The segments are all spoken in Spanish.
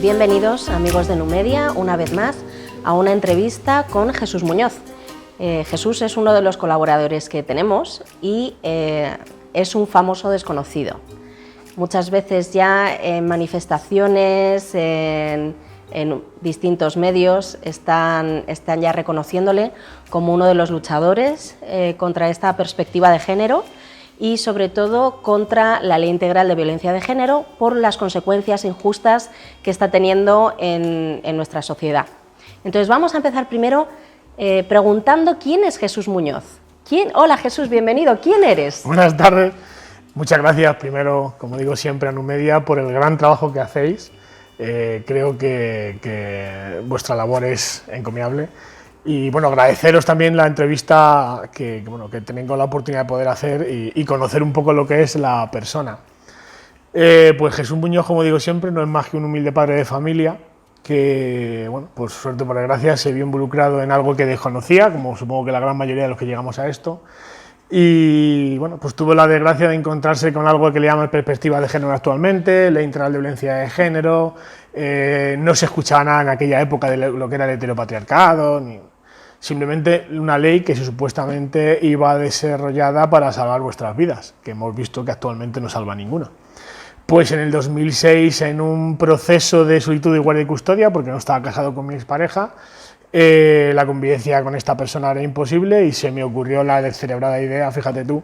Bienvenidos, amigos de Numedia, una vez más a una entrevista con Jesús Muñoz. Jesús es uno de los colaboradores que tenemos y es un famoso desconocido. Muchas veces ya en manifestaciones, en distintos medios, están ya reconociéndole como uno de los luchadores contra esta perspectiva de género y sobre todo contra la Ley Integral de Violencia de Género por las consecuencias injustas que está teniendo en nuestra sociedad. Entonces vamos a empezar primero preguntando quién es Jesús Muñoz. Hola Jesús, bienvenido, ¿quién eres? Buenas tardes, muchas gracias primero, como digo siempre a Numedia, por el gran trabajo que hacéis. Creo que vuestra labor es encomiable. Y bueno, agradeceros también la entrevista que tengo la oportunidad de poder hacer y conocer un poco lo que es la persona. Pues Jesús Muñoz, como digo siempre, no es más que un humilde padre de familia que, bueno, por suerte, por desgracia, se vio involucrado en algo que desconocía, como supongo que la gran mayoría de los que llegamos a esto. Y bueno, pues tuvo la desgracia de encontrarse con algo que le llaman perspectiva de género actualmente, Ley Integral de Violencia de Género. No se escuchaba nada en aquella época de lo que era el heteropatriarcado, simplemente una ley que supuestamente iba desarrollada para salvar vuestras vidas, que hemos visto que actualmente no salva ninguna. Pues en el 2006, en un proceso de solicitud de guardia y custodia, porque no estaba casado con mi expareja, la convivencia con esta persona era imposible y se me ocurrió la descerebrada idea, fíjate tú,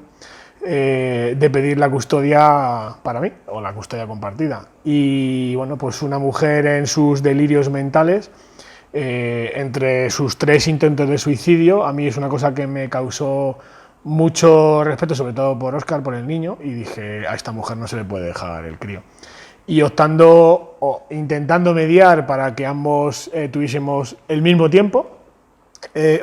de pedir la custodia para mí, o la custodia compartida. Y bueno, pues una mujer en sus delirios mentales, entre sus 3 intentos de suicidio, a mí es una cosa que me causó mucho respeto, sobre todo por Óscar, por el niño, y dije, a esta mujer no se le puede dejar el crío. Y intentando mediar para que ambos tuviésemos el mismo tiempo,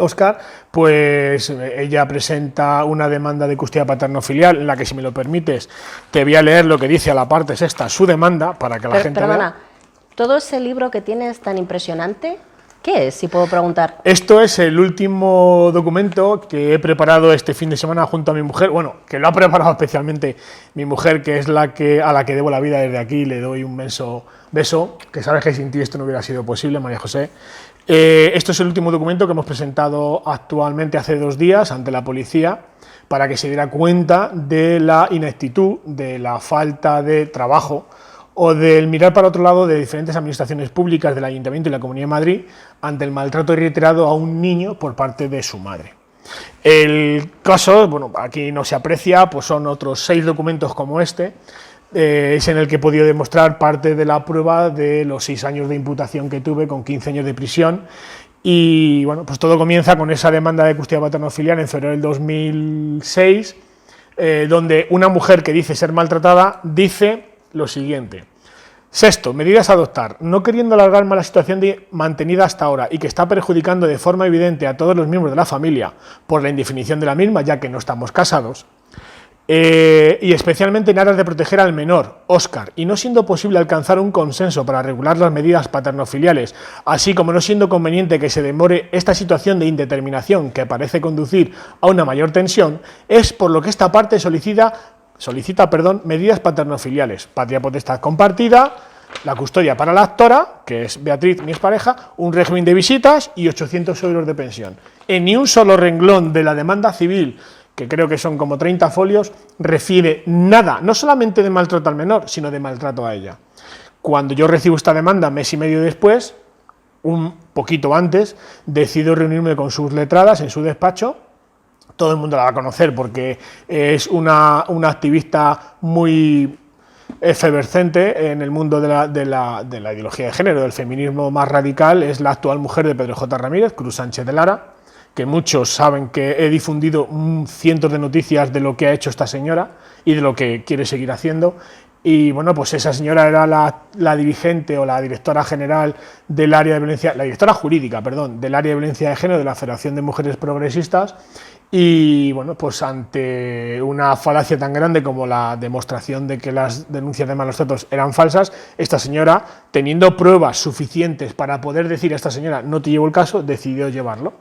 Óscar, pues ella presenta una demanda de custodia paterno-filial en la que, si me lo permites, te voy a leer lo que dice a la parte sexta, su demanda, para que la gente Perdona, vea. ¿todo ese libro que tienes tan impresionante, qué es, si puedo preguntar? Esto es el último documento que he preparado este fin de semana junto a mi mujer, bueno, que lo ha preparado especialmente mi mujer, que es a la que debo la vida. Desde aquí le doy un inmenso beso, que sabes que sin ti esto no hubiera sido posible, María José. Esto es el último documento que hemos presentado actualmente hace 2 días ante la policía para que se diera cuenta de la ineptitud, de la falta de trabajo o del mirar para otro lado de diferentes administraciones públicas del Ayuntamiento y la Comunidad de Madrid ante el maltrato reiterado a un niño por parte de su madre. El caso, bueno, aquí no se aprecia, pues son otros 6 documentos como este, es en el que he podido demostrar parte de la prueba de los 6 años de imputación que tuve con 15 años de prisión. Y bueno, pues todo comienza con esa demanda de custodia paterno-filial en febrero del 2006, donde una mujer que dice ser maltratada dice lo siguiente: sexto, medidas a adoptar. No queriendo alargar más la situación mantenida hasta ahora y que está perjudicando de forma evidente a todos los miembros de la familia por la indefinición de la misma, ya que no estamos casados, y especialmente en aras de proteger al menor, Óscar, y no siendo posible alcanzar un consenso para regular las medidas paterno-filiales, así como no siendo conveniente que se demore esta situación de indeterminación que parece conducir a una mayor tensión, es por lo que esta parte solicita medidas paterno-filiales, patria potestad compartida, la custodia para la actora, que es Beatriz, mi expareja, un régimen de visitas y 800 euros de pensión. En ni un solo renglón de la demanda civil, que creo que son como 30 folios, refiere nada, no solamente de maltrato al menor, sino de maltrato a ella. Cuando yo recibo esta demanda, mes y medio después, un poquito antes, decido reunirme con sus letradas en su despacho. Todo el mundo la va a conocer porque es una activista muy efervescente en el mundo de la ideología de género, del feminismo más radical. Es la actual mujer de Pedro J. Ramírez, Cruz Sánchez de Lara, que muchos saben que he difundido cientos de noticias de lo que ha hecho esta señora y de lo que quiere seguir haciendo. Y bueno, pues esa señora era la dirigente o la directora general del área de violencia, la directora jurídica, perdón, del área de violencia de género de la Federación de Mujeres Progresistas. Y bueno, pues ante una falacia tan grande como la demostración de que las denuncias de malos tratos eran falsas, esta señora, teniendo pruebas suficientes para poder decir a esta señora no te llevo el caso, decidió llevarlo.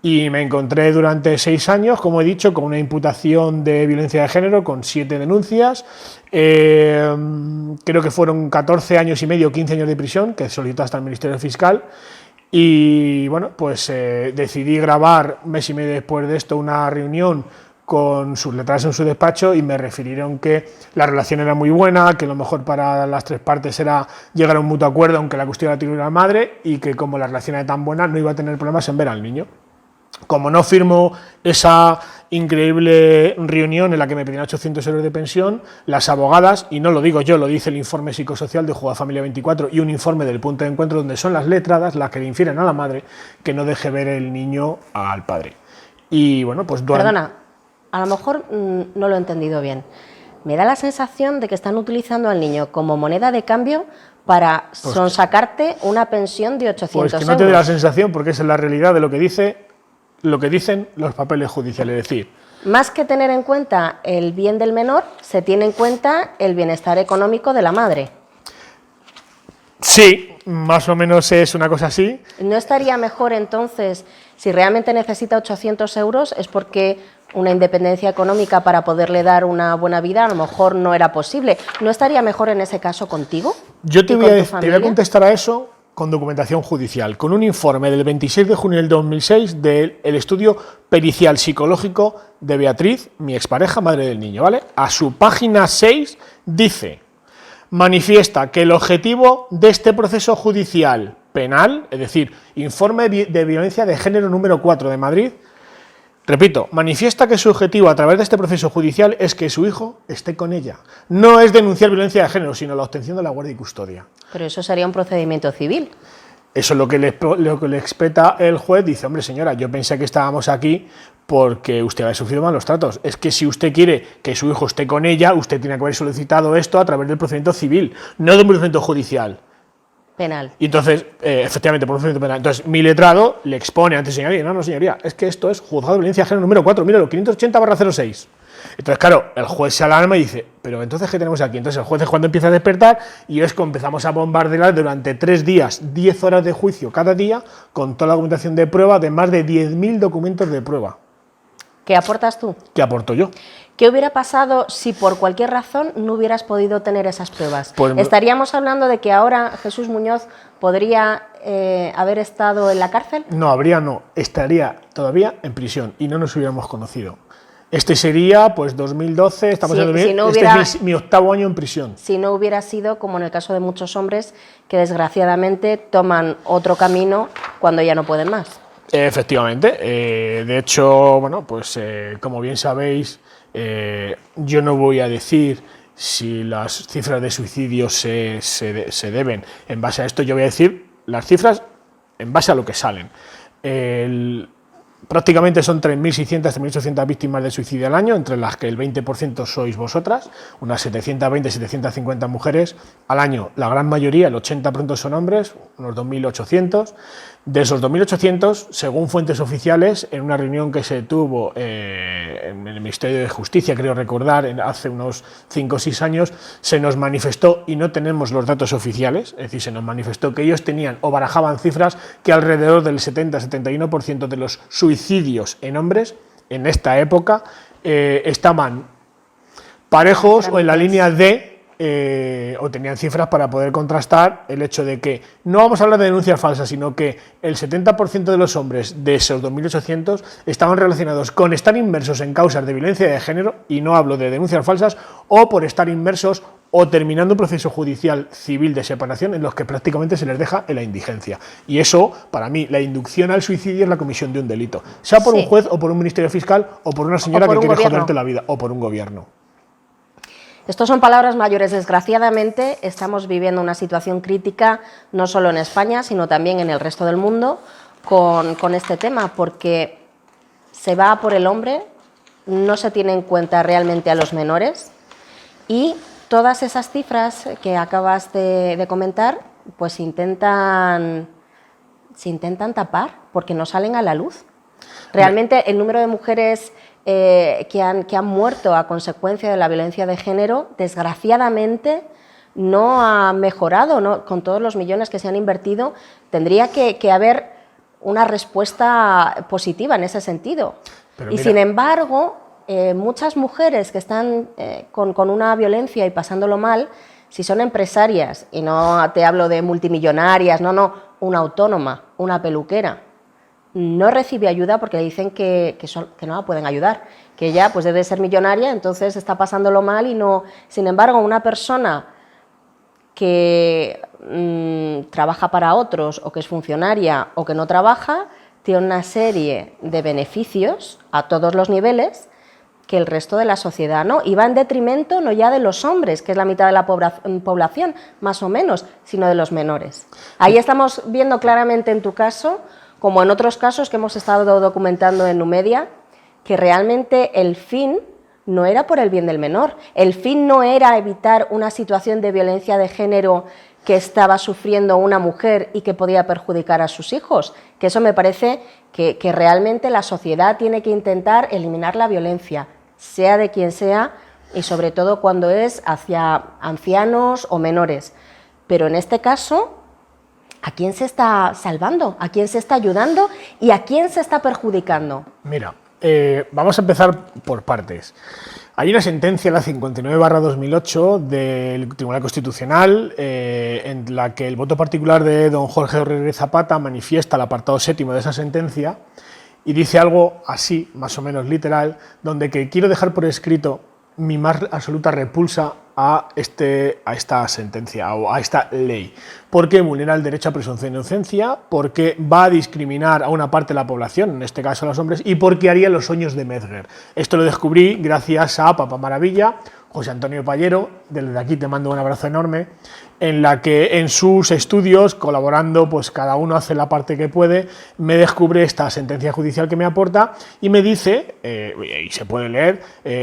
Y me encontré durante 6 años, como he dicho, con una imputación de violencia de género, con 7 denuncias. Creo que fueron 14 años y medio, 15 años de prisión, que solicitó hasta el Ministerio Fiscal. Y bueno, pues decidí grabar un mes y medio después de esto una reunión con sus letrados en su despacho y me refirieron que la relación era muy buena, que lo mejor para las 3 partes era llegar a un mutuo acuerdo, aunque la custodia la tuviera la madre, y que como la relación era tan buena no iba a tener problemas en ver al niño. Como no firmo esa increíble reunión en la que me pedían 800 euros de pensión, las abogadas, y no lo digo yo, lo dice el informe psicosocial de Jugada Familia 24 y un informe del punto de encuentro donde son las letradas las que le infieren a la madre que no deje ver el niño al padre. Y bueno, pues... Perdona, a lo mejor no lo he entendido bien. Me da la sensación de que están utilizando al niño como moneda de cambio para sonsacarte una pensión de 800 euros. Pues que no te dé la sensación, porque esa es la realidad de lo que dicen los papeles judiciales. Es decir, más que tener en cuenta el bien del menor, se tiene en cuenta el bienestar económico de la madre. Sí, más o menos es una cosa así. ¿No estaría mejor entonces, si realmente necesita 800 euros, es porque una independencia económica para poderle dar una buena vida a lo mejor no era posible? ¿No estaría mejor en ese caso contigo? Yo te voy a contestar a eso con documentación judicial, con un informe del 26 de junio del 2006 del estudio pericial psicológico de Beatriz, mi expareja, madre del niño, ¿vale? A su página 6 dice, manifiesta que el objetivo de este proceso judicial penal, es decir, informe de violencia de género número 4 de Madrid, repito, manifiesta que su objetivo a través de este proceso judicial es que su hijo esté con ella. No es denunciar violencia de género, sino la obtención de la guardia y custodia. Pero eso sería un procedimiento civil. Eso es lo que le expeta el juez. Dice, hombre, señora, yo pensé que estábamos aquí porque usted había sufrido malos tratos. Es que si usted quiere que su hijo esté con ella, usted tiene que haber solicitado esto a través del procedimiento civil, no de un procedimiento judicial. Penal. Y entonces, efectivamente, por un procedimiento penal. Entonces, mi letrado le expone ante señoría, no, señoría, es que esto es juzgado de violencia de género número 4, míralo, 580/06. Entonces, claro, el juez se alarma y dice, pero entonces, ¿qué tenemos aquí? Entonces, el juez es cuando empieza a despertar y es cuando empezamos a bombardear durante 3 días, 10 horas de juicio cada día, con toda la documentación de prueba de más de 10.000 documentos de prueba. ¿Qué aportas tú? ¿Qué aporto yo? ¿Qué hubiera pasado si por cualquier razón no hubieras podido tener esas pruebas? Pues, ¿estaríamos hablando de que ahora Jesús Muñoz podría haber estado en la cárcel? No, estaría todavía en prisión y no nos hubiéramos conocido. Este sería, pues, 2012, estamos en es mi 8º año en prisión. Si no hubiera sido, como en el caso de muchos hombres, que desgraciadamente toman otro camino cuando ya no pueden más. Efectivamente. De hecho, bueno, pues, como bien sabéis, yo no voy a decir si las cifras de suicidios se deben en base a esto, yo voy a decir las cifras en base a lo que salen. Prácticamente son 3.600, 3.800 víctimas de suicidio al año, entre las que el 20% sois vosotras, unas 720, 750 mujeres al año. La gran mayoría, el 80% son hombres, unos 2.800. De esos 2.800, según fuentes oficiales, en una reunión que se tuvo en el Ministerio de Justicia, creo recordar, hace unos 5 o 6 años, se nos manifestó, y no tenemos los datos oficiales, es decir, se nos manifestó que ellos tenían o barajaban cifras que alrededor del 70-71% de los suicidios en hombres en esta época estaban parejos o en la línea de o tenían cifras para poder contrastar el hecho de que no vamos a hablar de denuncias falsas, sino que el 70% de los hombres de esos 2.800 estaban relacionados con estar inmersos en causas de violencia de género, y no hablo de denuncias falsas, o por estar inmersos o terminando un proceso judicial civil de separación en los que prácticamente se les deja en la indigencia. Y eso, para mí, la inducción al suicidio es la comisión de un delito, sea por un juez o por un ministerio fiscal o por una señora que quiere joderte la vida o por un gobierno. Estos son palabras mayores. Desgraciadamente, estamos viviendo una situación crítica, no solo en España, sino también en el resto del mundo, con este tema, porque se va por el hombre, no se tiene en cuenta realmente a los menores, y todas esas cifras que acabas de comentar, pues se intentan tapar, porque no salen a la luz. Realmente el número de mujeres que han muerto a consecuencia de la violencia de género, desgraciadamente, no ha mejorado, ¿no? Con todos los millones que se han invertido, tendría que haber una respuesta positiva en ese sentido. Pero y mira, sin embargo, muchas mujeres que están con una violencia y pasándolo mal, si son empresarias, y no te hablo de multimillonarias, no, una autónoma, una peluquera, no recibe ayuda porque le dicen que no la pueden ayudar, que ella pues debe ser millonaria, entonces está pasándolo mal y no. Sin embargo, una persona que trabaja para otros o que es funcionaria o que no trabaja, tiene una serie de beneficios a todos los niveles que el resto de la sociedad no, y va en detrimento no ya de los hombres, que es la mitad de la población, más o menos, sino de los menores. Ahí estamos viendo claramente en tu caso, como en otros casos que hemos estado documentando en Numedia, que realmente el fin no era por el bien del menor, el fin no era evitar una situación de violencia de género que estaba sufriendo una mujer y que podía perjudicar a sus hijos, que eso me parece que realmente la sociedad tiene que intentar eliminar la violencia, sea de quien sea, y sobre todo cuando es hacia ancianos o menores. Pero en este caso, ¿a quién se está salvando? ¿A quién se está ayudando? ¿Y a quién se está perjudicando? Mira, vamos a empezar por partes. Hay una sentencia, la 59/2008 del Tribunal Constitucional, en la que el voto particular de don Jorge Rodríguez Zapata manifiesta el apartado 7º de esa sentencia y dice algo así, más o menos literal, donde que quiero dejar por escrito mi más absoluta repulsa a esta sentencia o a esta ley, porque vulnera el derecho a presunción de inocencia, porque va a discriminar a una parte de la población, en este caso a los hombres, y porque haría los sueños de Medger. Esto lo descubrí gracias a Papá Maravilla, José Antonio Pallero, desde aquí te mando un abrazo enorme, en la que en sus estudios, colaborando, pues cada uno hace la parte que puede, me descubre esta sentencia judicial que me aporta y me dice, y se puede leer,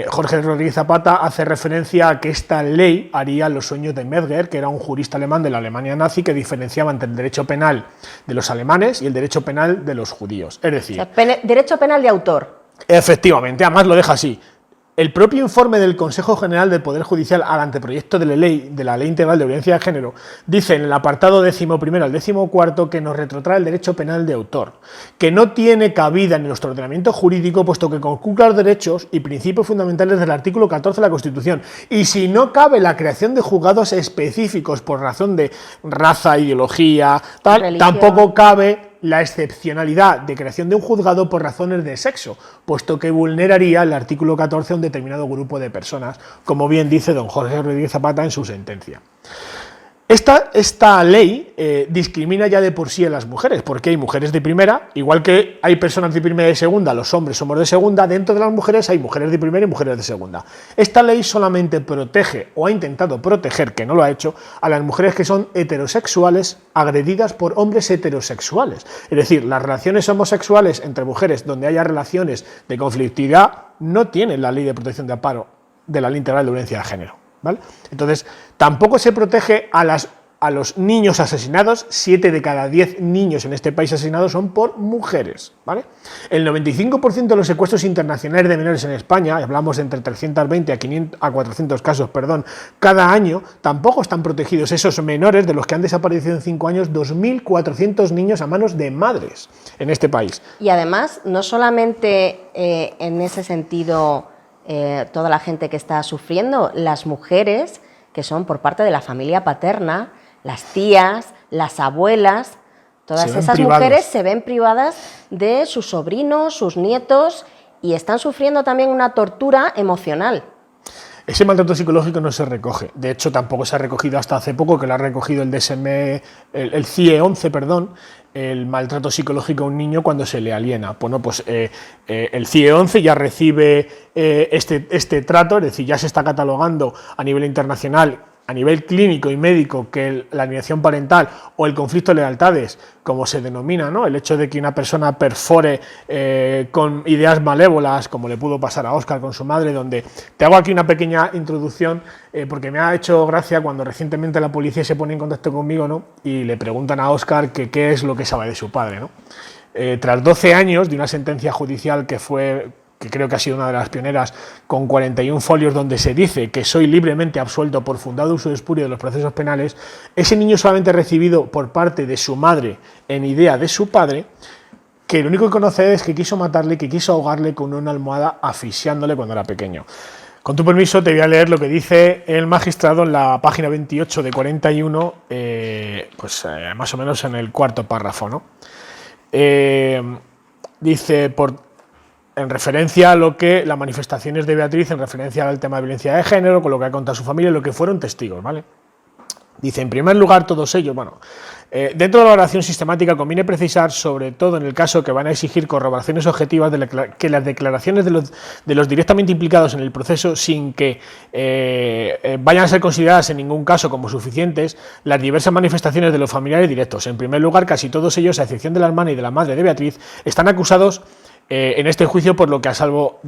Jorge Rodríguez Zapata hace referencia a que esta ley haría los sueños de Medger, que era un jurista alemán de la Alemania nazi que diferenciaba entre el derecho penal de los alemanes y el derecho penal de los judíos. Es decir, O sea, derecho penal de autor. efectivamente, además lo deja así. El propio informe del Consejo General del Poder Judicial al anteproyecto de la Ley Integral de Violencia de Género dice en el apartado 11º al 14º que nos retrotrae el derecho penal de autor, que no tiene cabida en nuestro ordenamiento jurídico puesto que conculca los derechos y principios fundamentales del artículo 14 de la Constitución. Y si no cabe la creación de juzgados específicos por razón de raza, ideología, tal, Religión. tampoco cabe la excepcionalidad de creación de un juzgado por razones de sexo, puesto que vulneraría el artículo 14 a un determinado grupo de personas, como bien dice don Jorge Rodríguez Zapata en su sentencia. Esta ley discrimina ya de por sí a las mujeres, porque hay mujeres de primera, igual que hay personas de primera y de segunda, los hombres somos de segunda, dentro de las mujeres hay mujeres de primera y mujeres de segunda. Esta ley solamente protege, o ha intentado proteger, que no lo ha hecho, a las mujeres que son heterosexuales agredidas por hombres heterosexuales. Es decir, las relaciones homosexuales entre mujeres donde haya relaciones de conflictividad no tienen la ley de protección de amparo de la Ley Integral de Violencia de Género. ¿Vale? Entonces, tampoco se protege a los niños asesinados. 7 de cada 10 niños en este país asesinados son por mujeres, ¿vale? El 95% de los secuestros internacionales de menores en España, hablamos de entre 320 a 400 casos, cada año, tampoco están protegidos esos menores de los que han desaparecido en 5 años 2.400 niños a manos de madres en este país. Y además, no solamente en ese sentido toda la gente que está sufriendo, las mujeres que son por parte de la familia paterna, las tías, las abuelas, todas esas mujeres se ven privadas de sus sobrinos, sus nietos, y están sufriendo también una tortura emocional. Ese maltrato psicológico no se recoge. De hecho, tampoco se ha recogido hasta hace poco, que lo ha recogido el DSM, el CIE 11, el maltrato psicológico a un niño cuando se le aliena. Bueno, pues el CIE 11 ya recibe este trato, es decir, ya se está catalogando a nivel internacional, a nivel clínico y médico, que la alienación parental o el conflicto de lealtades, como se denomina, ¿no? El hecho de que una persona perfore con ideas malévolas, como le pudo pasar a Óscar con su madre, donde te hago aquí una pequeña introducción, porque me ha hecho gracia cuando recientemente la policía se pone en contacto conmigo, ¿no? Y le preguntan a Óscar que qué es lo que sabe de su padre, ¿no? Tras 12 años de una sentencia judicial que creo que ha sido una de las pioneras, con 41 folios donde se dice que soy libremente absuelto por fundado uso espurio de los procesos penales, ese niño solamente recibido por parte de su madre en idea de su padre, que lo único que conoce es que quiso matarle, que quiso ahogarle con una almohada asfixiándole cuando era pequeño. Con tu permiso te voy a leer lo que dice el magistrado en la página 28 de 41, más o menos en el cuarto párrafo, ¿no? Dice, en referencia a lo que las manifestaciones de Beatriz, en referencia al tema de violencia de género, con lo que ha contado su familia, lo que fueron testigos, ¿vale? Dice, en primer lugar, todos ellos, dentro de la oración sistemática conviene precisar, sobre todo en el caso que van a exigir corroboraciones objetivas, que las declaraciones de los directamente implicados en el proceso, sin que vayan a ser consideradas en ningún caso como suficientes, las diversas manifestaciones de los familiares directos. En primer lugar, casi todos ellos, a excepción de la hermana y de la madre de Beatriz, están acusados en este juicio por lo que, a salvo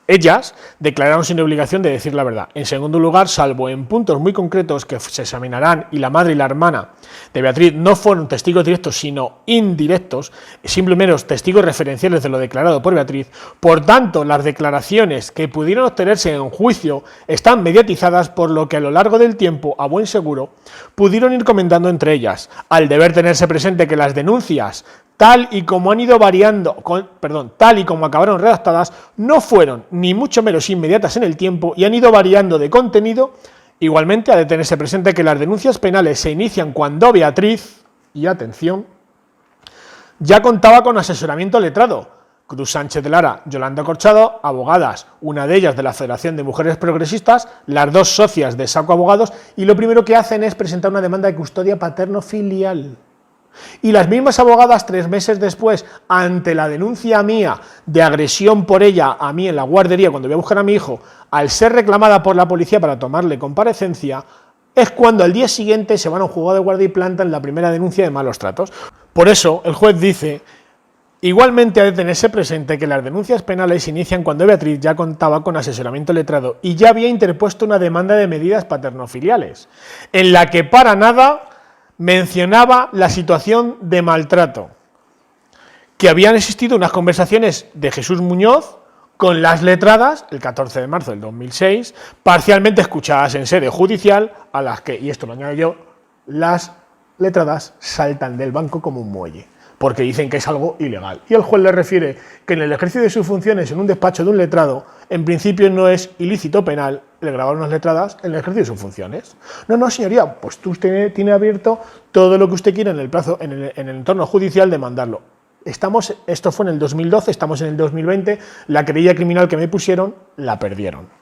ellas, declararon sin obligación de decir la verdad. En segundo lugar, salvo en puntos muy concretos que se examinarán y la madre y la hermana de Beatriz no fueron testigos directos sino indirectos, simplemente testigos referenciales de lo declarado por Beatriz, por tanto las declaraciones que pudieron obtenerse en juicio están mediatizadas, por lo que a lo largo del tiempo, a buen seguro, pudieron ir comentando entre ellas, al deber tenerse presente que las denuncias tal y como acabaron redactadas, no fueron ni mucho menos inmediatas en el tiempo y han ido variando de contenido. Igualmente, ha de tenerse presente que las denuncias penales se inician cuando Beatriz, y atención, ya contaba con asesoramiento letrado. Cruz Sánchez de Lara, Yolanda Corchado, abogadas, una de ellas de la Federación de Mujeres Progresistas, las dos socias de Saco Abogados, y lo primero que hacen es presentar una demanda de custodia paterno-filial. Y las mismas abogadas, 3 meses después, ante la denuncia mía de agresión por ella a mí en la guardería cuando voy a buscar a mi hijo, al ser reclamada por la policía para tomarle comparecencia, es cuando al día siguiente se van a un juzgado de guardia y plantan la primera denuncia de malos tratos. Por eso, el juez dice, igualmente ha de tenerse presente que las denuncias penales se inician cuando Beatriz ya contaba con asesoramiento letrado y ya había interpuesto una demanda de medidas paternofiliales, en la que para nada mencionaba la situación de maltrato, que habían existido unas conversaciones de Jesús Muñoz con las letradas, el 14 de marzo del 2006, parcialmente escuchadas en sede judicial, a las que, y esto lo añado yo, las letradas saltan del banco como un muelle, porque dicen que es algo ilegal. Y el juez le refiere que en el ejercicio de sus funciones en un despacho de un letrado, en principio no es ilícito penal el grabar unas letradas en el ejercicio de sus funciones. No, señoría, pues usted tiene abierto todo lo que usted quiera en el plazo, en el entorno judicial de mandarlo. Esto fue en el 2012, estamos en el 2020, la querella criminal que me pusieron, la perdieron.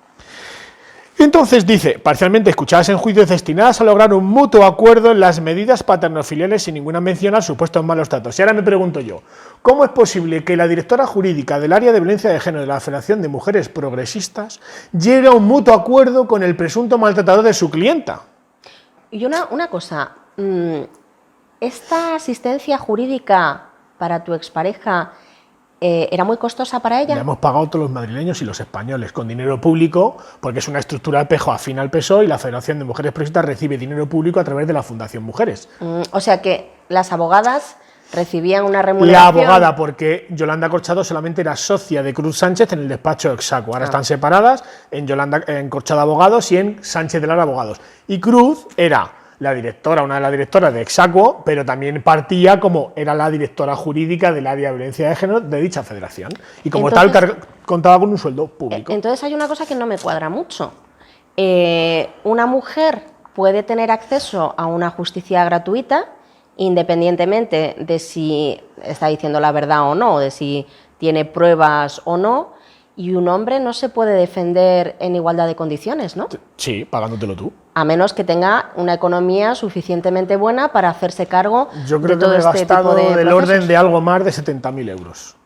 Entonces dice, parcialmente escuchadas en juicios destinadas a lograr un mutuo acuerdo en las medidas paternofiliales sin ninguna mención al supuesto malos tratos. Y ahora me pregunto yo, ¿cómo es posible que la directora jurídica del área de violencia de género de la Federación de Mujeres Progresistas llegue a un mutuo acuerdo con el presunto maltratador de su clienta? Y una cosa, ¿esta asistencia jurídica para tu expareja era muy costosa para ella? La hemos pagado todos los madrileños y los españoles con dinero público, porque es una estructura de pejo afín al PSOE y la Federación de Mujeres Progresistas recibe dinero público a través de la Fundación Mujeres. O sea que las abogadas recibían una remuneración. La abogada, porque Yolanda Corchado solamente era socia de Cruz Sánchez en el despacho Exaco. Ahora están separadas en Corchado Abogados y en Sánchez de Lara Abogados. Y Cruz era la directora, una de las directoras de Exaco, pero también partía como era la directora jurídica del área de violencia de género de dicha federación. Y como tal contaba con un sueldo público. Entonces hay una cosa que no me cuadra mucho. Una mujer puede tener acceso a una justicia gratuita independientemente de si está diciendo la verdad o no, de si tiene pruebas o no, y un hombre no se puede defender en igualdad de condiciones, ¿no? Sí, pagándotelo tú. A menos que tenga una economía suficientemente buena para hacerse cargo de todo este tipo de Yo creo que me he gastado del procesos. orden de algo más de 70.000 euros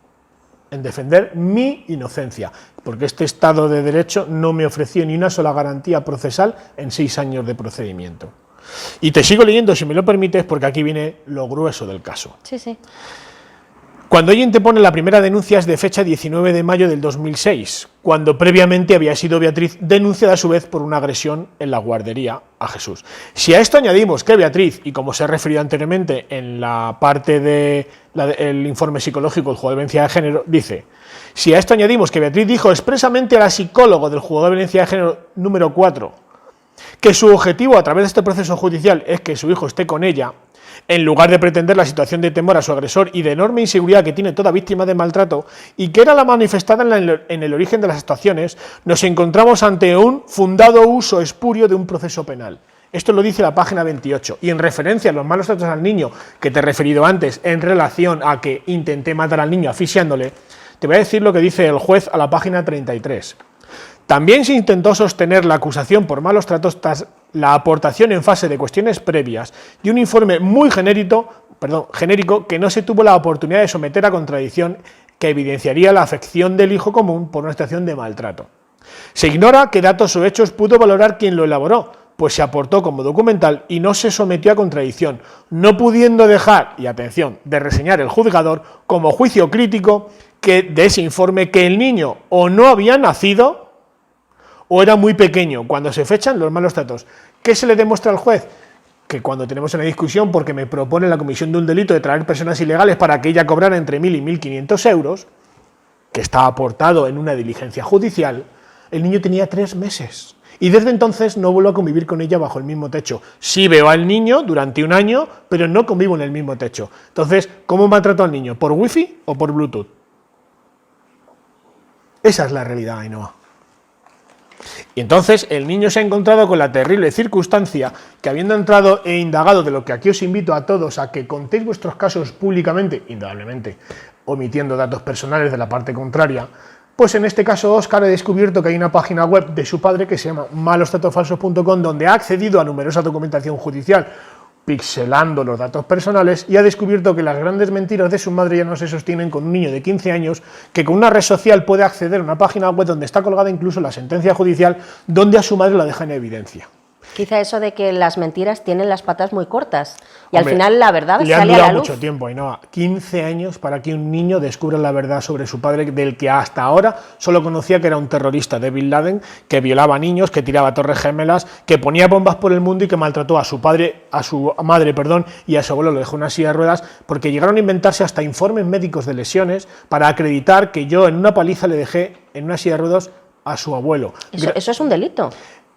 en defender mi inocencia, porque este Estado de Derecho no me ofreció ni una sola garantía procesal en 6 años de procedimiento. Y te sigo leyendo, si me lo permites, porque aquí viene lo grueso del caso. Sí, sí. Cuando ella interpone la primera denuncia es de fecha 19 de mayo del 2006, cuando previamente había sido Beatriz denunciada a su vez por una agresión en la guardería a Jesús. Si a esto añadimos que Beatriz, y como se ha referido anteriormente en la parte del informe psicológico del juzgado de violencia de género, dice, si a esto añadimos que Beatriz dijo expresamente a la psicóloga del juzgado de violencia de género número 4, que su objetivo a través de este proceso judicial es que su hijo esté con ella, en lugar de pretender la situación de temor a su agresor y de enorme inseguridad que tiene toda víctima de maltrato, y que era la manifestada en el origen de las actuaciones, nos encontramos ante un fundado uso espurio de un proceso penal. Esto lo dice la página 28, y en referencia a los malos tratos al niño que te he referido antes, en relación a que intenté matar al niño asfixiándole, te voy a decir lo que dice el juez a la página 33. También se intentó sostener la acusación por malos tratos tras la aportación en fase de cuestiones previas de un informe muy genérico que no se tuvo la oportunidad de someter a contradicción, que evidenciaría la afección del hijo común por una situación de maltrato. Se ignora qué datos o hechos pudo valorar quien lo elaboró, pues se aportó como documental y no se sometió a contradicción, no pudiendo dejar, y atención, de reseñar el juzgador como juicio crítico de ese informe que el niño o no había nacido o era muy pequeño cuando se fechan los malos tratos. ¿Qué se le demuestra al juez? Que cuando tenemos una discusión porque me propone la comisión de un delito de traer personas ilegales para que ella cobrara entre 1.000 y 1.500 euros, que está aportado en una diligencia judicial, el niño tenía 3 meses. Y desde entonces no vuelvo a convivir con ella bajo el mismo techo. Sí veo al niño durante un año, pero no convivo en el mismo techo. Entonces, ¿cómo maltrato al niño? ¿Por wifi o por Bluetooth? Esa es la realidad, Ainhoa. Y entonces el niño se ha encontrado con la terrible circunstancia que, habiendo entrado e indagado de lo que aquí os invito a todos a que contéis vuestros casos públicamente, indudablemente omitiendo datos personales de la parte contraria, pues en este caso Óscar ha descubierto que hay una página web de su padre que se llama malostratosfalsos.com, donde ha accedido a numerosa documentación judicial pixelando los datos personales, y ha descubierto que las grandes mentiras de su madre ya no se sostienen con un niño de 15 años que con una red social puede acceder a una página web donde está colgada incluso la sentencia judicial donde a su madre la deja en evidencia. Quizá eso de que las mentiras tienen las patas muy cortas y Hombre, al final la verdad le sale han a la durado luz. mucho tiempo, Ainhoa. 15 años para que un niño descubra la verdad sobre su padre, del que hasta ahora solo conocía que era un terrorista de Bin Laden, que violaba niños, que tiraba torres gemelas, que ponía bombas por el mundo y que maltrató a su madre y a su abuelo, lo dejó en una silla de ruedas, porque llegaron a inventarse hasta informes médicos de lesiones para acreditar que yo en una paliza le dejé en una silla de ruedas a su abuelo. Eso es un delito.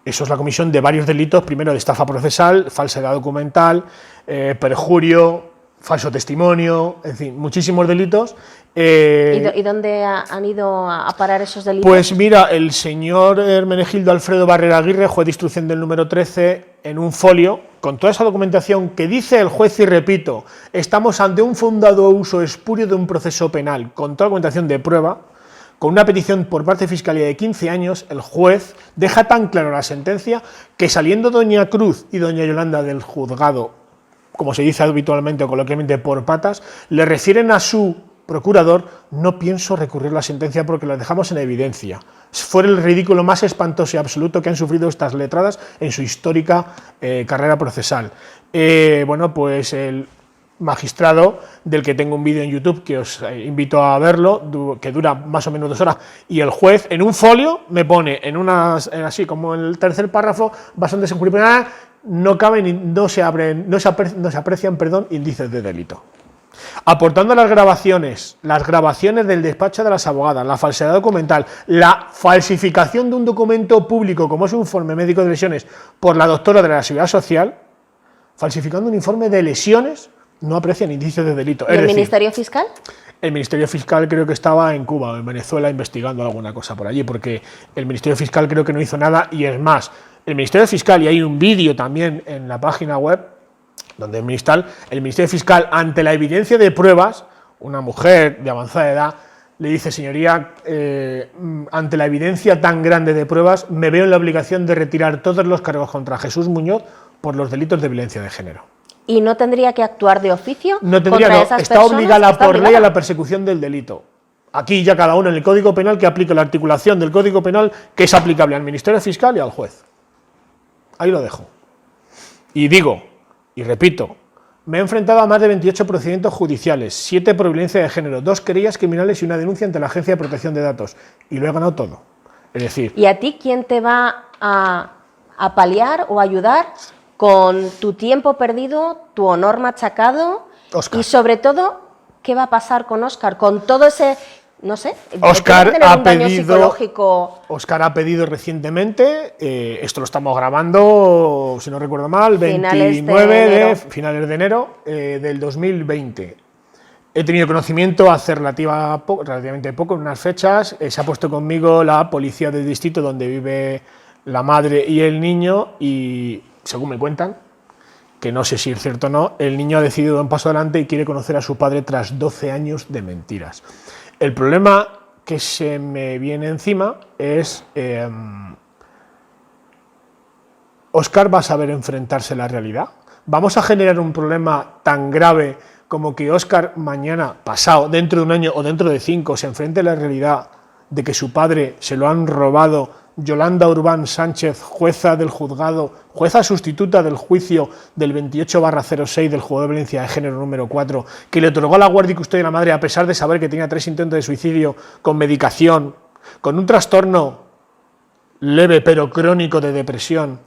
Eso es la comisión de varios delitos, primero de estafa procesal, falsedad documental, perjurio, falso testimonio, en fin, muchísimos delitos. ¿Y dónde han ido a parar esos delitos? Pues mira, el señor Hermenegildo Alfredo Barrera Aguirre, juez de instrucción del número 13, en un folio, con toda esa documentación que dice el juez, y repito, estamos ante un fundado uso espurio de un proceso penal, con toda la documentación de prueba. Con una petición por parte de Fiscalía de 15 años, el juez deja tan claro la sentencia que, saliendo doña Cruz y doña Yolanda del juzgado, como se dice habitualmente o coloquialmente, por patas, le refieren a su procurador: no pienso recurrir la sentencia porque la dejamos en evidencia. Fue el ridículo más espantoso y absoluto que han sufrido estas letradas en su histórica carrera procesal. Bueno, pues el magistrado, del que tengo un vídeo en YouTube que os invito a verlo, que dura más o menos 2 horas, y el juez en un folio me pone así como en el tercer párrafo, bastante seguridad, no caben, no se aprecian índices de delito. Aportando las grabaciones del despacho de las abogadas, la falsedad documental, la falsificación de un documento público como es un informe médico de lesiones por la doctora de la Seguridad Social, falsificando un informe de lesiones, no aprecian indicios de delito. ¿Y el Ministerio Fiscal? El Ministerio Fiscal creo que estaba en Cuba o en Venezuela investigando alguna cosa por allí, porque el Ministerio Fiscal creo que no hizo nada, y es más, el Ministerio Fiscal, y hay un vídeo también en la página web, donde el Ministerio Fiscal, ante la evidencia de pruebas, una mujer de avanzada edad le dice: señoría, ante la evidencia tan grande de pruebas, me veo en la obligación de retirar todos los cargos contra Jesús Muñoz por los delitos de violencia de género. ¿Y no tendría que actuar de oficio? No tendría, contra no, esas está personas? obligada por ley a la persecución del delito. Aquí ya cada uno en el Código Penal que aplique la articulación del Código Penal que es aplicable al Ministerio Fiscal y al juez. Ahí lo dejo. Y digo, y repito, me he enfrentado a más de 28 procedimientos judiciales, 7 por violencia de género, 2 querellas criminales y una denuncia ante la Agencia de Protección de Datos. Y lo he ganado todo. Es decir... ¿Y a ti quién te va a paliar o ayudar con tu tiempo perdido, tu honor machacado? Óscar. Y sobre todo, ¿qué va a pasar con Óscar? Con todo ese no sé, Óscar ¿tiene que tener ha un daño pedido, psicológico? Óscar ha pedido recientemente, esto lo estamos grabando, si no recuerdo mal, finales de enero del 2020. He tenido conocimiento hace relativamente poco, en unas fechas, se ha puesto conmigo la policía del distrito donde vive la madre y el niño y, según me cuentan, que no sé si es cierto o no, el niño ha decidido dar un paso adelante y quiere conocer a su padre tras 12 años de mentiras. El problema que se me viene encima es ¿Óscar va a saber enfrentarse a la realidad? ¿Vamos a generar un problema tan grave como que Óscar mañana, pasado, dentro de un año o dentro de 5, se enfrente a la realidad de que su padre se lo han robado Yolanda Urbán Sánchez, jueza del juzgado, jueza sustituta del juicio del 28/06 del juzgado de violencia de género número 4, que le otorgó la guardia y custodia de la madre a pesar de saber que tenía 3 intentos de suicidio con medicación, con un trastorno leve pero crónico de depresión,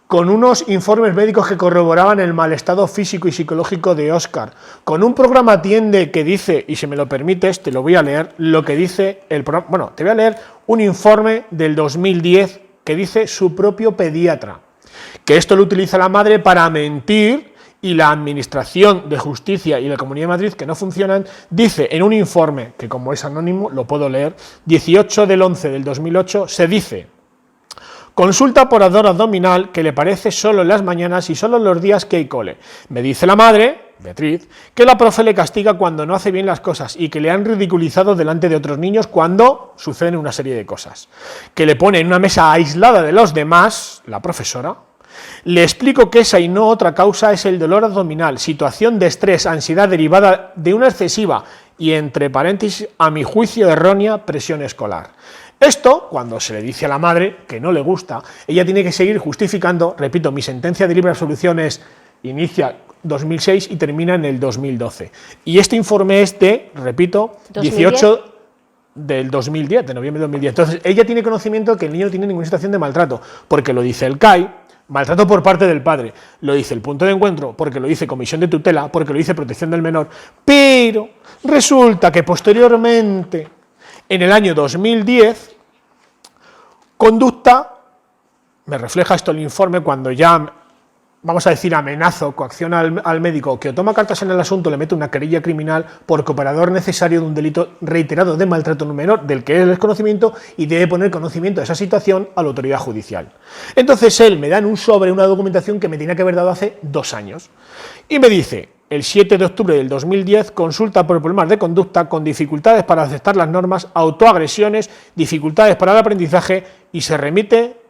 con unos informes médicos que corroboraban el mal estado físico y psicológico de Óscar, con un programa Atiende que dice, y si me lo permites, te lo voy a leer, lo que dice el programa, bueno, te voy a leer un informe del 2010 que dice su propio pediatra, que esto lo utiliza la madre para mentir y la Administración de Justicia y la Comunidad de Madrid, que no funcionan, dice en un informe, que como es anónimo, lo puedo leer, 18/11/2008, se dice: consulta por ardor abdominal que le parece solo en las mañanas y solo en los días que hay cole. Me dice la madre, Beatriz, que la profe le castiga cuando no hace bien las cosas y que le han ridiculizado delante de otros niños cuando suceden una serie de cosas. Que le pone en una mesa aislada de los demás, la profesora. Le explico que esa y no otra causa es el dolor abdominal, situación de estrés, ansiedad derivada de una excesiva y, entre paréntesis, a mi juicio errónea, presión escolar. Esto, cuando se le dice a la madre que no le gusta, ella tiene que seguir justificando, repito, mi sentencia de libre absolución inicia 2006 y termina en el 2012. Y este informe es de, repito, 18 del 2010, de noviembre de 2010. Entonces, ella tiene conocimiento de que el niño no tiene ninguna situación de maltrato, porque lo dice el CAI, maltrato por parte del padre, lo dice el punto de encuentro, porque lo dice comisión de tutela, porque lo dice protección del menor, pero resulta que posteriormente, en el año 2010, conducta, me refleja esto el informe, cuando ya, vamos a decir, amenazo, coacciona al médico que o toma cartas en el asunto, le mete una querella criminal por cooperador necesario de un delito reiterado de maltrato a un menor, del que él es conocimiento y debe poner conocimiento de esa situación a la autoridad judicial. Entonces él me da en un sobre una documentación que me tenía que haber dado hace 2 años y me dice: el 7 de octubre del 2010, consulta por problemas de conducta con dificultades para aceptar las normas, autoagresiones, dificultades para el aprendizaje y se remite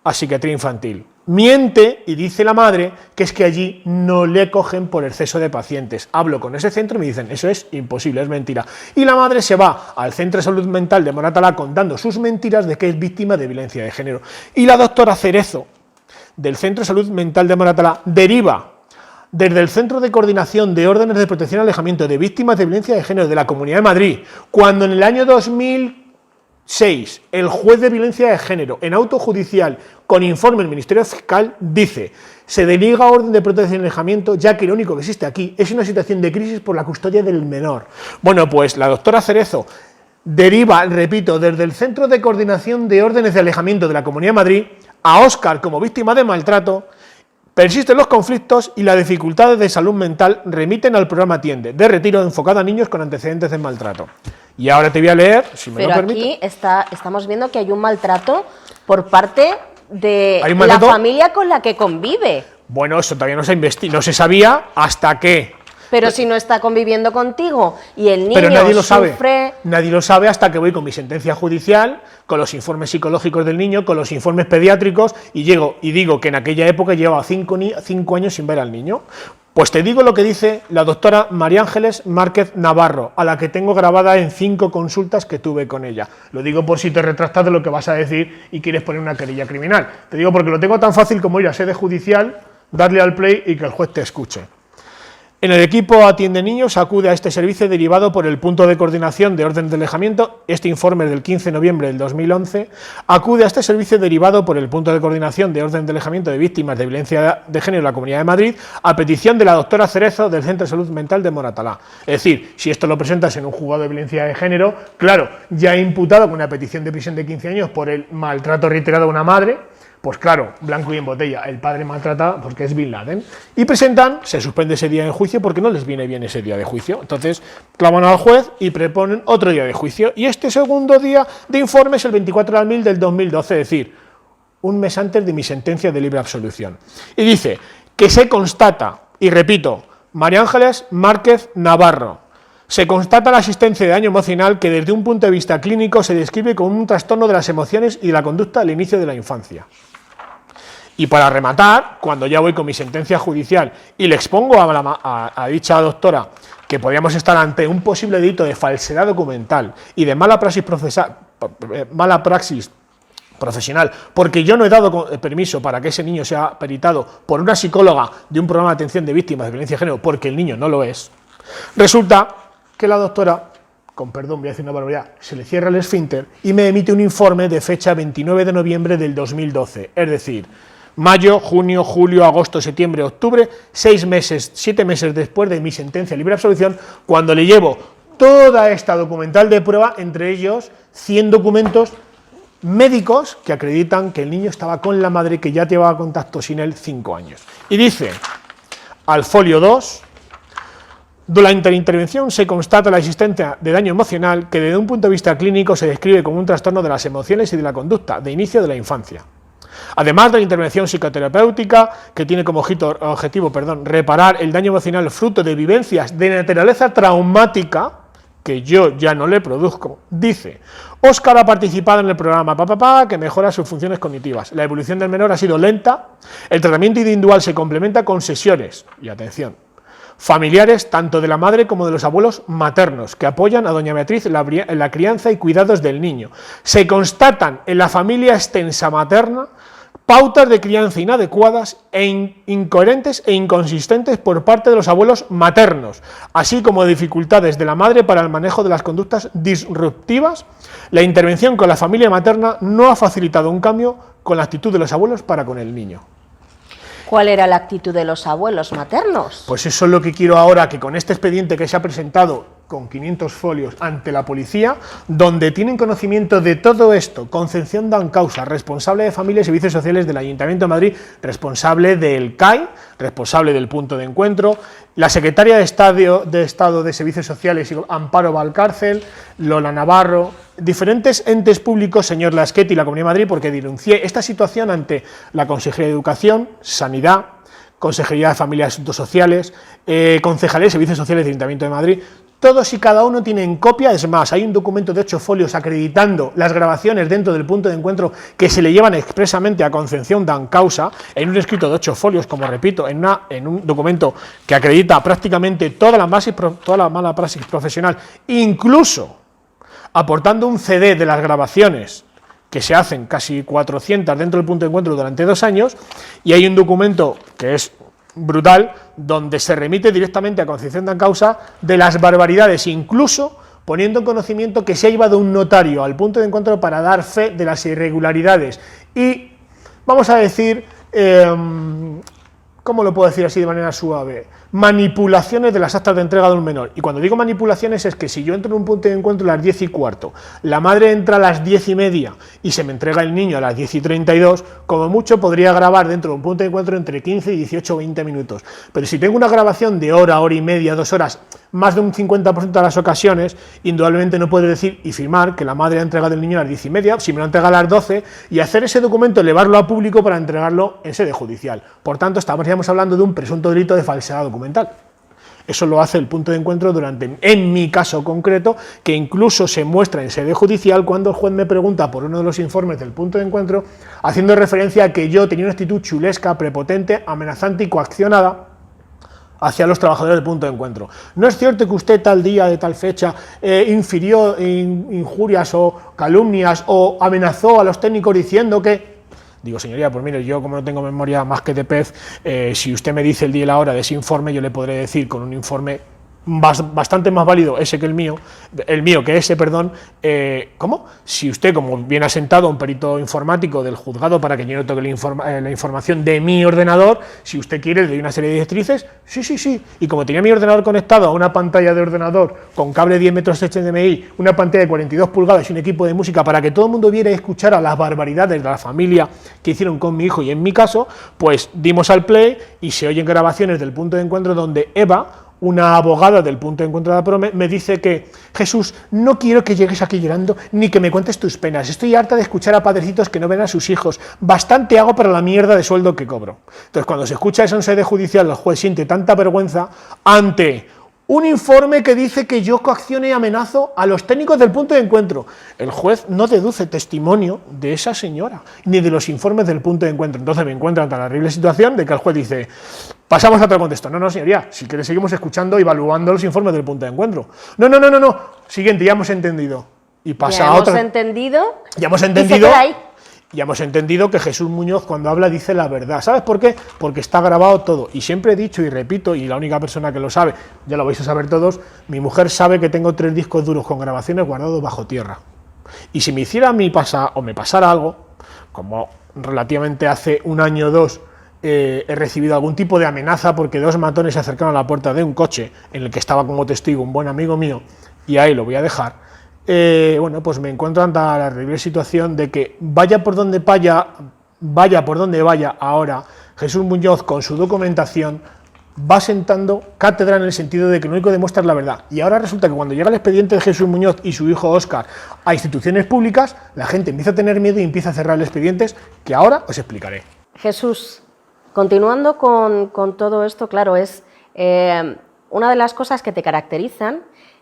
a psiquiatría infantil. Miente y dice la madre que es que allí no le cogen por exceso de pacientes. Hablo con ese centro y me dicen: eso es imposible, es mentira. Y la madre se va al Centro de Salud Mental de Moratalá contando sus mentiras de que es víctima de violencia de género. Y la doctora Cerezo, del Centro de Salud Mental de Moratalá, deriva desde el Centro de Coordinación de Órdenes de Protección y Alejamiento de Víctimas de Violencia de Género de la Comunidad de Madrid, cuando en el año 2006 el juez de violencia de género, en auto judicial con informe del Ministerio Fiscal, dice: se deniega orden de protección y alejamiento ya que lo único que existe aquí es una situación de crisis por la custodia del menor. Bueno, pues la doctora Cerezo deriva, repito, desde el Centro de Coordinación de Órdenes de Alejamiento de la Comunidad de Madrid a Óscar como víctima de maltrato. Persisten los conflictos y las dificultades de salud mental remiten al programa Atiende, de retiro enfocado a niños con antecedentes de maltrato. Y ahora te voy a leer, si me lo permite. Pero aquí estamos viendo que hay un maltrato por parte de la familia con la que convive. Bueno, eso todavía no se investigó, no se sabía hasta que... Pero si no está conviviendo contigo y el niño pero nadie lo sufre... sabe. Nadie lo sabe hasta que voy con mi sentencia judicial, con los informes psicológicos del niño, con los informes pediátricos, y llego y digo que en aquella época llevaba 5 años sin ver al niño. Pues te digo lo que dice la doctora María Ángeles Márquez Navarro, a la que tengo grabada en 5 consultas que tuve con ella. Lo digo por si te retractas de lo que vas a decir y quieres poner una querella criminal. Te digo porque lo tengo tan fácil como ir a sede judicial, darle al play y que el juez te escuche. En el equipo Atiende Niños acude a este servicio derivado por el punto de coordinación de órdenes de alejamiento. Este informe es del 15 de noviembre del 2011. Acude a este servicio derivado por el punto de coordinación de órdenes de alejamiento de víctimas de violencia de género en la Comunidad de Madrid a petición de la doctora Cerezo del Centro de Salud Mental de Moratalá. Es decir, si esto lo presentas en un juzgado de violencia de género, claro, ya imputado con una petición de prisión de 15 años por el maltrato reiterado a una madre, pues claro, blanco y en botella, el padre maltrata porque es Bin Laden. Y presentan, se suspende ese día en juicio porque no les viene bien ese día de juicio. Entonces, claman al juez y proponen otro día de juicio. Y este segundo día de informe es el 24 de abril del 2012, es decir, un mes antes de mi sentencia de libre absolución. Y dice que se constata, y repito, María Ángeles Márquez Navarro, se constata la existencia de daño emocional que desde un punto de vista clínico se describe como un trastorno de las emociones y de la conducta al inicio de la infancia. Y para rematar, cuando ya voy con mi sentencia judicial y le expongo a dicha doctora que podríamos estar ante un posible delito de falsedad documental y de mala praxis profesional, porque yo no he dado permiso para que ese niño sea peritado por una psicóloga de un programa de atención de víctimas de violencia de género, porque el niño no lo es, resulta que la doctora, con perdón voy a decir una barbaridad, se le cierra el esfínter y me emite un informe de fecha 29 de noviembre del 2012, es decir, mayo, junio, julio, agosto, septiembre, octubre, 7 meses después de mi sentencia de libre absolución, cuando le llevo toda esta documental de prueba, entre ellos 100 documentos médicos que acreditan que el niño estaba con la madre que ya llevaba contacto sin él 5 años. Y dice, al folio 2, durante la intervención se constata la existencia de daño emocional que desde un punto de vista clínico se describe como un trastorno de las emociones y de la conducta de inicio de la infancia. Además de la intervención psicoterapéutica, que tiene como objetivo reparar el daño emocional fruto de vivencias de naturaleza traumática, que yo ya no le produzco, dice, Óscar ha participado en el programa que mejora sus funciones cognitivas. La evolución del menor ha sido lenta, el tratamiento individual se complementa con sesiones, y atención, familiares tanto de la madre como de los abuelos maternos, que apoyan a doña Beatriz en la crianza y cuidados del niño. Se constatan en la familia extensa materna pautas de crianza inadecuadas e incoherentes e inconsistentes por parte de los abuelos maternos, así como dificultades de la madre para el manejo de las conductas disruptivas. La intervención con la familia materna no ha facilitado un cambio con la actitud de los abuelos para con el niño. ¿Cuál era la actitud de los abuelos maternos? Pues eso es lo que quiero ahora, que con este expediente que se ha presentado con 500 folios ante la policía, donde tienen conocimiento de todo esto, Concepción Dancausa, responsable de Familia y Servicios Sociales del Ayuntamiento de Madrid, responsable del CAI, responsable del punto de encuentro, la secretaria de Estado de Servicios Sociales, Amparo Valcárcel, Lola Navarro, diferentes entes públicos, señor Lasquet y la Comunidad de Madrid, porque denuncié esta situación ante la Consejería de Educación, Sanidad, Consejería de Familia y Asuntos Sociales, Concejalía de Servicios Sociales del Ayuntamiento de Madrid. Todos y cada uno tienen copia, es más, hay un documento de 8 folios acreditando las grabaciones dentro del punto de encuentro que se le llevan expresamente a Concepción Dancausa, en un escrito de 8 folios, como repito, en un documento que acredita prácticamente toda la mala praxis profesional, incluso aportando un CD de las grabaciones que se hacen casi 400 dentro del punto de encuentro durante 2 años, y hay un documento que es brutal, donde se remite directamente a Concepción Dancausa de las barbaridades, incluso poniendo en conocimiento que se ha llevado un notario al punto de encuentro para dar fe de las irregularidades y, vamos a decir, ¿cómo lo puedo decir así de manera suave? Manipulaciones de las actas de entrega de un menor. Y cuando digo manipulaciones es que si yo entro en un punto de encuentro a las 10:15, la madre entra a las 10:30 y se me entrega el niño a las 10:32, como mucho podría grabar dentro de un punto de encuentro entre 15 y 18 o 20 minutos. Pero si tengo una grabación de hora y media, 2 horas, más de un 50% de las ocasiones, indudablemente no puedo decir y firmar que la madre ha entregado el niño a las 10:30, si me lo entrega a las 12, y hacer ese documento, elevarlo a público para entregarlo en sede judicial. Por tanto, estaríamos hablando de un presunto delito de falsedad documental. Eso lo hace el punto de encuentro en mi caso concreto, que incluso se muestra en sede judicial cuando el juez me pregunta por uno de los informes del punto de encuentro, haciendo referencia a que yo tenía una actitud chulesca, prepotente, amenazante y coaccionada hacia los trabajadores del punto de encuentro. No es cierto que usted tal día, de tal fecha, infirió injurias o calumnias o amenazó a los técnicos diciendo que... Digo, señoría, pues mire, yo como no tengo memoria más que de pez, si usted me dice el día y la hora de ese informe, yo le podré decir con un informe bastante más válido ese que el mío que ese, perdón, ¿cómo? Si usted, como bien ha sentado un perito informático del juzgado para que yo no toque la información de mi ordenador, si usted quiere le doy una serie de directrices, sí, y como tenía mi ordenador conectado a una pantalla de ordenador con cable 10 metros HDMI, una pantalla de 42 pulgadas y un equipo de música para que todo el mundo viera y escuchara las barbaridades de la familia que hicieron con mi hijo y en mi caso, pues dimos al play y se oyen grabaciones del punto de encuentro donde Eva, una abogada del punto de encuentro de la PROME, me dice que, Jesús, no quiero que llegues aquí llorando ni que me cuentes tus penas, estoy harta de escuchar a padrecitos que no ven a sus hijos, bastante hago para la mierda de sueldo que cobro. Entonces, cuando se escucha eso en sede judicial, el juez siente tanta vergüenza ante un informe que dice que yo coacciono y amenazo a los técnicos del punto de encuentro. El juez no deduce testimonio de esa señora, ni de los informes del punto de encuentro. Entonces me encuentro ante la horrible situación de que el juez dice, pasamos a otro contexto. No, señoría, si quiere seguimos escuchando y evaluando los informes del punto de encuentro. No. Siguiente, ya hemos entendido. Y pasa a otra. Ya hemos entendido. Ya hemos entendido que Jesús Muñoz cuando habla dice la verdad. ¿Sabes por qué? Porque está grabado todo. Y siempre he dicho y repito, y la única persona que lo sabe, ya lo vais a saber todos, mi mujer sabe que tengo 3 discos duros con grabaciones guardados bajo tierra. Y si me hiciera a mí me pasara algo, como relativamente hace un año o 2, he recibido algún tipo de amenaza porque 2 matones se acercaron a la puerta de un coche en el que estaba como testigo un buen amigo mío, y ahí lo voy a dejar. Bueno, pues me encuentro ante la terrible situación de que vaya por donde vaya ahora, Jesús Muñoz con su documentación va sentando cátedra en el sentido de que lo único que demuestra es la verdad. Y ahora resulta que cuando llega el expediente de Jesús Muñoz y su hijo Óscar a instituciones públicas, la gente empieza a tener miedo y empieza a cerrar expedientes que ahora os explicaré. Jesús, continuando con todo esto, claro, es una de las cosas que te caracterizan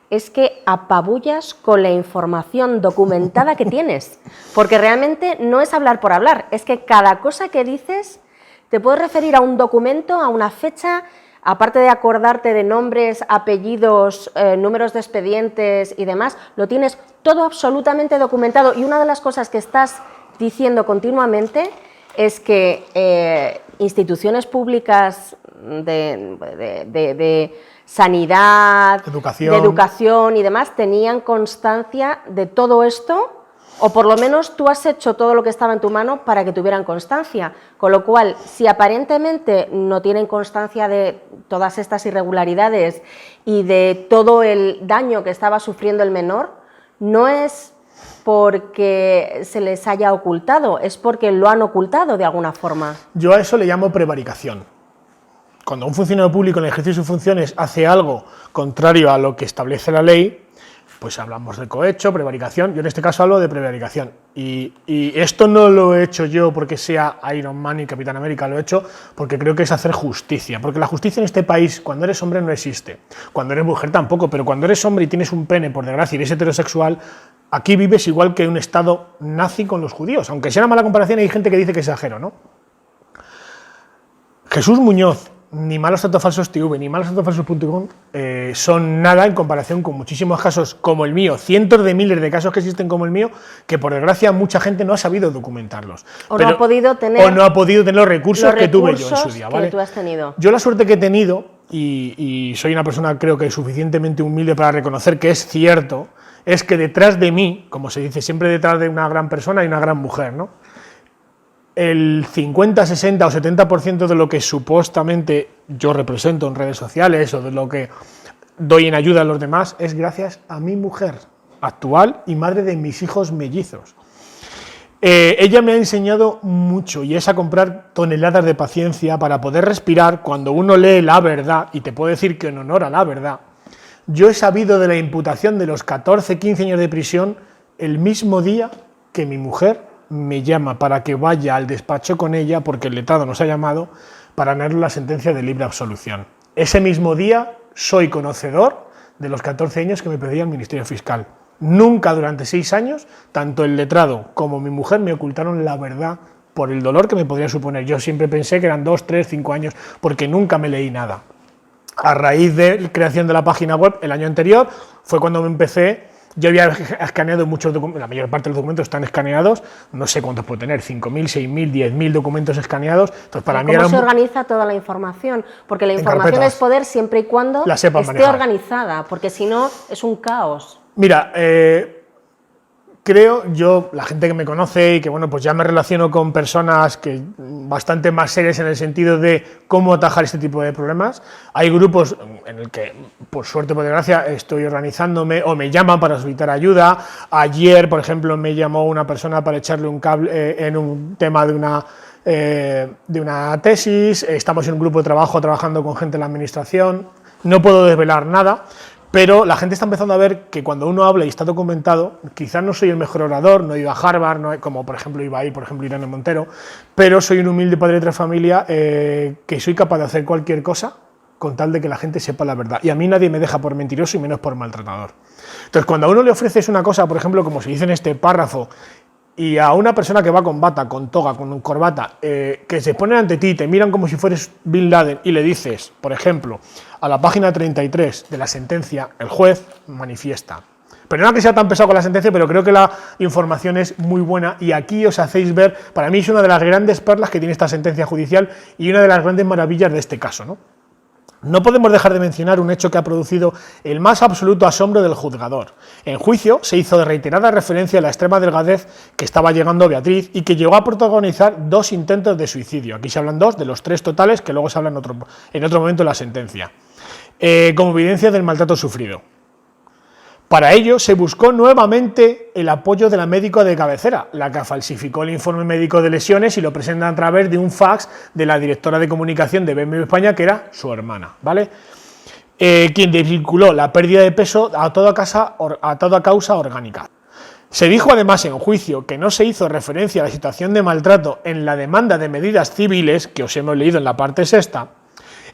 es que apabullas con la información documentada que tienes, porque realmente no es hablar por hablar, es que cada cosa que dices te puedes referir a un documento, a una fecha, aparte de acordarte de nombres, apellidos, números de expedientes y demás, lo tienes todo absolutamente documentado. Y una de las cosas que estás diciendo continuamente es que instituciones públicas de sanidad, de educación y demás tenían constancia de todo esto, o por lo menos tú has hecho todo lo que estaba en tu mano para que tuvieran constancia, con lo cual, si aparentemente no tienen constancia de todas estas irregularidades y de todo el daño que estaba sufriendo el menor, no es porque se les haya ocultado, es porque lo han ocultado de alguna forma. Yo a eso le llamo prevaricación. Cuando un funcionario público en el ejercicio de sus funciones hace algo contrario a lo que establece la ley, pues hablamos de cohecho, prevaricación. Yo en este caso hablo de prevaricación. Y esto no lo he hecho yo porque sea Iron Man y Capitán América, lo he hecho porque creo que es hacer justicia. Porque la justicia en este país, cuando eres hombre, no existe. Cuando eres mujer tampoco, pero cuando eres hombre y tienes un pene, por desgracia, y eres heterosexual, aquí vives igual que un estado nazi con los judíos. Aunque sea una mala comparación, hay gente que dice que exagero, ¿no? Jesús Muñoz, ni Malos Datos Falsos TV, ni malosdatosfalsos.com son nada en comparación con muchísimos casos como el mío, cientos de miles de casos que existen como el mío, que por desgracia mucha gente no ha sabido documentarlos. No ha podido tener los recursos que tuve yo en su día. ¿Vale? Que tú has tenido. Yo la suerte que he tenido, y soy una persona creo que suficientemente humilde para reconocer que es cierto, es que detrás de mí, como se dice siempre detrás de una gran persona hay una gran mujer, ¿no? El 50, 60 o 70% de lo que supuestamente yo represento en redes sociales o de lo que doy en ayuda a los demás es gracias a mi mujer actual y madre de mis hijos mellizos. Ella me ha enseñado mucho y es a comprar toneladas de paciencia para poder respirar cuando uno lee la verdad, y te puedo decir que en honor a la verdad, yo he sabido de la imputación de los 14, 15 años de prisión el mismo día que mi mujer me llama para que vaya al despacho con ella, porque el letrado nos ha llamado para ganar la sentencia de libre absolución. Ese mismo día soy conocedor de los 14 años que me pedía el Ministerio Fiscal. Nunca durante 6 años, tanto el letrado como mi mujer me ocultaron la verdad por el dolor que me podría suponer. Yo siempre pensé que eran 2, 3, 5 años, porque nunca me leí nada. A raíz de la creación de la página web el año anterior fue cuando me empecé Yo había escaneado muchos documentos, la mayor parte de los documentos están escaneados, no sé cuántos puedo tener, 5.000, 6.000, 10.000 documentos escaneados. Entonces, para mí ¿Cómo se organiza toda la información? Porque la información es poder siempre y cuando esté organizada, porque si no es un caos. Mira, creo yo, la gente que me conoce y que bueno, pues ya me relaciono con personas que bastante más serias en el sentido de cómo atajar este tipo de problemas. Hay grupos en el que, por suerte o por desgracia, estoy organizándome o me llaman para solicitar ayuda. Ayer, por ejemplo, me llamó una persona para echarle un cable en un tema de una tesis. Estamos en un grupo de trabajo trabajando con gente de la administración. No puedo desvelar nada. Pero la gente está empezando a ver que cuando uno habla y está documentado, quizás no soy el mejor orador, no he ido a Harvard, no, como por ejemplo iba a ir, por ejemplo, Irene Montero, pero soy un humilde padre de otra familia que soy capaz de hacer cualquier cosa con tal de que la gente sepa la verdad. Y a mí nadie me deja por mentiroso y menos por maltratador. Entonces, cuando a uno le ofreces una cosa, por ejemplo, como se dice en este párrafo, y a una persona que va con bata, con toga, con corbata, que se ponen ante ti, te miran como si fueras Bin Laden y le dices, por ejemplo, a la página 33 de la sentencia, el juez manifiesta. Perdona que sea tan pesado con la sentencia, pero creo que la información es muy buena y aquí os hacéis ver, para mí es una de las grandes perlas que tiene esta sentencia judicial y una de las grandes maravillas de este caso, ¿no? No podemos dejar de mencionar un hecho que ha producido el más absoluto asombro del juzgador. En juicio se hizo de reiterada referencia a la extrema delgadez que estaba llegando Beatriz y que llegó a protagonizar 2 intentos de suicidio. Aquí se hablan 2 de los 3 totales que luego se hablan en otro momento en la sentencia, como evidencia del maltrato sufrido. Para ello se buscó nuevamente el apoyo de la médico de cabecera, la que falsificó el informe médico de lesiones y lo presenta a través de un fax de la directora de comunicación de BMW España, que era su hermana, ¿vale? Quien desvinculó la pérdida de peso a toda causa orgánica. Se dijo además en juicio que no se hizo referencia a la situación de maltrato en la demanda de medidas civiles, que os hemos leído en la parte sexta,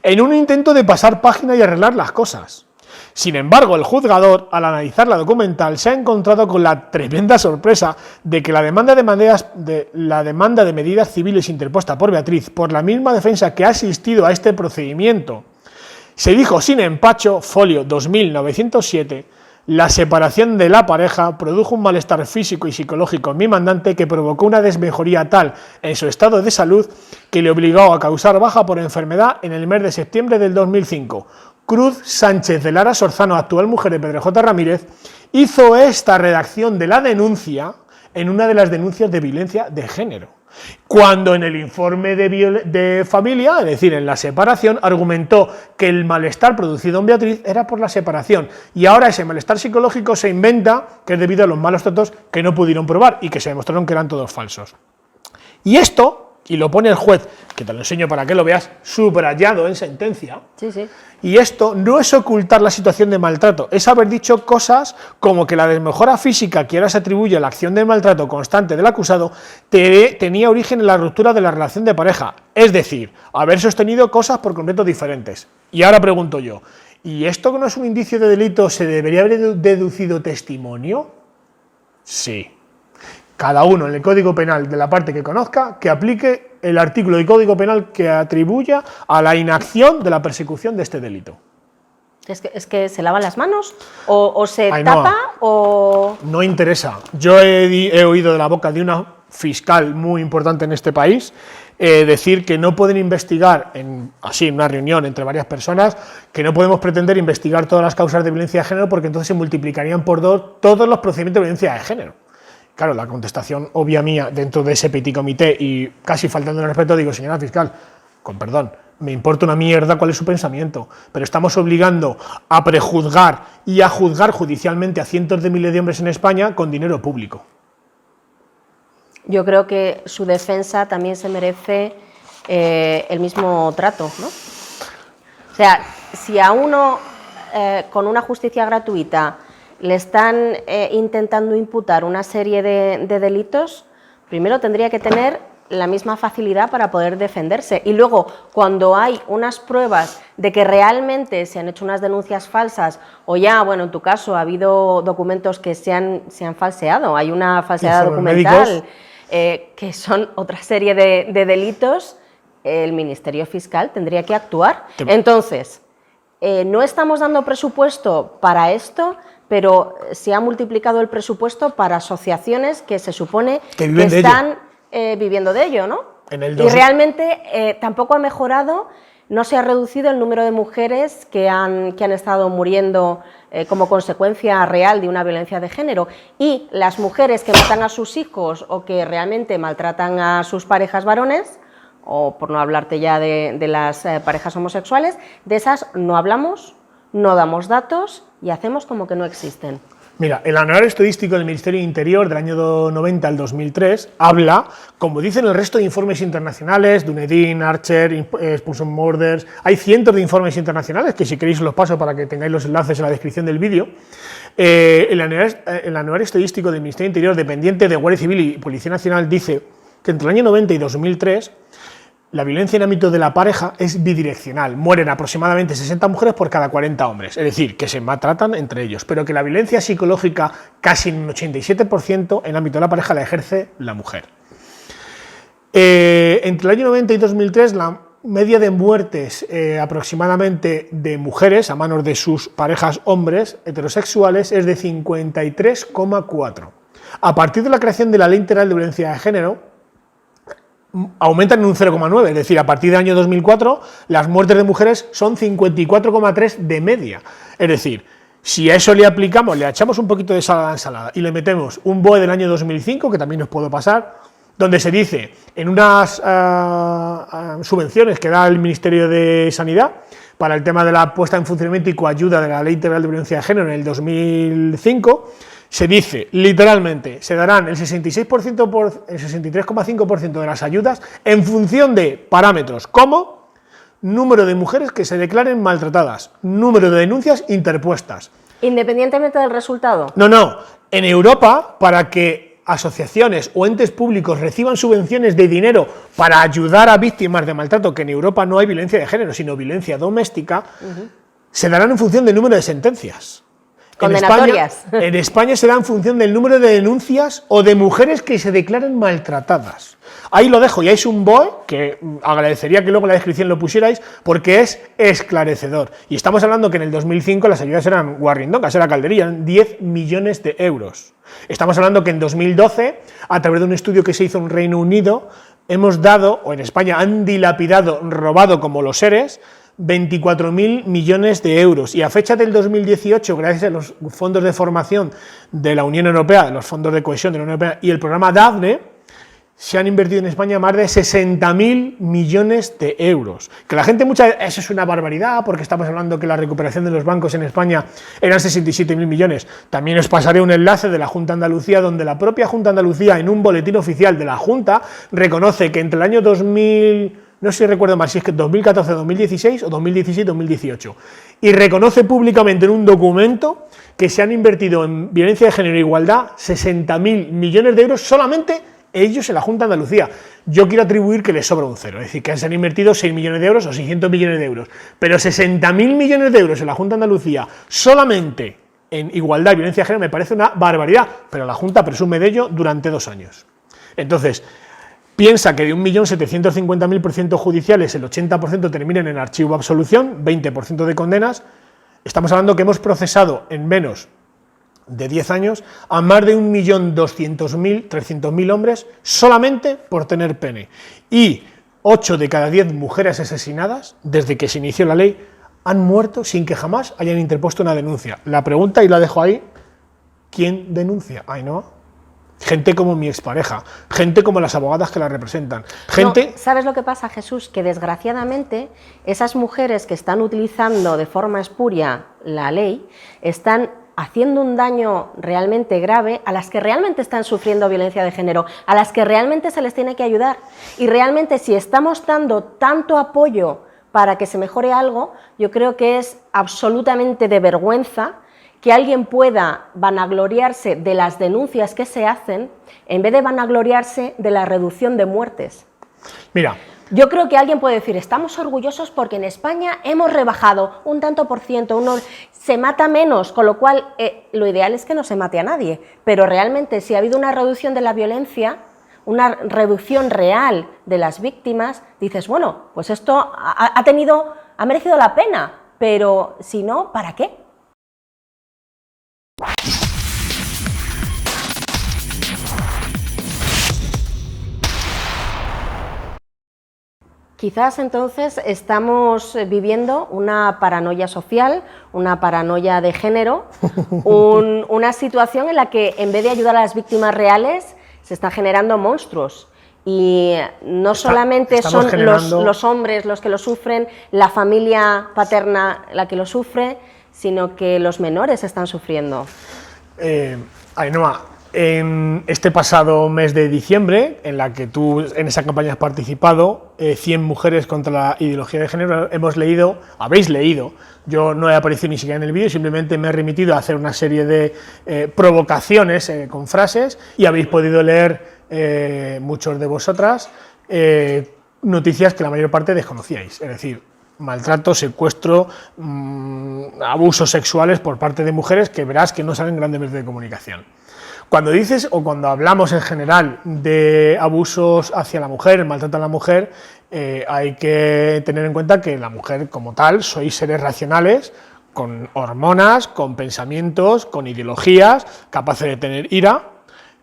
en un intento de pasar página y arreglar las cosas. Sin embargo, el juzgador, al analizar la documental, se ha encontrado con la tremenda sorpresa de que la demanda de medidas civiles interpuesta por Beatriz por la misma defensa que ha asistido a este procedimiento, se dijo sin empacho, folio 2907, la separación de la pareja produjo un malestar físico y psicológico en mi mandante que provocó una desmejoría tal en su estado de salud que le obligó a causar baja por enfermedad en el mes de septiembre del 2005. Cruz Sánchez de Lara Sorzano, actual mujer de Pedro J. Ramírez, hizo esta redacción de la denuncia en una de las denuncias de violencia de género, cuando en el informe de familia, es decir, en la separación, argumentó que el malestar producido en Beatriz era por la separación y ahora ese malestar psicológico se inventa que es debido a los malos tratos que no pudieron probar y que se demostraron que eran todos falsos. Y esto, y lo pone el juez, que te lo enseño para que lo veas, subrayado en sentencia. Sí, sí. Y esto no es ocultar la situación de maltrato, es haber dicho cosas como que la desmejora física que ahora se atribuye a la acción de maltrato constante del acusado tenía origen en la ruptura de la relación de pareja, es decir, haber sostenido cosas por completo diferentes. Y ahora pregunto yo, ¿y esto que no es un indicio de delito se debería haber deducido testimonio? Sí. Cada uno en el Código Penal de la parte que conozca, que aplique el artículo del Código Penal que atribuya a la inacción de la persecución de este delito. ¿Es que se lavan las manos? ¿O se tapa? ¿O...? No interesa. Yo he oído de la boca de una fiscal muy importante en este país decir que no pueden investigar, en una reunión entre varias personas, que no podemos pretender investigar todas las causas de violencia de género porque entonces se multiplicarían por 2 todos los procedimientos de violencia de género. Claro, la contestación obvia mía dentro de ese petit comité y casi faltando el respeto digo, señora fiscal, con perdón, me importa una mierda cuál es su pensamiento, pero estamos obligando a prejuzgar y a juzgar judicialmente a cientos de miles de hombres en España con dinero público. Yo creo que su defensa también se merece el mismo trato, ¿no? O sea, si a uno con una justicia gratuita le están intentando imputar una serie de delitos, primero tendría que tener la misma facilidad para poder defenderse. Y luego, cuando hay unas pruebas de que realmente se han hecho unas denuncias falsas, o ya, bueno, en tu caso, ha habido documentos que se han falseado, hay una falsedad documental, que son otra serie de delitos, el Ministerio Fiscal tendría que actuar. Entonces, no estamos dando presupuesto para esto, pero se ha multiplicado el presupuesto para asociaciones que se supone que están viviendo de ello, ¿no? Y realmente tampoco ha mejorado, no se ha reducido el número de mujeres que han estado muriendo como consecuencia real de una violencia de género, y las mujeres que matan a sus hijos o que realmente maltratan a sus parejas varones, o por no hablarte ya de las parejas homosexuales, de esas no hablamos, no damos datos y hacemos como que no existen. Mira, el anuario estadístico del Ministerio de Interior del año 90 al 2003 habla, como dicen el resto de informes internacionales, Dunedin, Archer, Expulsion Borders, hay cientos de informes internacionales que si queréis os los paso para que tengáis los enlaces en la descripción del vídeo. El anuario estadístico del Ministerio de Interior, dependiente de Guardia Civil y Policía Nacional, dice que entre el año 90 y 2003 la violencia en ámbito de la pareja es bidireccional, mueren aproximadamente 60 mujeres por cada 40 hombres, es decir, que se maltratan entre ellos, pero que la violencia psicológica, casi en un 87%, en ámbito de la pareja la ejerce la mujer. Entre el año 90 y 2003, la media de muertes aproximadamente de mujeres a manos de sus parejas hombres heterosexuales es de 53,4. A partir de la creación de la Ley Integral de Violencia de Género, aumentan en un 0,9, es decir, a partir del año 2004 las muertes de mujeres son 54,3 de media. Es decir, si a eso le aplicamos, le echamos un poquito de sal a la ensalada y le metemos un BOE del año 2005, que también os puedo pasar, donde se dice en unas subvenciones que da el Ministerio de Sanidad para el tema de la puesta en funcionamiento y coayuda de la Ley Integral de Violencia de Género en el 2005, se dice, literalmente, se darán el 66%, el 63,5% de las ayudas en función de parámetros como número de mujeres que se declaren maltratadas, número de denuncias interpuestas. ¿Independientemente del resultado? No. En Europa, para que asociaciones o entes públicos reciban subvenciones de dinero para ayudar a víctimas de maltrato, que en Europa no hay violencia de género, sino violencia doméstica, se darán en función del número de sentencias. Condenatorias. En España se da en función del número de denuncias o de mujeres que se declaren maltratadas. Ahí lo dejo, y es un BOE que agradecería que luego en la descripción lo pusierais porque es esclarecedor. Y estamos hablando que en el 2005 las ayudas eran guarrindongas, era calderilla, eran 10 millones de euros. Estamos hablando que en 2012, a través de un estudio que se hizo en Reino Unido, hemos dado, o en España han dilapidado, robado como los seres, 24.000 millones de euros, y a fecha del 2018, gracias a los fondos de formación de la Unión Europea, los fondos de cohesión de la Unión Europea y el programa DAFNE, se han invertido en España más de 60.000 millones de euros. Que la gente muchas veces, eso es una barbaridad, porque estamos hablando que la recuperación de los bancos en España eran 67.000 millones. También os pasaré un enlace de la Junta de Andalucía, donde la propia Junta de Andalucía, en un boletín oficial de la Junta, reconoce que entre el año 2000... no sé si recuerdo mal si es que 2014-2016 o 2017-2018, y reconoce públicamente en un documento que se han invertido en violencia de género e igualdad 60.000 millones de euros solamente ellos en la Junta de Andalucía. Yo quiero atribuir que les sobra un cero, es decir, que se han invertido 6 millones de euros o 600 millones de euros, pero 60.000 millones de euros en la Junta de Andalucía solamente en igualdad y violencia de género me parece una barbaridad, pero la Junta presume de ello durante 2 años. Entonces, piensa que de 1.750.000 procedimientos judiciales, el 80% terminan en archivo o absolución, 20% de condenas. Estamos hablando que hemos procesado en menos de 10 años a más de 1.200.000, 300.000 hombres solamente por tener pene. Y 8 de cada 10 mujeres asesinadas, desde que se inició la ley, han muerto sin que jamás hayan interpuesto una denuncia. La pregunta, y la dejo ahí, ¿quién denuncia? Ainhoa. Gente como mi expareja, gente como las abogadas que la representan, gente... No, ¿sabes lo que pasa, Jesús? Que desgraciadamente esas mujeres que están utilizando de forma espuria la ley están haciendo un daño realmente grave a las que realmente están sufriendo violencia de género, a las que realmente se les tiene que ayudar. Y realmente si estamos dando tanto apoyo para que se mejore algo, yo creo que es absolutamente de vergüenza que alguien pueda vanagloriarse de las denuncias que se hacen en vez de vanagloriarse de la reducción de muertes. Mira, yo creo que alguien puede decir, estamos orgullosos porque en España hemos rebajado un tanto por ciento, se mata menos, con lo cual lo ideal es que no se mate a nadie, pero realmente si ha habido una reducción de la violencia, una reducción real de las víctimas, dices, bueno, pues esto ha merecido la pena, pero si no, ¿para qué? Quizás entonces estamos viviendo una paranoia social, una paranoia de género, una situación en la que en vez de ayudar a las víctimas reales se están generando monstruos. Y no solamente son los hombres los que lo sufren, la familia paterna la que lo sufre, sino que los menores están sufriendo. Ainhoa, en este pasado mes de diciembre, en la que tú en esa campaña has participado, 100 mujeres contra la ideología de género, habéis leído, yo no he aparecido ni siquiera en el vídeo, simplemente me he remitido a hacer una serie de provocaciones con frases, y habéis podido leer, muchos de vosotras, noticias que la mayor parte desconocíais, es decir, maltrato, secuestro, abusos sexuales por parte de mujeres que verás que no salen en grandes medios de comunicación. Cuando dices o cuando hablamos en general de abusos hacia la mujer, el maltrato a la mujer, hay que tener en cuenta que la mujer como tal sois seres racionales, con hormonas, con pensamientos, con ideologías, capaces de tener ira,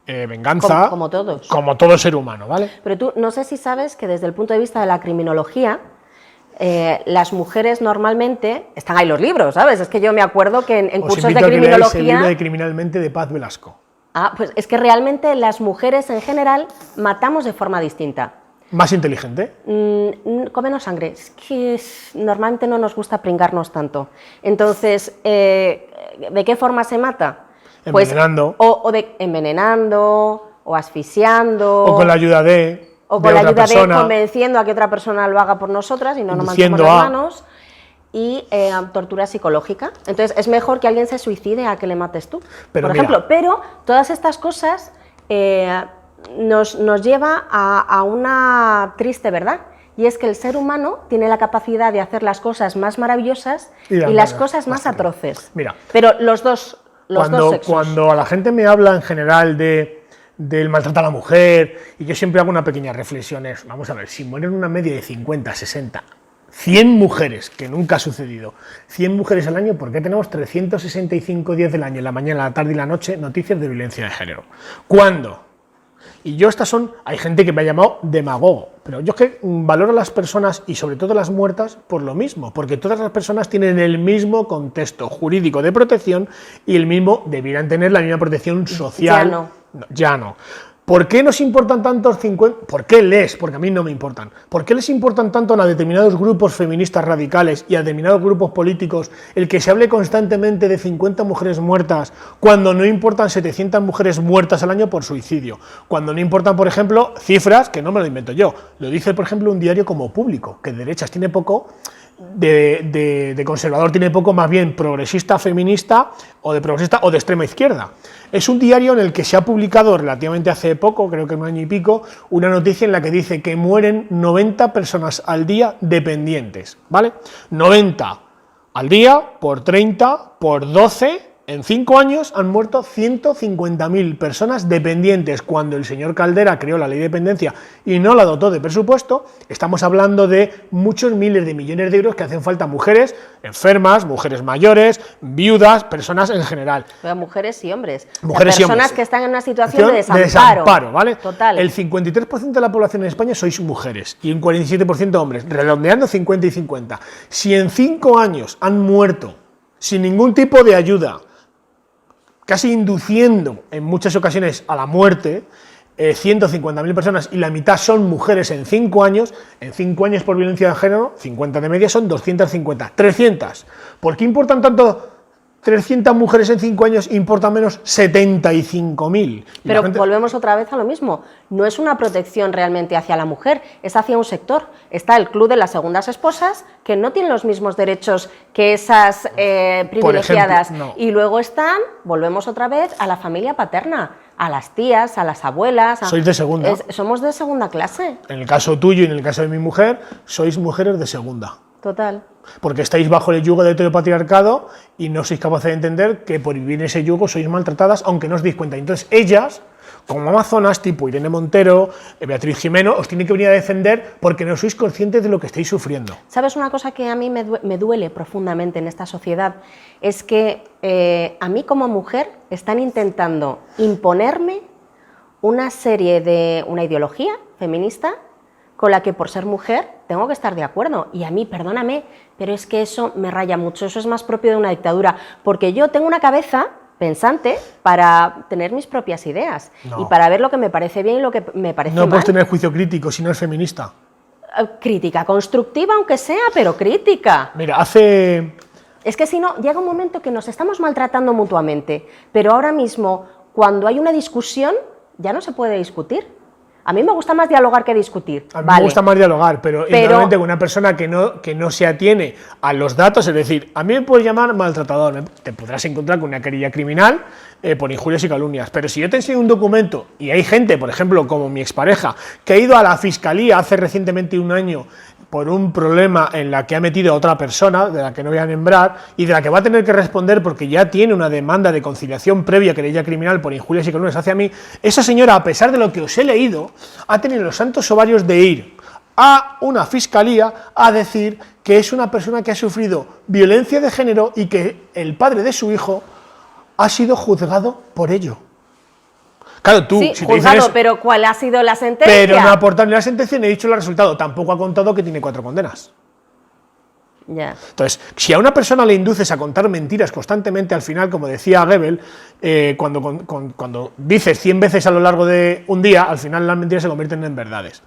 venganza, como todos. Como todo ser humano, ¿vale? Pero tú no sé si sabes que desde el punto de vista de la criminología, las mujeres normalmente, están ahí los libros, ¿sabes? Es que yo me acuerdo que en cursos de criminología... Os invito a que leáis el libro de Criminalmente de Paz Velasco. Ah, pues es que realmente las mujeres en general matamos de forma distinta. ¿Más inteligente? Con menos sangre. Es que normalmente no nos gusta pringarnos tanto. Entonces, ¿de qué forma se mata? Envenenando. Pues, envenenando, o asfixiando. O con la ayuda de... O con la ayuda de convenciendo a que otra persona lo haga por nosotras y no nos manchemos las manos. Y tortura psicológica. Entonces es mejor que alguien se suicide a que le mates tú, por ejemplo. Pero todas estas cosas nos lleva a una triste verdad, y es que el ser humano tiene la capacidad de hacer las cosas más maravillosas y las cosas más atroces. Mira, pero los dos sexos. Cuando a la gente me habla en general del maltrato a la mujer, y yo siempre hago una pequeña reflexión, vamos a ver, si mueren una media de 50, 60, 100 mujeres, que nunca ha sucedido, 100 mujeres al año, ¿por qué tenemos 365 días del año, en la mañana, la tarde y la noche, noticias de violencia de género? ¿Cuándo? Y yo hay gente que me ha llamado demagogo, pero yo es que valoro a las personas y sobre todo las muertas por lo mismo, porque todas las personas tienen el mismo contexto jurídico de protección y debieran tener la misma protección social. Ya no. ¿Por qué nos importan tantos 50? ¿Por qué Porque a mí no me importan. ¿Por qué les importan tanto a determinados grupos feministas radicales y a determinados grupos políticos el que se hable constantemente de 50 mujeres muertas cuando no importan 700 mujeres muertas al año por suicidio? Cuando no importan, por ejemplo, cifras, que no me lo invento yo, lo dice, por ejemplo, un diario como Público, que de derechas tiene poco, de conservador tiene poco, más bien progresista, feminista, o de progresista o de extrema izquierda. Es un diario en el que se ha publicado relativamente hace poco, creo que un año y pico, una noticia en la que dice que mueren 90 personas al día dependientes, ¿vale? 90 al día por 30 por 12... En 5 años han muerto 150.000 personas dependientes. Cuando el señor Caldera creó la ley de dependencia y no la dotó de presupuesto, estamos hablando de muchos miles de millones de euros que hacen falta a mujeres enfermas, mujeres mayores, viudas, personas en general. Pero mujeres y hombres. Personas que están en una situación de desamparo. ¿Vale? Total. El 53% de la población en España sois mujeres y un 47% hombres, redondeando 50 y 50. Si en 5 años han muerto sin ningún tipo de ayuda, casi induciendo en muchas ocasiones a la muerte, 150.000 personas, y la mitad son mujeres en 5 años por violencia de género, 50 de media son 250, 300. ¿Por qué importan tanto 300 mujeres en 5 años, importan menos 75.000? Pero volvemos otra vez a lo mismo, no es una protección realmente hacia la mujer, es hacia un sector. Está el club de las segundas esposas, que no tienen los mismos derechos que esas privilegiadas. Por ejemplo, no. Y luego volvemos otra vez a la familia paterna, a las tías, a las abuelas. Sois de segunda. Somos de segunda clase. En el caso tuyo y en el caso de mi mujer, sois mujeres de segunda. Total. Porque estáis bajo el yugo del heteropatriarcado y no sois capaces de entender que por vivir en ese yugo sois maltratadas, aunque no os deis cuenta. Entonces ellas, como amazonas tipo Irene Montero, Beatriz Jimeno, os tienen que venir a defender porque no sois conscientes de lo que estáis sufriendo. ¿Sabes una cosa que a mí me duele profundamente en esta sociedad? Es que a mí como mujer están intentando imponerme una ideología feminista con la que por ser mujer tengo que estar de acuerdo. Y a mí, perdóname, pero es que eso me raya mucho, eso es más propio de una dictadura, porque yo tengo una cabeza pensante para tener mis propias ideas y para ver lo que me parece bien y lo que me parece mal. No puedes tener juicio crítico si no eres feminista. Crítica constructiva, aunque sea, pero crítica. Mira, hace... Es que si no, llega un momento que nos estamos maltratando mutuamente, pero ahora mismo, cuando hay una discusión, ya no se puede discutir. A mí me gusta más dialogar que discutir. A mí me gusta más dialogar, pero igualmente con una persona que no se atiene a los datos, es decir, a mí me puedes llamar maltratador, te podrás encontrar con una querella criminal por injurias y calumnias, pero si yo te enseño un documento y hay gente, por ejemplo, como mi expareja, que ha ido a la fiscalía hace recientemente un año por un problema en la que ha metido a otra persona, de la que no voy a nombrar, y de la que va a tener que responder porque ya tiene una demanda de conciliación previa, querella criminal por injurias y calumnias hacia mí, esa señora, a pesar de lo que os he leído, ha tenido los santos ovarios de ir a una fiscalía a decir que es una persona que ha sufrido violencia de género y que el padre de su hijo ha sido juzgado por ello. Claro, tú, sí, si juzgado, te dices, pero ¿cuál ha sido la sentencia? pero no ha aportado ni la sentencia ni ha dicho el resultado. Tampoco ha contado que tiene 4 condenas. Ya. Entonces, si a una persona le induces a contar mentiras constantemente, al final, como decía Goebbels, cuando dices 100 veces a lo largo de un día, al final las mentiras se convierten en verdades.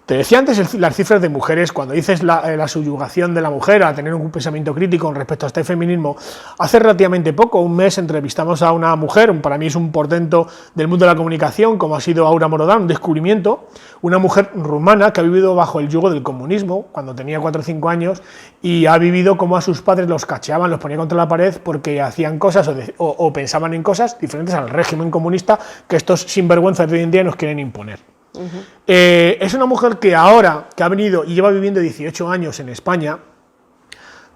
Te decía antes las cifras de mujeres, cuando dices la subyugación de la mujer a tener un pensamiento crítico con respecto a este feminismo. Hace relativamente poco, un mes, entrevistamos a una mujer, para mí es un portento del mundo de la comunicación, como ha sido Aura Morodán, un descubrimiento, una mujer rumana que ha vivido bajo el yugo del comunismo cuando tenía 4 o 5 años y ha vivido como a sus padres los cacheaban, los ponían contra la pared porque hacían cosas o pensaban en cosas diferentes al régimen comunista que estos sinvergüenzas de hoy en día nos quieren imponer. Es una mujer que ahora, que ha venido y lleva viviendo 18 años en España,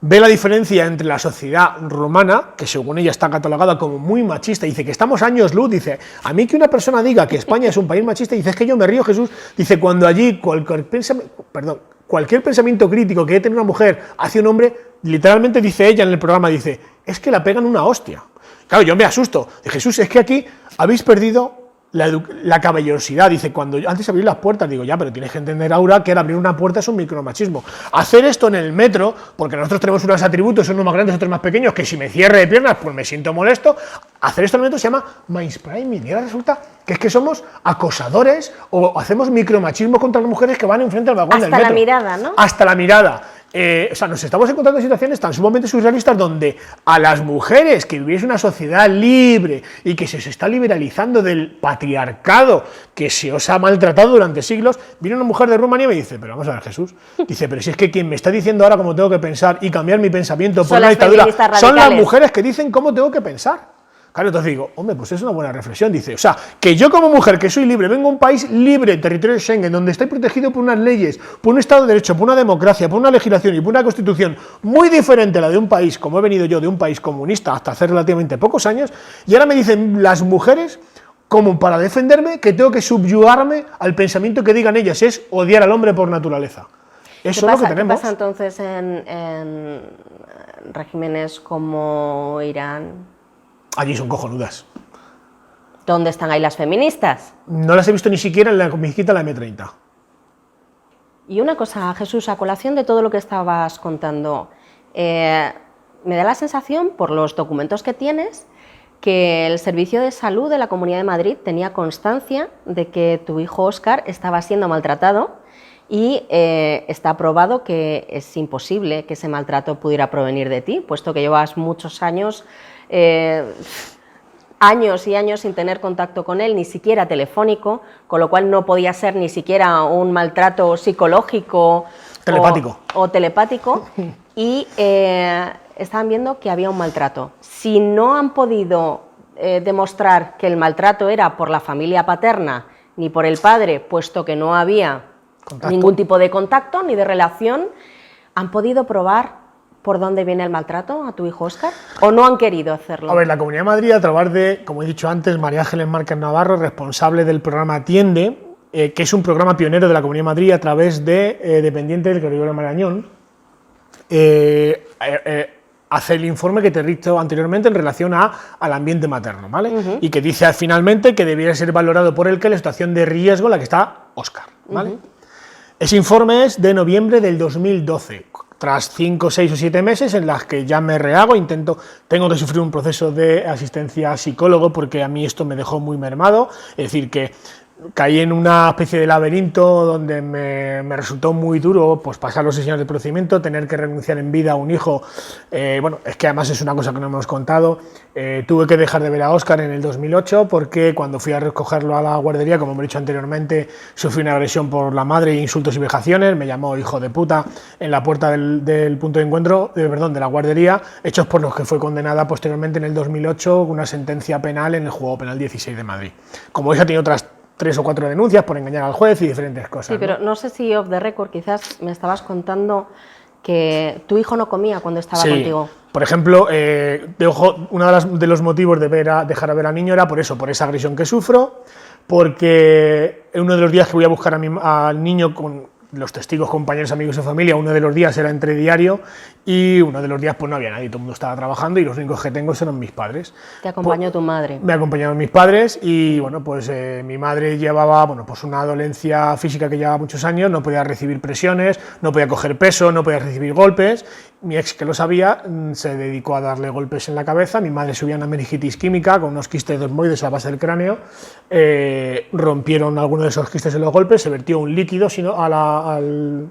ve la diferencia entre la sociedad rumana, que según ella está catalogada como muy machista, dice que estamos años luz, dice, a mí que una persona diga que España es un país machista, dice, es que yo me río, Jesús, dice, cuando allí cualquier pensamiento crítico que tiene una mujer hacia un hombre, literalmente dice ella en el programa, dice, es que la pegan una hostia. Claro, yo me asusto, de Jesús, es que aquí habéis perdido la caballerosidad, dice, cuando yo antes abrí las puertas, digo, ya, pero tienes que entender, Aura, que al abrir una puerta es un micromachismo. Hacer esto en el metro, porque nosotros tenemos unos atributos, unos más grandes, otros más pequeños, que si me cierre de piernas, pues me siento molesto. Hacer esto en el metro se llama mansplaining, y ahora resulta que es que somos acosadores o hacemos micromachismo contra las mujeres que van enfrente al vagón del metro. Hasta la mirada, ¿no? Hasta la mirada. O sea, nos estamos encontrando en situaciones tan sumamente surrealistas donde a las mujeres que viviese una sociedad libre y que se os está liberalizando del patriarcado que se os ha maltratado durante siglos, viene una mujer de Rumanía y me dice, pero vamos a ver, Jesús, dice, pero si es que quien me está diciendo ahora cómo tengo que pensar y cambiar mi pensamiento por una dictadura son las mujeres que dicen cómo tengo que pensar. Claro, entonces digo, hombre, pues es una buena reflexión, dice, o sea, que yo como mujer, que soy libre, vengo a un país libre, territorio de Schengen, donde estoy protegido por unas leyes, por un Estado de Derecho, por una democracia, por una legislación y por una constitución muy diferente a la de un país, como he venido yo de un país comunista hasta hace relativamente pocos años, y ahora me dicen las mujeres, como para defenderme, que tengo que subyugarme al pensamiento que digan ellas, es odiar al hombre por naturaleza. Eso es lo que tenemos. ¿Qué pasa entonces en regímenes como Irán? Allí son cojonudas. ¿Dónde están ahí las feministas? No las he visto ni siquiera en la mezquita de la M30. Y una cosa, Jesús, a colación de todo lo que estabas contando, me da la sensación, por los documentos que tienes, que el Servicio de Salud de la Comunidad de Madrid tenía constancia de que tu hijo Óscar estaba siendo maltratado y está probado que es imposible que ese maltrato pudiera provenir de ti, puesto que llevas muchos años... años y años sin tener contacto con él, ni siquiera telefónico, con lo cual no podía ser ni siquiera un maltrato psicológico o telepático, y estaban viendo que había un maltrato. Si no han podido demostrar que el maltrato era por la familia paterna ni por el padre, puesto que no había ningún tipo de contacto ni de relación, ¿han podido probar por dónde viene el maltrato a tu hijo Óscar? ¿O no han querido hacerlo? A ver, la Comunidad de Madrid, a través de, como he dicho antes, María Ángeles Márquez Navarro, responsable del programa Atiende, que es un programa pionero de la Comunidad de Madrid a través de dependientes del Gregorio Marañón, hace el informe que te he dicho anteriormente en relación al ambiente materno, ¿vale? Y que dice finalmente que debiera ser valorado por él que la situación de riesgo en la que está Óscar, ¿vale? Ese informe es de noviembre del 2012, tras 5, 6 o 7 meses en las que ya me rehago, tengo que sufrir un proceso de asistencia psicólogo porque a mí esto me dejó muy mermado, es decir, que caí en una especie de laberinto donde me resultó muy duro pues, pasar los 6 años de procedimiento, tener que renunciar en vida a un hijo. Bueno, es que además es una cosa que no hemos contado. Tuve que dejar de ver a Óscar en el 2008 porque cuando fui a recogerlo a la guardería, como he dicho anteriormente, sufrí una agresión por la madre, insultos y vejaciones, me llamó hijo de puta en la puerta del punto de encuentro, de la guardería, hechos por los que fue condenada posteriormente en el 2008 con una sentencia penal en el Juzgado Penal 16 de Madrid. Como veis, ha tenido otras 3 o 4 denuncias por engañar al juez y diferentes cosas. Sí, pero no sé si off the record, quizás me estabas contando que tu hijo no comía cuando estaba contigo. Por ejemplo, uno de los motivos de dejar a ver al niño era por eso, por esa agresión que sufro, porque uno de los días que voy a buscar al niño con los testigos, compañeros, amigos y familia, uno de los días era entre diario y uno de los días pues no había nadie, todo el mundo estaba trabajando y los únicos que tengo eran mis padres. ¿Te acompañó tu madre? Me acompañaron mis padres y bueno, pues mi madre llevaba pues una dolencia física que llevaba muchos años, no podía recibir presiones, no podía coger peso, no podía recibir golpes. Mi ex, que lo sabía, se dedicó a darle golpes en la cabeza. Mi madre subía una meningitis química con unos quistes desmoides a la base del cráneo. Rompieron algunos de esos quistes en los golpes, se vertió un líquido al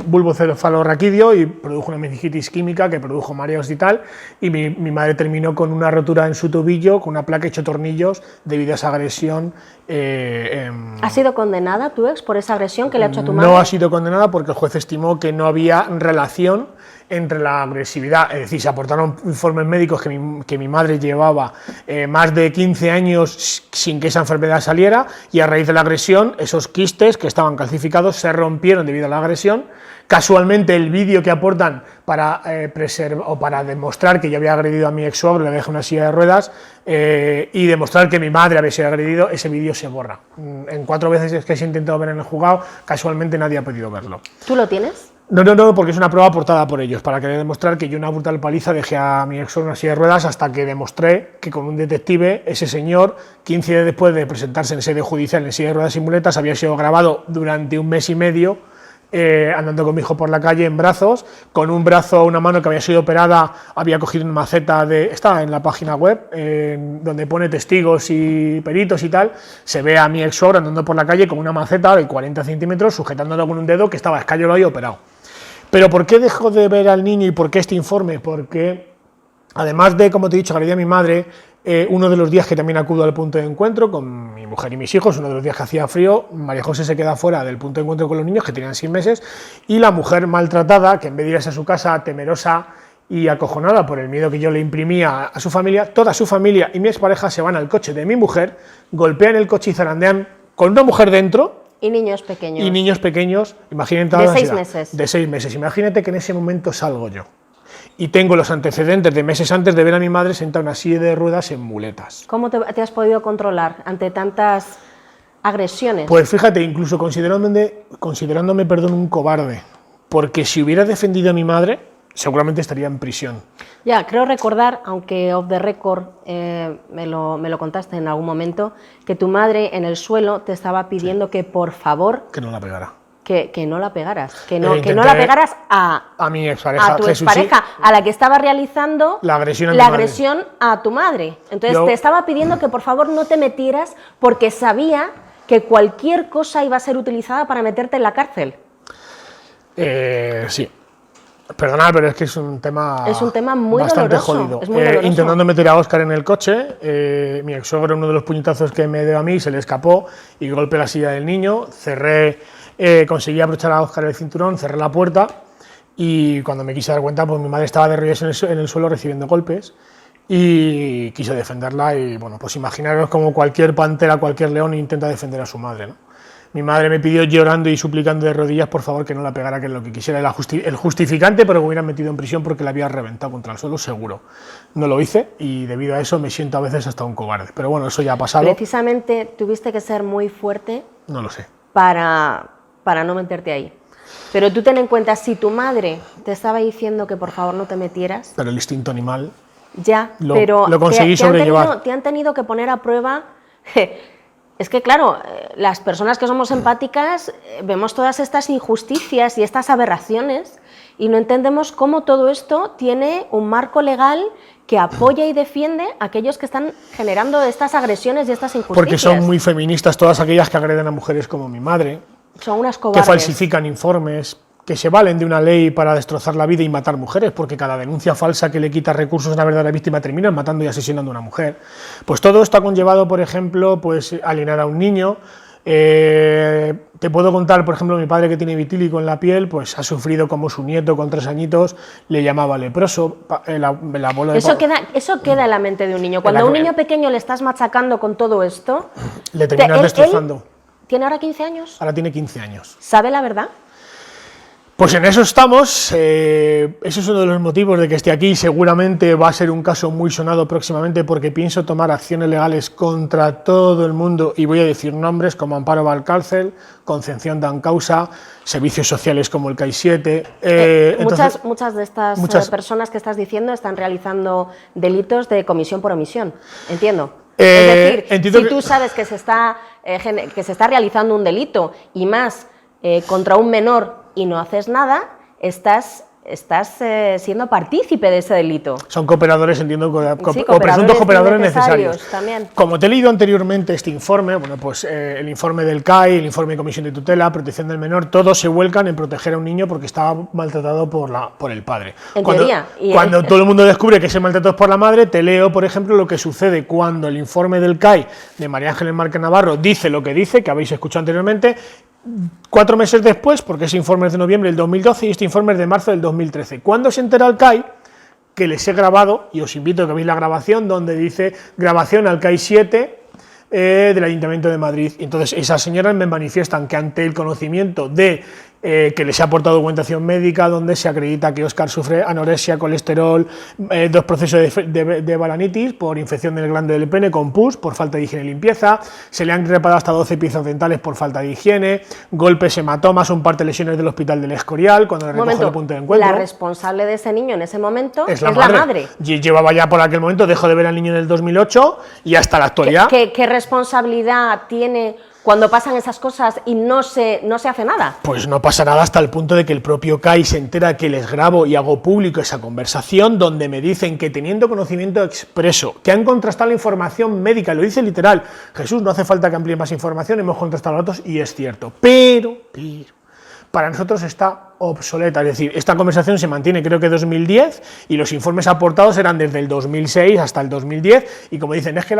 bulbo cefalorraquídeo y produjo una meningitis química que produjo mareos y tal, y mi madre terminó con una rotura en su tobillo, con una placa hecho tornillos debido a esa agresión. ¿Ha sido condenada tu ex por esa agresión que le ha hecho a tu madre? No ha sido condenada porque el juez estimó que no había relación entre la agresividad, es decir, se aportaron informes médicos que mi madre llevaba más de 15 años sin que esa enfermedad saliera, y a raíz de la agresión esos quistes que estaban calcificados se rompieron debido a la agresión. Casualmente el vídeo que aportan para demostrar que yo había agredido a mi ex suegro, le dejé una silla de ruedas, y demostrar que mi madre había sido agredido, ese vídeo se borra. En 4 veces que se ha intentado ver en el juzgado, casualmente nadie ha podido verlo. ¿Tú lo tienes? No, porque es una prueba aportada por ellos, para querer demostrar que yo una brutal paliza dejé a mi ex en una silla de ruedas, hasta que demostré que con un detective, ese señor, 15 días después de presentarse en sede judicial en silla de ruedas y muletas, había sido grabado durante 1 mes y medio, andando con mi hijo por la calle en brazos, con un brazo, una mano que había sido operada, había cogido una maceta está en la página web, donde pone testigos y peritos y tal, se ve a mi ex andando por la calle con una maceta de 40 centímetros, sujetándolo con un dedo que estaba escayola y operado. Pero ¿por qué dejo de ver al niño y por qué este informe? Porque además de, como te he dicho, agredí a mi madre, uno de los días que también acudo al punto de encuentro con mi mujer y mis hijos, uno de los días que hacía frío, María José se queda fuera del punto de encuentro con los niños, que tenían 6 meses, y la mujer maltratada, que en vez de irse a su casa temerosa y acojonada por el miedo que yo le imprimía a su familia, toda su familia y mi expareja se van al coche de mi mujer, golpean el coche y zarandean con una mujer dentro. Y niños pequeños. Y niños pequeños, imagínate. De 6 meses. De 6 meses. Imagínate que en ese momento salgo yo. Y tengo los antecedentes de meses antes de ver a mi madre sentada en una silla de ruedas en muletas. ¿Cómo te has podido controlar ante tantas agresiones? Pues fíjate, incluso considerándome, un cobarde. Porque si hubiera defendido a mi madre, seguramente estaría en prisión. Ya, creo recordar, aunque off the record me lo contaste en algún momento, que tu madre en el suelo te estaba pidiendo que por favor... Que no la pegara. Que no la pegaras, que no la pegaras a mi expareja, a tu expareja, a la que estaba realizando la agresión a tu madre. Entonces te estaba pidiendo que por favor no te metieras porque sabía que cualquier cosa iba a ser utilizada para meterte en la cárcel. Sí. Perdonad, pero es que es un tema muy bastante doloroso, jodido. es muy doloroso. Intentando meter a Óscar en el coche, mi ex suegro, uno de los puñetazos que me dio a mí, se le escapó y golpeé la silla del niño, conseguí abrochar a Óscar el cinturón, cerré la puerta y cuando me quise dar cuenta, pues mi madre estaba de rodillas en el suelo recibiendo golpes y quise defenderla y bueno, pues imaginaros como cualquier pantera, cualquier león intenta defender a su madre, ¿no? Mi madre me pidió llorando y suplicando de rodillas, por favor, que no la pegara, que es lo que quisiera. El justificante, pero que me hubieran metido en prisión porque la había reventado contra el suelo, seguro. No lo hice y debido a eso me siento a veces hasta un cobarde. Pero bueno, eso ya ha pasado. Precisamente tuviste que ser muy fuerte. No lo sé. Para no meterte ahí. Pero tú ten en cuenta, si tu madre te estaba diciendo que por favor no te metieras... Pero el instinto animal... Ya, pero lo conseguí sobrellevar. Te han tenido que poner a prueba Es que, claro, las personas que somos empáticas vemos todas estas injusticias y estas aberraciones y no entendemos cómo todo esto tiene un marco legal que apoya y defiende a aquellos que están generando estas agresiones y estas injusticias. Porque son muy feministas todas aquellas que agreden a mujeres como mi madre, son unas cobardes, que falsifican informes, que se valen de una ley para destrozar la vida y matar mujeres, porque cada denuncia falsa que le quita recursos a una verdadera víctima termina matando y asesinando a una mujer. Pues todo esto ha conllevado, por ejemplo, pues alienar a un niño. Te puedo contar, por ejemplo, mi padre, que tiene vitíligo en la piel, pues ha sufrido como su nieto con 3 añitos le llamaba leproso. El abuelo de eso queda en la mente de un niño. Cuando a un niño pequeño le estás machacando con todo esto, le terminas destrozando. ¿Él tiene ahora 15 años? Ahora tiene 15 años. ¿Sabe la verdad? Pues en eso estamos, ese es uno de los motivos de que esté aquí. Seguramente va a ser un caso muy sonado próximamente, porque pienso tomar acciones legales contra todo el mundo, y voy a decir nombres como Amparo Valcárcel, Concepción Dancausa, servicios sociales como el CAI 7. Muchas de estas personas que estás diciendo están realizando delitos de comisión por omisión, entiendo. Es decir, si tú sabes que se está realizando un delito, y más contra un menor, y no haces nada, estás siendo partícipe de ese delito. Son cooperadores, entiendo, o presuntos cooperadores necesarios. También. Como te he leído anteriormente este informe, bueno, pues el informe del CAI, el informe de Comisión de Tutela, Protección del Menor, todos se vuelcan en proteger a un niño porque estaba maltratado por el padre. Cuando todo el mundo descubre que ese maltrato es por la madre, te leo, por ejemplo, lo que sucede cuando el informe del CAI de María Ángeles Márquez Navarro dice lo que dice, que habéis escuchado anteriormente. 4 meses después, porque ese informe es de noviembre del 2012 y este informe es de marzo del 2013. ¿Cuándo se entera el CAI? Que les he grabado, y os invito a que veáis la grabación, donde dice grabación al CAI 7 del Ayuntamiento de Madrid. Y entonces esas señoras me manifiestan que ante el conocimiento de que les ha aportado documentación médica donde se acredita que Óscar sufre anorexia, colesterol, 2 procesos de balanitis por infección del glande del pene con pus, por falta de higiene y limpieza, se le han reparado hasta 12 piezas dentales por falta de higiene, golpes, hematomas, un par de lesiones del hospital del Escorial cuando le recogió el punto de encuentro. La responsable de ese niño en ese momento es la madre. Llevaba ya por aquel momento, dejó de ver al niño en el 2008 y hasta la actualidad. ¿Qué responsabilidad tiene cuando pasan esas cosas y no se hace nada? Pues no pasa nada, hasta el punto de que el propio CAI se entera que les grabo y hago público esa conversación donde me dicen que, teniendo conocimiento expreso, que han contrastado la información médica, lo dice literal, Jesús, no hace falta que amplíe más información, hemos contrastado los datos y es cierto, pero para nosotros está obsoleta, es decir, esta conversación se mantiene creo que 2010 y los informes aportados eran desde el 2006 hasta el 2010 y como dicen, es que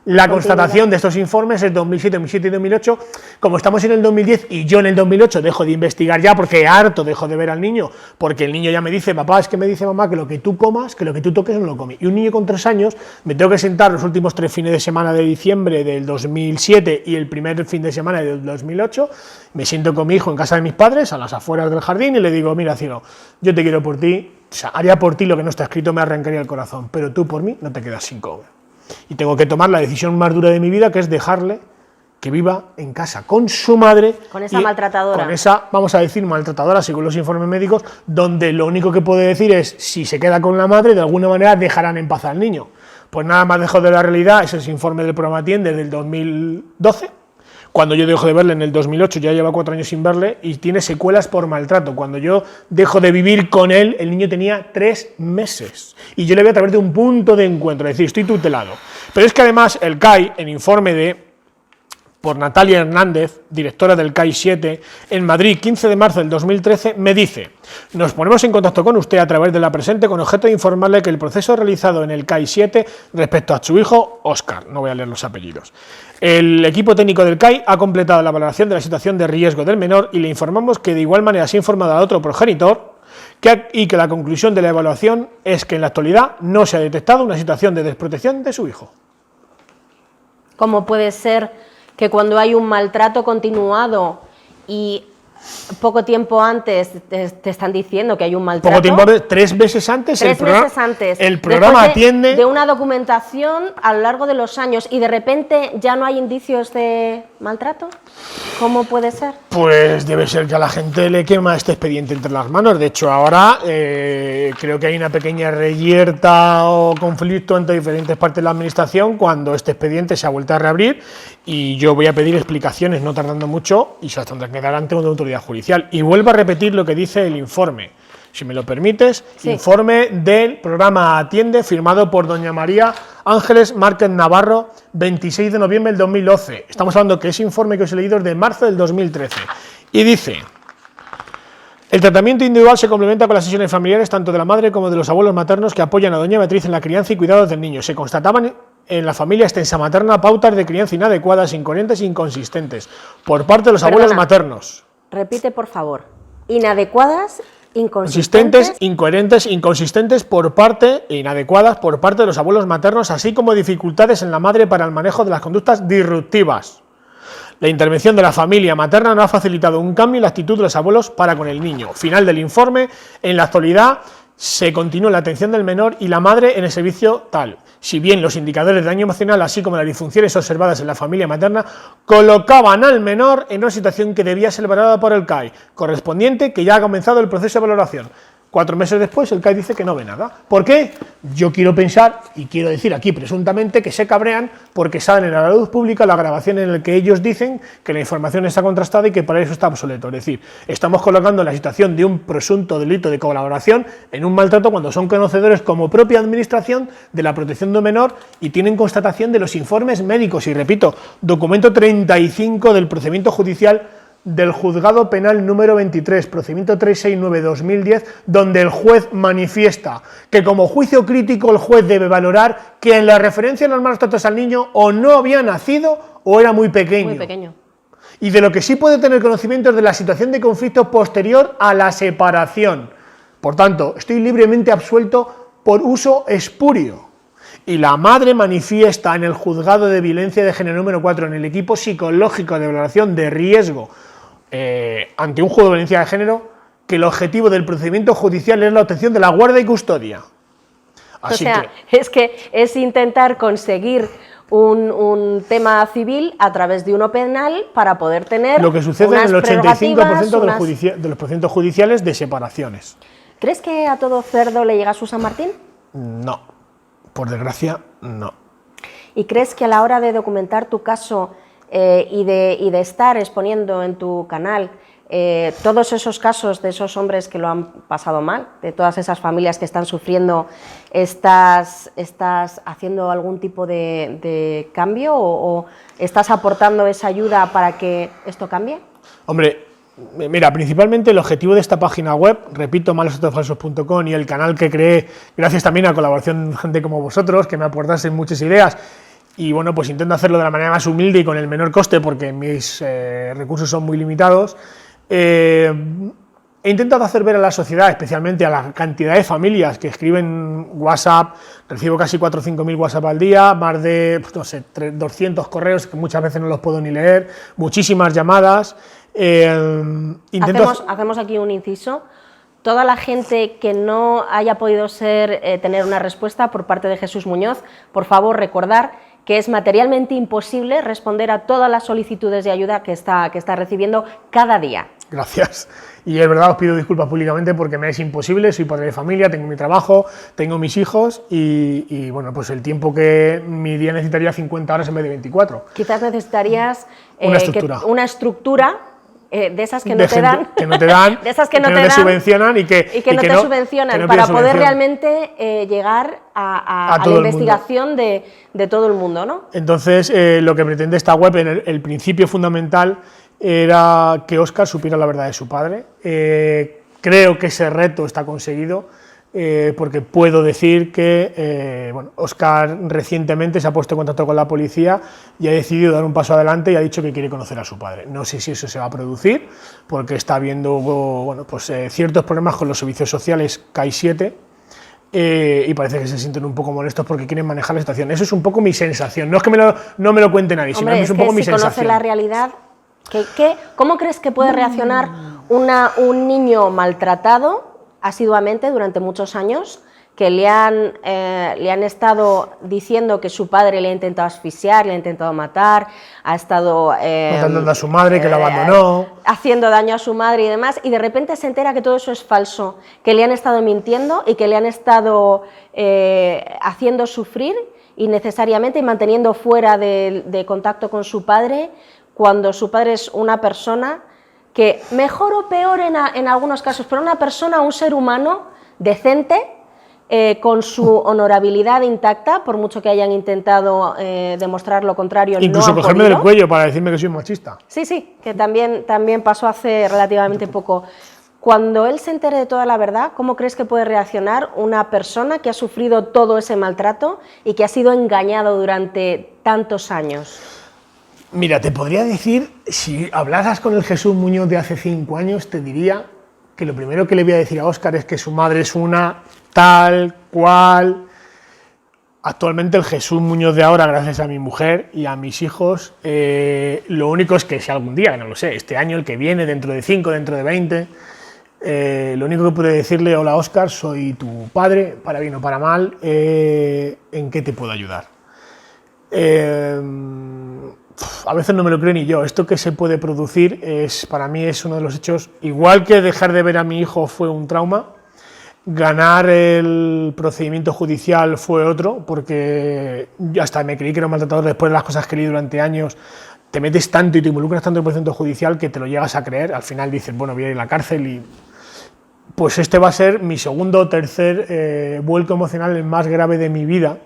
la constatación de estos informes es 2007, 2007 y 2008, como estamos en el 2010 y yo en el 2008 dejo de investigar ya porque harto dejo de ver al niño, porque el niño ya me dice, papá, es que me dice mamá que lo que tú comas, que lo que tú toques no lo comes. Y un niño con 3 años, me tengo que sentar los últimos 3 fines de semana de diciembre del 2007 y el primer fin de semana del 2008, me siento con mi hijo en casa de mis padres, a las afueras del jardín, y le digo, mira, cielo, yo te quiero por ti, o sea, haría por ti lo que no está escrito, me arrancaría el corazón, pero tú por mí no te quedas sin comer. Y tengo que tomar la decisión más dura de mi vida, que es dejarle que viva en casa con su madre. Con esa maltratadora. Con esa, vamos a decir, maltratadora, según los informes médicos, donde lo único que puede decir es, si se queda con la madre, de alguna manera dejarán en paz al niño. Pues nada más lejos de la realidad, ese es el informe del programa TIEN desde el 2012, cuando yo dejo de verle en el 2008, ya lleva 4 años sin verle, y tiene secuelas por maltrato. Cuando yo dejo de vivir con él, el niño tenía 3 meses. Y yo le voy a través de un punto de encuentro, es decir, estoy tutelado. Pero es que además el CAI, en informe por Natalia Hernández, directora del CAI 7, en Madrid, 15 de marzo del 2013, me dice: nos ponemos en contacto con usted a través de la presente con objeto de informarle que el proceso realizado en el CAI 7 respecto a su hijo, Óscar, no voy a leer los apellidos. El equipo técnico del CAI ha completado la valoración de la situación de riesgo del menor y le informamos que de igual manera se ha informado al otro progenitor y que la conclusión de la evaluación es que en la actualidad no se ha detectado una situación de desprotección de su hijo. ¿Cómo puede ser que cuando hay un maltrato continuado y Poco tiempo antes te están diciendo que hay un maltrato. Poco tiempo antes, 3 meses antes, el programa atiende... De una documentación a lo largo de los años y de repente ya no hay indicios de maltrato. ¿Cómo puede ser? Pues debe ser que a la gente le quema este expediente entre las manos. De hecho, ahora creo que hay una pequeña reyerta o conflicto entre diferentes partes de la administración cuando este expediente se ha vuelto a reabrir, y yo voy a pedir explicaciones, no tardando mucho, y se las tendrá que dar ante una autoridad judicial. Y vuelvo a repetir lo que dice el informe, si me lo permites, sí. Informe del programa Atiende, firmado por doña María Ángeles Márquez Navarro, 26 de noviembre del 2012. Estamos hablando que ese informe que os he leído es de marzo del 2013. Y dice: el tratamiento individual se complementa con las sesiones familiares tanto de la madre como de los abuelos maternos que apoyan a doña Beatriz en la crianza y cuidados del niño. Se constataban en la familia extensa materna pautas de crianza inadecuadas, incoherentes e inconsistentes por parte de los abuelos maternos. Repite, por favor. Inadecuadas, inconsistentes, incoherentes, inconsistentes por parte e inadecuadas por parte de los abuelos maternos, así como dificultades en la madre para el manejo de las conductas disruptivas. La intervención de la familia materna no ha facilitado un cambio en la actitud de los abuelos para con el niño. Final del informe. En la actualidad se continúa la atención del menor y la madre en el servicio tal. Si bien los indicadores de daño emocional, así como las disfunciones observadas en la familia materna, colocaban al menor en una situación que debía ser valorada por el CAI correspondiente, que ya ha comenzado el proceso de valoración. 4 meses después el CAI dice que no ve nada. ¿Por qué? Yo quiero pensar, y quiero decir aquí presuntamente, que se cabrean porque salen a la luz pública la grabación en la que ellos dicen que la información está contrastada y que para eso está obsoleto. Es decir, estamos colocando la situación de un presunto delito de colaboración en un maltrato cuando son conocedores como propia administración de la protección de un menor y tienen constatación de los informes médicos. Y repito, documento 35 del procedimiento judicial del Juzgado Penal número 23, procedimiento 369-2010, donde el juez manifiesta que como juicio crítico el juez debe valorar que en la referencia a los malos tratos al niño o no había nacido o era muy pequeño. Muy pequeño. Y de lo que sí puede tener conocimiento es de la situación de conflicto posterior a la separación. Por tanto, estoy libremente absuelto por uso espurio. Y la madre manifiesta en el Juzgado de Violencia de Género número 4, en el equipo psicológico de valoración de riesgo ante un juego de violencia de género, que el objetivo del procedimiento judicial es la obtención de la guarda y custodia. Así es que es intentar conseguir un tema civil a través de uno penal para poder tener lo que sucede en el 85% de los procedimientos judiciales de separaciones. ¿Crees que a todo cerdo le llega su San Martín? No, por desgracia, no. ¿Y crees que a la hora de documentar tu caso y de estar exponiendo en tu canal todos esos casos de esos hombres que lo han pasado mal, de todas esas familias que están sufriendo, estás haciendo algún tipo de cambio o estás aportando esa ayuda para que esto cambie? Hombre, mira, principalmente el objetivo de esta página web, repito, malosdatosfalsos.com, y el canal que creé gracias también a colaboración de gente como vosotros, que me aportasen muchas ideas. Y bueno, pues intento hacerlo de la manera más humilde y con el menor coste porque mis recursos son muy limitados. He intentado hacer ver a la sociedad, especialmente a la cantidad de familias que escriben WhatsApp, recibo casi 4 o 5 mil WhatsApp al día, más de, pues no sé, 200 correos que muchas veces no los puedo ni leer, muchísimas llamadas. Hacemos aquí un inciso. Toda la gente que no haya podido tener una respuesta por parte de Jesús Muñoz, por favor recordar que es materialmente imposible responder a todas las solicitudes de ayuda que está recibiendo cada día. Gracias. Y es verdad, os pido disculpas públicamente porque me es imposible, soy padre de familia, tengo mi trabajo, tengo mis hijos y bueno, pues el tiempo que mi día necesitaría 50 horas en vez de 24. Quizás necesitarías una estructura de esas que no te dan, de esas que no te subvencionan y que no te subvencionan para poder realmente llegar a la investigación de todo el mundo, ¿no? Entonces, lo que pretende esta web, en el principio fundamental, era que Óscar supiera la verdad de su padre. Creo que ese reto está conseguido. Porque puedo decir que bueno, Óscar recientemente se ha puesto en contacto con la policía y ha decidido dar un paso adelante y ha dicho que quiere conocer a su padre. No sé si eso se va a producir, porque está habiendo bueno, pues, ciertos problemas con los servicios sociales CAI 7 y parece que se sienten un poco molestos porque quieren manejar la situación. Eso es un poco mi sensación, no es que no me lo cuente nadie, sino que es un poco mi sensación. Si conoce la realidad, ¿cómo crees que puede reaccionar un niño maltratado asiduamente durante muchos años, que le han estado diciendo que su padre le ha intentado asfixiar, le ha intentado matar, ha estado... matando a su madre, que la abandonó. Haciendo daño a su madre y demás, y de repente se entera que todo eso es falso, que le han estado mintiendo y que le han estado haciendo sufrir innecesariamente y manteniendo fuera de contacto con su padre, cuando su padre es una persona que, mejor o peor en algunos casos, pero una persona, un ser humano decente, con su honorabilidad intacta, por mucho que hayan intentado demostrar lo contrario. Incluso no cogerme del cuello para decirme que soy machista. Sí, que también pasó hace relativamente poco. Cuando él se entere de toda la verdad, ¿cómo crees que puede reaccionar una persona que ha sufrido todo ese maltrato y que ha sido engañado durante tantos años? Mira, te podría decir, si hablaras con el Jesús Muñoz de hace 5 años, te diría que lo primero que le voy a decir a Óscar es que su madre es una tal cual. Actualmente el Jesús Muñoz de ahora, gracias a mi mujer y a mis hijos, lo único es que si algún día, no lo sé, este año, el que viene, dentro de 5, dentro de 20, lo único que puedo decirle: hola Óscar, soy tu padre, para bien o para mal, ¿en qué te puedo ayudar? A veces no me lo creo ni yo. Esto que se puede producir para mí es uno de los hechos, igual que dejar de ver a mi hijo fue un trauma, ganar el procedimiento judicial fue otro, porque yo hasta me creí que era un maltratador después de las cosas que leí durante años. Te metes tanto y te involucras tanto en el procedimiento judicial que te lo llegas a creer. Al final dices, bueno, voy a ir a la cárcel y... Pues este va a ser mi segundo o tercer vuelco emocional, el más grave de mi vida.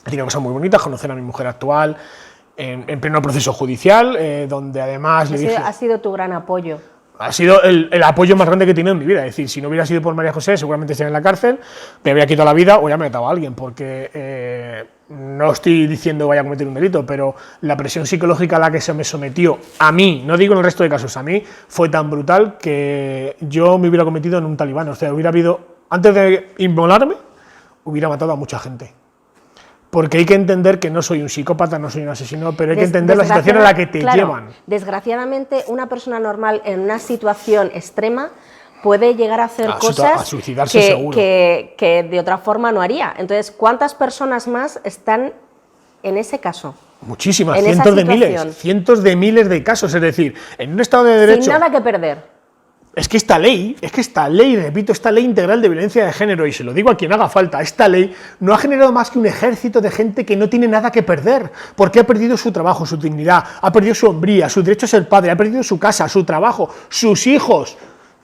He tenido cosas muy bonitas, conocer a mi mujer actual en pleno proceso judicial, donde además le dije... Ha sido tu gran apoyo. Ha sido el apoyo más grande que he tenido en mi vida. Es decir, si no hubiera sido por María José, seguramente estaría en la cárcel, me habría quitado la vida o ya me mataba a alguien, porque no estoy diciendo que vaya a cometer un delito, pero la presión psicológica a la que se me sometió a mí, no digo en el resto de casos, a mí, fue tan brutal que yo me hubiera cometido en un talibán. O sea, hubiera habido, antes de inmolarme, hubiera matado a mucha gente. Porque hay que entender que no soy un psicópata, no soy un asesino, pero hay que entender la situación en la que te llevan. Desgraciadamente, una persona normal en una situación extrema puede llegar a hacer cosas a suicidarse seguro. Que de otra forma no haría. Entonces, ¿cuántas personas más están en ese caso? Muchísimas, cientos de miles de casos. Es decir, en un Estado de Derecho... Sin nada que perder. Es que esta ley, repito, esta ley integral de violencia de género, y se lo digo a quien haga falta, esta ley no ha generado más que un ejército de gente que no tiene nada que perder, porque ha perdido su trabajo, su dignidad, ha perdido su hombría, su derecho a ser padre, ha perdido su casa, su trabajo, sus hijos,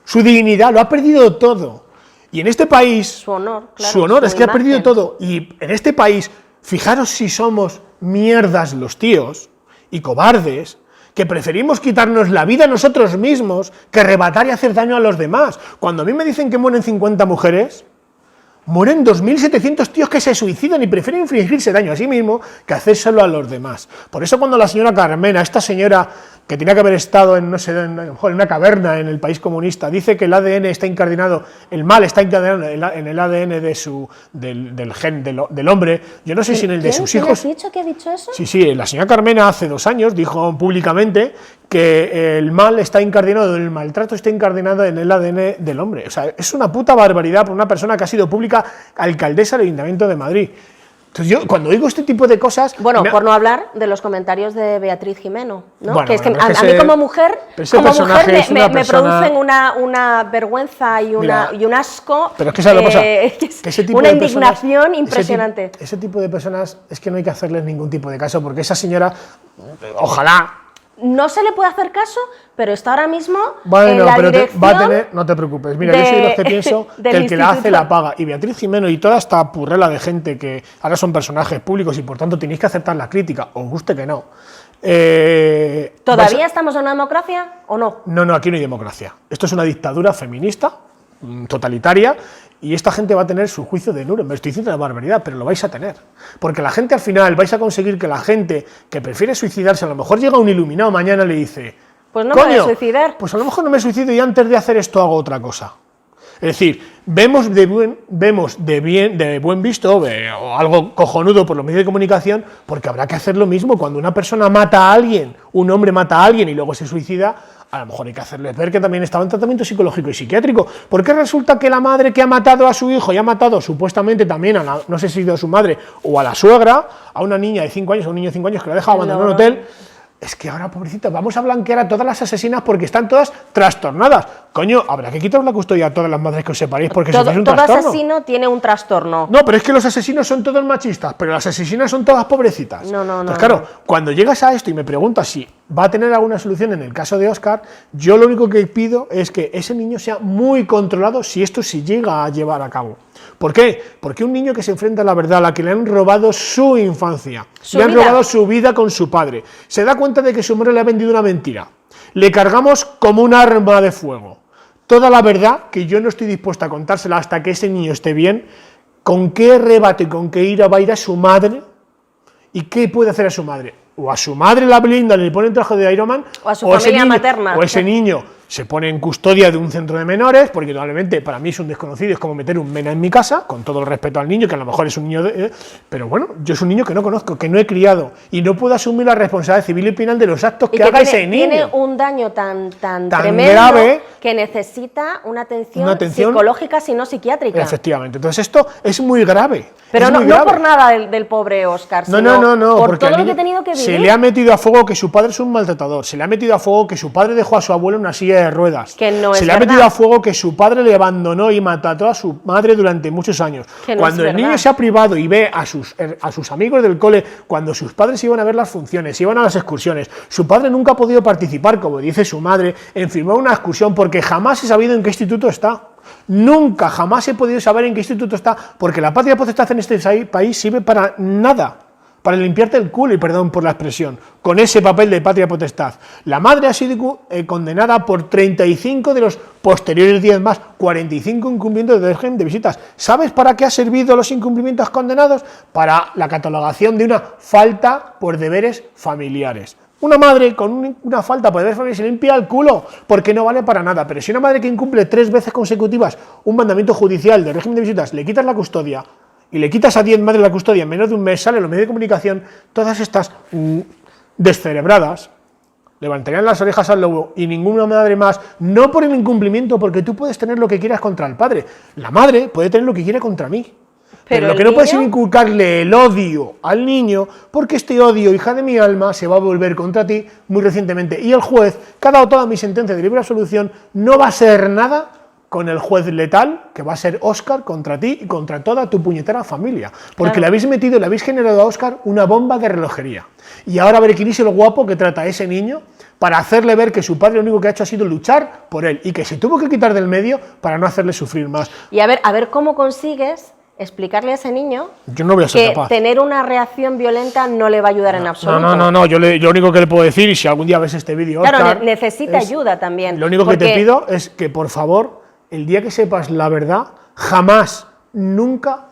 su dignidad, lo ha perdido todo. Y en este país... Su honor, claro. Su honor, es que ha perdido todo. Y en este país, fijaros si somos mierdas los tíos y cobardes, que preferimos quitarnos la vida nosotros mismos que arrebatar y hacer daño a los demás. Cuando a mí me dicen que mueren 50 mujeres, mueren 2.700 tíos que se suicidan y prefieren infligirse daño a sí mismos que hacérselo a los demás. Por eso cuando la señora Carmena, esta señora que tenía que haber estado en, no sé, en una caverna en el país comunista, dice que el ADN está incardinado, el mal está incardinado en el ADN del gen del hombre, yo no sé si en el de sus hijos... ¿Quién has dicho que ha dicho eso? Sí, la señora Carmena hace 2 años dijo públicamente que el mal está incardinado, el maltrato está incardinado en el ADN del hombre. O sea, es una puta barbaridad por una persona que ha sido pública alcaldesa del Ayuntamiento de Madrid. Entonces yo, cuando oigo este tipo de cosas... Por no hablar de los comentarios de Beatriz Jimeno, ¿no? Bueno, que es que a mí como mujer me producen una vergüenza y un asco, pero es que ¿sabes lo que pasa? Que ese tipo una de indignación personas, impresionante. Ese tipo de personas es que no hay que hacerles ningún tipo de caso, porque esa señora, ojalá... No se le puede hacer caso, pero está ahora mismo bueno, en la pero dirección va a tener, no te preocupes, mira, yo soy de los que pienso que el que la hace la paga, y Beatriz Jimeno y toda esta purrela de gente que ahora son personajes públicos y por tanto tenéis que aceptar la crítica, os guste que no. ¿Todavía estamos en una democracia o no? No, aquí no hay democracia. Esto es una dictadura feminista, totalitaria, y esta gente va a tener su juicio de Nuremberg. Estoy diciendo una barbaridad, pero lo vais a tener. Porque la gente al final, vais a conseguir que la gente que prefiere suicidarse, a lo mejor llega un iluminado mañana y le dice... Pues no me voy a suicidar. Pues a lo mejor no me suicido y antes de hacer esto hago otra cosa. Es decir, vemos de buen visto o algo cojonudo por los medios de comunicación, porque habrá que hacer lo mismo cuando una persona mata a alguien, un hombre mata a alguien y luego se suicida. A lo mejor hay que hacerles ver que también estaba en tratamiento psicológico y psiquiátrico. Porque resulta que la madre que ha matado a su hijo y ha matado supuestamente también a no sé si a su madre o a la suegra, a una niña de 5 años, a un niño de 5 años que lo ha dejado abandonado en un hotel. Es que ahora, pobrecita, vamos a blanquear a todas las asesinas porque están todas trastornadas. Coño, habrá que quitaros la custodia a todas las madres que os separéis porque eso es un trastorno. Todo asesino tiene un trastorno. No, pero es que los asesinos son todos machistas, pero las asesinas son todas pobrecitas. No. Pues claro, cuando llegas a esto y me preguntas si va a tener alguna solución en el caso de Óscar, yo lo único que pido es que ese niño sea muy controlado si esto se llega a llevar a cabo. ¿Por qué? Porque un niño que se enfrenta a la verdad, a la que le han robado su infancia, le han robado su vida con su padre, se da cuenta de que su madre le ha vendido una mentira, le cargamos como un arma de fuego toda la verdad, que yo no estoy dispuesta a contársela hasta que ese niño esté bien, ¿con qué rebate y con qué ira va a ir a su madre? ¿Y qué puede hacer a su madre? O a su madre la blinda, le pone el traje de Iron Man, o a su familia materna. O ese niño se pone en custodia de un centro de menores, porque probablemente para mí es un desconocido, es como meter un mena en mi casa, con todo el respeto al niño, que a lo mejor es un niño pero bueno, yo es un niño que no conozco, que no he criado, y no puedo asumir la responsabilidad civil y penal de los actos que haga ese niño. Tiene un daño tan tremendo grave, que necesita una atención psicológica, si no psiquiátrica. Efectivamente, entonces esto es muy grave. Pero no por nada del pobre Óscar, sino por todo lo que ha tenido que vivir. Se le ha metido a fuego que su padre es un maltratador, se le ha metido a fuego que su padre dejó a su abuelo en una silla de ruedas, que no se le ha metido a fuego que su padre le abandonó y maltrató a su madre durante muchos años. Cuando el niño se ha privado y ve a sus amigos del cole, cuando sus padres iban a ver las funciones, iban a las excursiones, su padre nunca ha podido participar, como dice su madre, en firmar una excursión porque jamás he sabido en qué instituto está. Nunca, jamás he podido saber en qué instituto está, porque la patria potestad en este país sirve para nada, para limpiarte el culo, y perdón por la expresión, con ese papel de patria potestad. La madre ha sido condenada por 35 de los posteriores 10 más, 45 incumplimientos de régimen de visitas. ¿Sabes para qué ha servido los incumplimientos condenados? Para la catalogación de una falta por deberes familiares. Una madre con una falta por deberes familiares se limpia el culo porque no vale para nada, pero si una madre que incumple 3 veces consecutivas un mandamiento judicial del régimen de visitas, le quitas la custodia y le quitas a 10 madres la custodia en menos de un mes, sale en los medios de comunicación, todas estas descerebradas levantarían las orejas al lobo y ninguna madre más, no por el incumplimiento, porque tú puedes tener lo que quieras contra el padre, la madre puede tener lo que quiera contra mí. Pero lo que no puedes es inculcarle el odio al niño, porque este odio, hija de mi alma, se va a volver contra ti muy recientemente. Y el juez, que ha dado toda mi sentencia de libre absolución, no va a ser nada con el juez letal, que va a ser Óscar contra ti y contra toda tu puñetera familia. Porque le habéis metido, le habéis generado a Óscar una bomba de relojería. Y ahora a ver quién es el guapo que trata a ese niño para hacerle ver que su padre lo único que ha hecho ha sido luchar por él y que se tuvo que quitar del medio para no hacerle sufrir más. Y a ver cómo consigues explicarle a ese niño yo no voy a ser que capaz. Tener una reacción violenta no le va a ayudar en absoluto. No, yo lo único que le puedo decir, y si algún día ves este vídeo, claro, Óscar, necesita ayuda también. Lo único que te pido es que, por favor, el día que sepas la verdad, jamás, nunca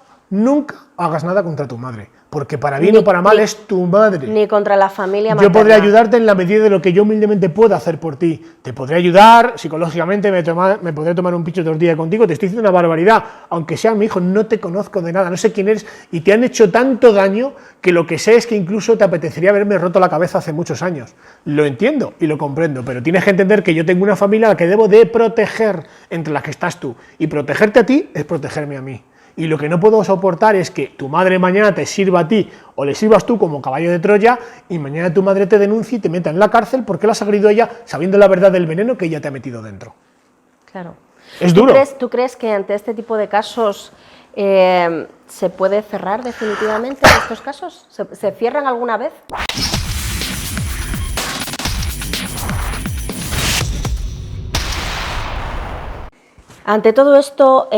hagas nada contra tu madre. Porque para bien o para mal es tu madre. Ni contra la familia Yo materna. podré ayudarte en la medida de lo que yo humildemente pueda hacer por ti. Te podré ayudar psicológicamente, me podré tomar un pincho de tortilla contigo, te estoy diciendo una barbaridad. Aunque sea mi hijo, no te conozco de nada, no sé quién eres y te han hecho tanto daño que lo que sé es que incluso te apetecería haberme roto la cabeza hace muchos años. Lo entiendo y lo comprendo, pero tienes que entender que yo tengo una familia a la que debo de proteger, entre las que estás tú. Y protegerte a ti es protegerme a mí. Y lo que no puedo soportar es que tu madre mañana te sirva a ti o le sirvas tú como caballo de Troya y mañana tu madre te denuncie y te meta en la cárcel porque la has agredido ella sabiendo la verdad del veneno que ella te ha metido dentro. Claro. Es duro. ¿Tú crees que ante este tipo de casos se puede cerrar definitivamente estos casos? ¿Se cierran alguna vez? Ante todo esto,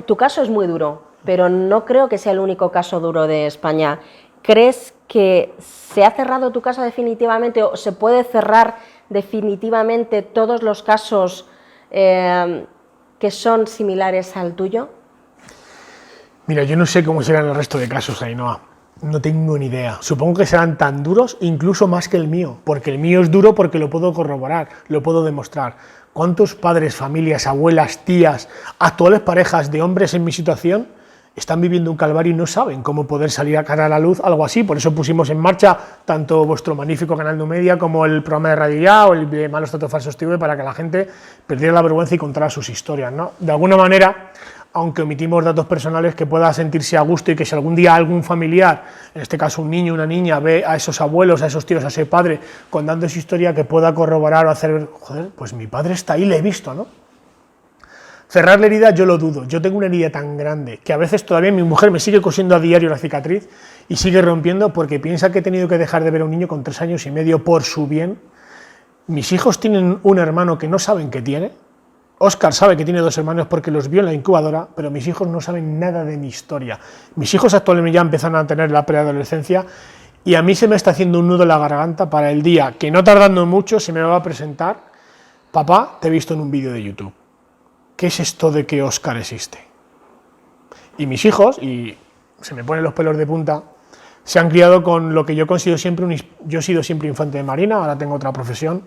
tu caso es muy duro, pero no creo que sea el único caso duro de España. ¿Crees que se ha cerrado tu caso definitivamente o se puede cerrar definitivamente todos los casos que son similares al tuyo? Mira, yo no sé cómo serán el resto de casos, Ainhoa, No tengo ni idea. Supongo que serán tan duros, incluso más que el mío, porque el mío es duro porque lo puedo corroborar, lo puedo demostrar. ¿Cuántos padres, familias, abuelas, tías, actuales parejas de hombres en mi situación están viviendo un calvario y no saben cómo poder salir a cara a la luz algo así? Por eso pusimos en marcha tanto vuestro magnífico canal de Numedia como el programa de Radio Ya o el de Malos Tratos Falsos TV, para que la gente perdiera la vergüenza y contara sus historias, ¿no? De alguna manera, aunque omitimos datos personales, que pueda sentirse a gusto y que si algún día algún familiar, en este caso un niño o una niña, ve a esos abuelos, a esos tíos, a ese padre contando su historia, que pueda corroborar o hacer, joder, pues mi padre está ahí, le he visto, ¿no? Cerrar la herida yo lo dudo. Yo tengo una herida tan grande que a veces todavía mi mujer me sigue cosiendo a diario la cicatriz y sigue rompiendo porque piensa que he tenido que dejar de ver a un niño con 3 años y medio por su bien. Mis hijos tienen un hermano que no saben que tiene. Óscar sabe que tiene 2 hermanos porque los vio en la incubadora, pero mis hijos no saben nada de mi historia. Mis hijos actualmente ya empiezan a tener la preadolescencia y a mí se me está haciendo un nudo en la garganta para el día que, no tardando mucho, se me va a presentar: papá, te he visto en un vídeo de YouTube. ¿Qué es esto de que Óscar existe? Y mis hijos, y se me ponen los pelos de punta, se han criado con lo que yo considero siempre yo he sido siempre infante de marina, ahora tengo otra profesión,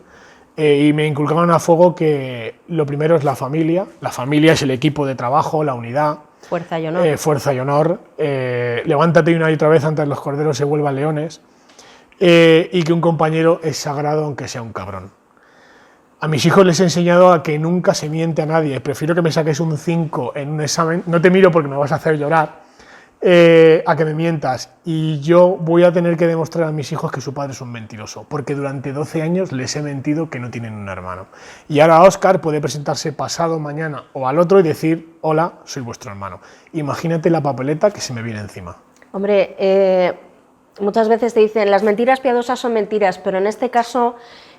y me inculcaban a fuego que lo primero es la familia es el equipo de trabajo, la unidad, fuerza y honor, levántate una y otra vez antes de los corderos se vuelvan leones, y que un compañero es sagrado aunque sea un cabrón. A mis hijos les he enseñado a que nunca se miente a nadie. Prefiero que me saques un 5 en un examen, no te miro porque me vas a hacer llorar, a que me mientas. Y yo voy a tener que demostrar a mis hijos que su padre es un mentiroso, porque durante 12 años les he mentido que no tienen un hermano. Y ahora Óscar puede presentarse pasado mañana o al otro y decir: hola, soy vuestro hermano. Imagínate la papeleta que se me viene encima. Hombre, muchas veces te dicen las mentiras piadosas son mentiras, pero en este caso...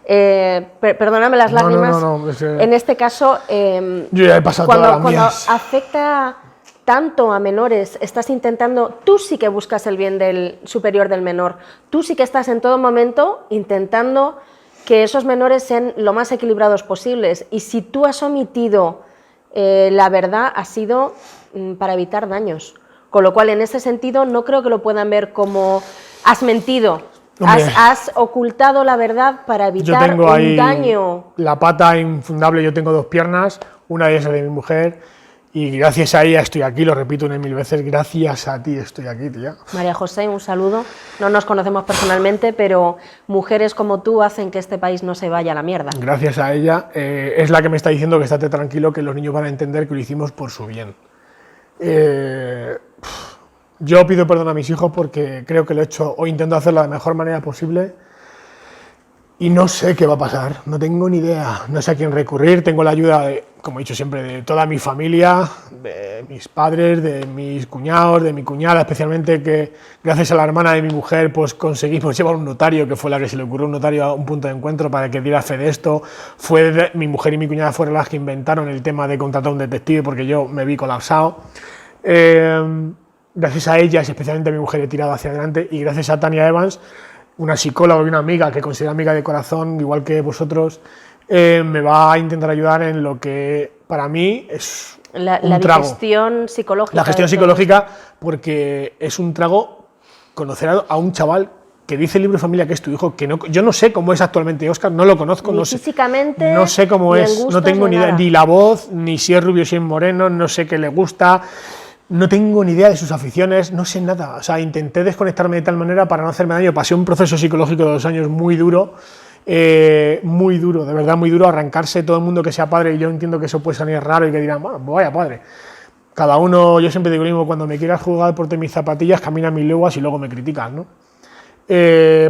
perdóname las lágrimas, en este caso, yo ya he pasado cuando afecta tanto a menores, estás intentando, tú sí que buscas el bien del superior del menor, tú sí que estás en todo momento intentando que esos menores sean lo más equilibrados posibles, y si tú has omitido la verdad, ha sido para evitar daños, con lo cual en ese sentido no creo que lo puedan ver como has mentido. Has ocultado la verdad para evitar un daño. La pata infundable, yo tengo 2 piernas, una de ellas es de mi mujer, y gracias a ella estoy aquí, lo repito 1000 veces, gracias a ti estoy aquí, tía. María José, un saludo. No nos conocemos personalmente, pero mujeres como tú hacen que este país no se vaya a la mierda. Gracias a ella, es la que me está diciendo que estate tranquilo, que los niños van a entender que lo hicimos por su bien. Yo pido perdón a mis hijos porque creo que lo he hecho o intento hacerlo de la mejor manera posible y no sé qué va a pasar, no tengo ni idea, no sé a quién recurrir. Tengo la ayuda, como he dicho siempre, de toda mi familia, de mis padres, de mis cuñados, de mi cuñada especialmente, que gracias a la hermana de mi mujer pues conseguimos llevar un notario, que fue la que se le ocurrió un notario a un punto de encuentro para que diera fe de esto. Mi mujer y mi cuñada fueron las que inventaron el tema de contratar a un detective porque yo me vi colapsado. Gracias a ellas, especialmente a mi mujer, he tirado hacia adelante, y gracias a Tania Evans, una psicóloga y una amiga que considero amiga de corazón, igual que vosotros, me va a intentar ayudar en lo que para mí es un trago. Gestión psicológica. La gestión psicológica, porque es un trago conocer a un chaval que dice el libro de familia que es tu hijo, que no, yo no sé cómo es actualmente Óscar, no lo conozco, ni no físicamente, sé, no sé cómo es, no tengo ni idea, ni la voz, ni si es rubio, si es moreno, no sé qué le gusta. No tengo ni idea de sus aficiones, no sé nada. O sea, intenté desconectarme de tal manera para no hacerme daño. Pasé un proceso psicológico de 2 años muy duro, de verdad muy duro, arrancarse todo el mundo que sea padre, y yo entiendo que eso puede salir raro y que dirán, bueno, pues vaya padre. Cada uno, yo siempre digo lo mismo, cuando me quieras jugar por mis zapatillas, camina 1000 leguas y luego me criticas, ¿no?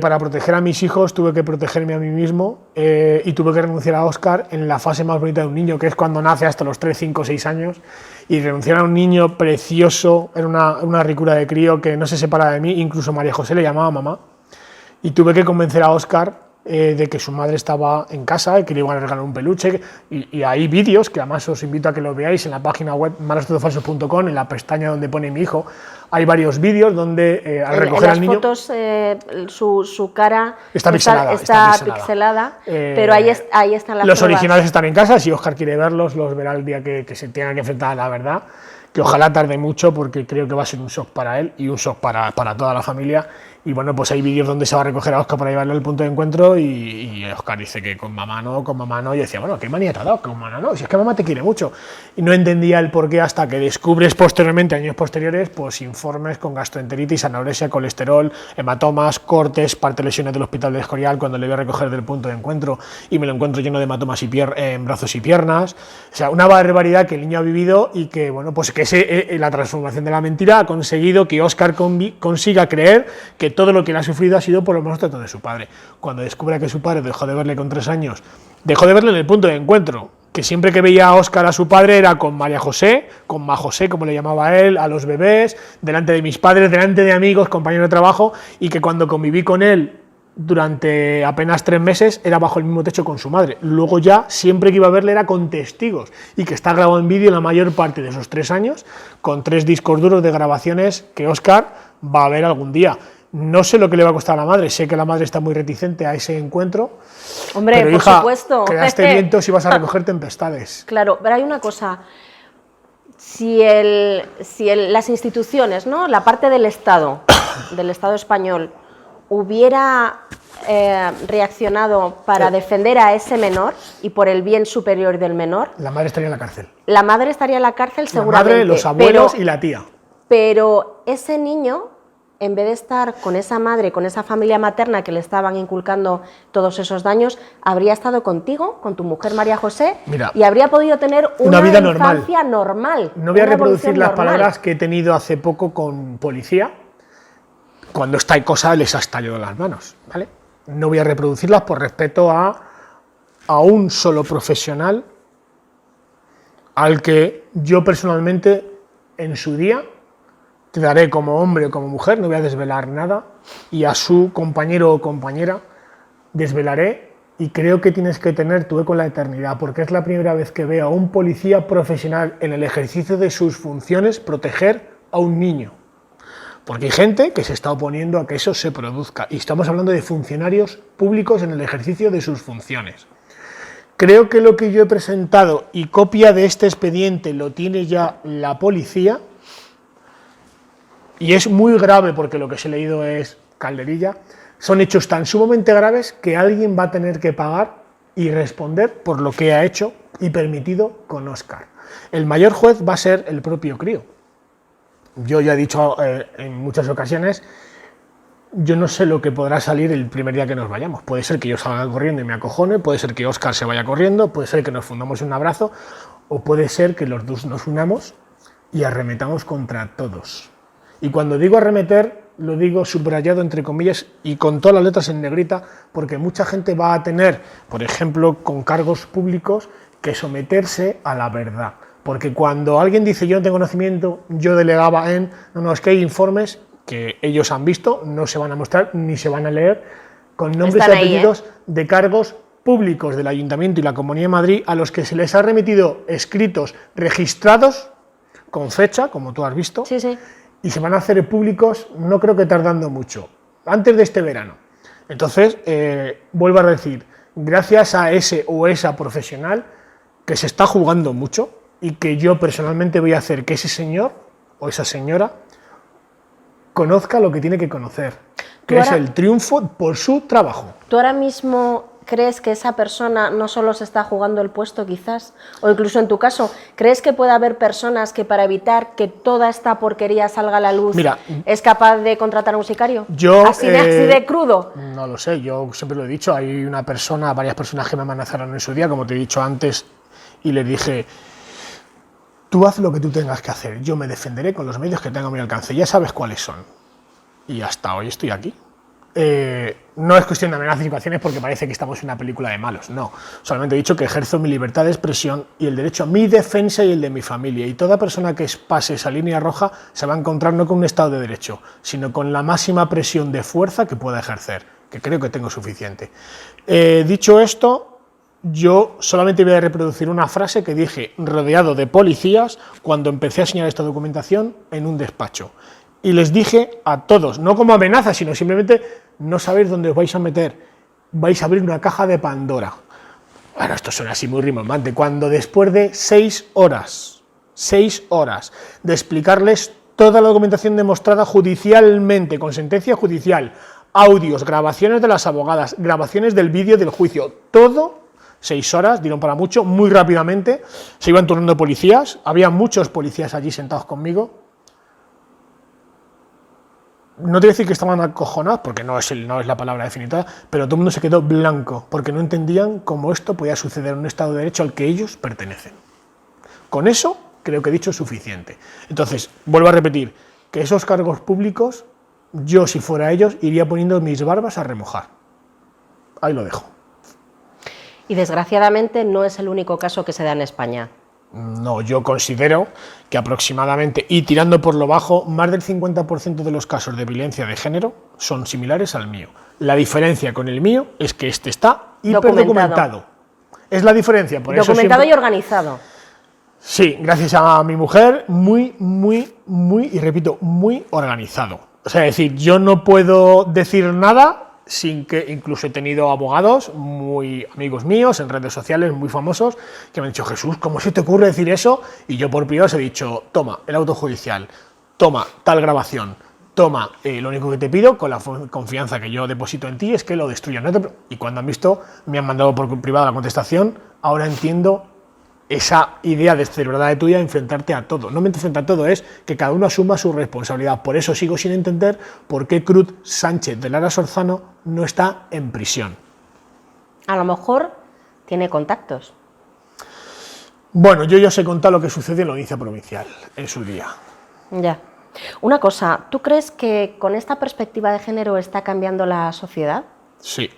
Para proteger a mis hijos tuve que protegerme a mí mismo, y tuve que renunciar a Óscar en la fase más bonita de un niño, que es cuando nace hasta los 3, 5, 6 años, y renunciar a un niño precioso, era una ricura de crío que no se separa de mí, incluso María José le llamaba mamá, y tuve que convencer a Óscar de que su madre estaba en casa y que le iban a regalar un peluche, y hay vídeos que además os invito a que los veáis en la página web malostratosfalsos.com, en la pestaña donde pone mi hijo, hay varios vídeos donde al recoger al niño... En las fotos su cara está pixelada, pero ahí están las Los pruebas. originales están en casa, si Óscar quiere verlos, los verá el día que se tenga que enfrentar a la verdad. que ojalá tarde mucho porque creo que va a ser un shock para él y un shock para toda la familia. Y bueno, pues hay vídeos donde se va a recoger a Óscar para llevarlo al punto de encuentro y Óscar dice que con mamá no. Y yo decía, bueno, ¿qué manía te ha dado? Con mamá no, si es que mamá te quiere mucho. Y no entendía el porqué hasta que descubres posteriormente, años posteriores, pues informes con gastroenteritis, anorexia, colesterol, hematomas, cortes, parte lesiones del hospital de Escorial cuando le voy a recoger del punto de encuentro y me lo encuentro lleno de hematomas en brazos y piernas. O sea, una barbaridad que el niño ha vivido y que, bueno, pues que la transformación de la mentira ha conseguido que Óscar consiga creer que todo lo que él ha sufrido ha sido por los malos tratos de su padre. Cuando descubre que su padre dejó de verle con 3 años, dejó de verle en el punto de encuentro, que siempre que veía a Óscar a su padre era con María José, con Ma José, como le llamaba él, a los bebés, delante de mis padres, delante de amigos, compañeros de trabajo, y que cuando conviví con él durante apenas 3 meses era bajo el mismo techo con su madre. Luego ya, siempre que iba a verle era con testigos, y que está grabado en vídeo la mayor parte de esos 3 años, con 3 discos duros de grabaciones que Óscar va a ver algún día. No sé lo que le va a costar a la madre, sé que la madre está muy reticente a ese encuentro. Hombre, pero, por hija, supuesto. creaste vientos y vas a recoger tempestades. Claro, pero hay una cosa, las instituciones, ¿no? La parte del Estado español, hubiera reaccionado para defender a ese menor y por el bien superior del menor, la madre estaría en la cárcel. La madre estaría en la cárcel seguramente. La madre, los abuelos y la tía. Pero ese niño, en vez de estar con esa madre, con esa familia materna que le estaban inculcando todos esos daños, habría estado contigo, con tu mujer María José. Mira, y habría podido tener una vida infancia normal. No voy a reproducir las palabras que he tenido hace poco con policía, cuando esta cosa les ha estallado en las manos, ¿vale? No voy a reproducirlas por respeto a un solo profesional al que yo personalmente en su día te daré como hombre o como mujer, no voy a desvelar nada, y a su compañero o compañera desvelaré, y creo que tienes que tener tu eco en la eternidad, porque es la primera vez que veo a un policía profesional en el ejercicio de sus funciones proteger a un niño. Porque hay gente que se está oponiendo a que eso se produzca, y estamos hablando de funcionarios públicos en el ejercicio de sus funciones. Creo que lo que yo he presentado y copia de este expediente lo tiene ya la policía, y es muy grave porque lo que se ha leído es calderilla. Son hechos tan sumamente graves que alguien va a tener que pagar y responder por lo que ha hecho y permitido con Óscar. El mayor juez va a ser el propio crío. Yo ya he dicho en muchas ocasiones, yo no sé lo que podrá salir el primer día que nos vayamos. Puede ser que yo salga corriendo y me acojone, puede ser que Óscar se vaya corriendo, puede ser que nos fundamos en un abrazo, o puede ser que los dos nos unamos y arremetamos contra todos. Y cuando digo arremeter, lo digo subrayado entre comillas y con todas las letras en negrita, porque mucha gente va a tener, por ejemplo, con cargos públicos, que someterse a la verdad. Porque cuando alguien dice yo no tengo conocimiento, yo delegaba en... No, es que hay informes que ellos han visto, no se van a mostrar ni se van a leer, con nombres y apellidos de cargos públicos del Ayuntamiento y la Comunidad de Madrid a los que se les ha remitido escritos registrados con fecha, como tú has visto, sí, sí. Y se van a hacer públicos, no creo que tardando mucho, antes de este verano. Entonces, vuelvo a decir, gracias a ese o esa profesional que se está jugando mucho y que yo personalmente voy a hacer que ese señor o esa señora conozca lo que tiene que conocer, que es el triunfo por su trabajo. ¿Tú ahora mismo crees que esa persona no solo se está jugando el puesto quizás, o incluso en tu caso, crees que puede haber personas que para evitar que toda esta porquería salga a la luz, mira, es capaz de contratar a un sicario? ¿Así de crudo? No lo sé, yo siempre lo he dicho, hay varias personas que me amenazaron en su día, como te he dicho antes, y les dije, tú haz lo que tú tengas que hacer, yo me defenderé con los medios que tenga a mi alcance, ya sabes cuáles son. Y hasta hoy estoy aquí. No es cuestión de amenazas y situaciones porque parece que estamos en una película de malos, no. Solamente he dicho que ejerzo mi libertad de expresión y el derecho a mi defensa y el de mi familia. Y toda persona que pase esa línea roja se va a encontrar no con un Estado de Derecho, sino con la máxima presión de fuerza que pueda ejercer, que creo que tengo suficiente. Dicho esto, yo solamente voy a reproducir una frase que dije rodeado de policías cuando empecé a señalar esta documentación en un despacho. Y les dije a todos, no como amenaza, sino simplemente no sabéis dónde os vais a meter, vais a abrir una caja de Pandora. Bueno, esto suena así muy rimbombante, cuando después de 6 horas 6 horas de explicarles toda la documentación demostrada judicialmente, con sentencia judicial, audios, grabaciones de las abogadas, grabaciones del vídeo del juicio, todo, 6 horas, dieron para mucho, muy rápidamente, se iban turnando policías, había muchos policías allí sentados conmigo. No te voy a decir que estaban acojonados, porque no es la palabra definitiva, pero todo el mundo se quedó blanco, porque no entendían cómo esto podía suceder en un Estado de Derecho al que ellos pertenecen. Con eso creo que he dicho suficiente. Entonces, vuelvo a repetir, que esos cargos públicos, yo si fuera ellos, iría poniendo mis barbas a remojar. Ahí lo dejo. Y desgraciadamente no es el único caso que se da en España. No, yo considero que aproximadamente, y tirando por lo bajo, más del 50% de los casos de violencia de género son similares al mío. La diferencia con el mío es que este está hiperdocumentado. Es la diferencia. Por documentado eso y organizado. Sí, gracias a mi mujer, muy, y repito, muy organizado. O sea, es decir, yo no puedo decir nada sin que, incluso he tenido abogados muy amigos míos en redes sociales muy famosos que me han dicho, Jesús, ¿cómo se te ocurre decir eso? Y yo por privado os he dicho, toma el auto judicial, toma tal grabación, toma, lo único que te pido con la confianza que yo deposito en ti es que lo destruyan. Y cuando han visto, me han mandado por privado la contestación, ahora entiendo esa idea descerebrada de tuya, enfrentarte a todo. No me enfrenta a todo, es que cada uno asuma su responsabilidad. Por eso sigo sin entender por qué Cruz Sánchez de Lara Sorzano no está en prisión. A lo mejor tiene contactos. Bueno, yo ya os he contado lo que sucede en la audiencia provincial en su día. Ya. Una cosa, ¿tú crees que con esta perspectiva de género está cambiando la sociedad? Sí.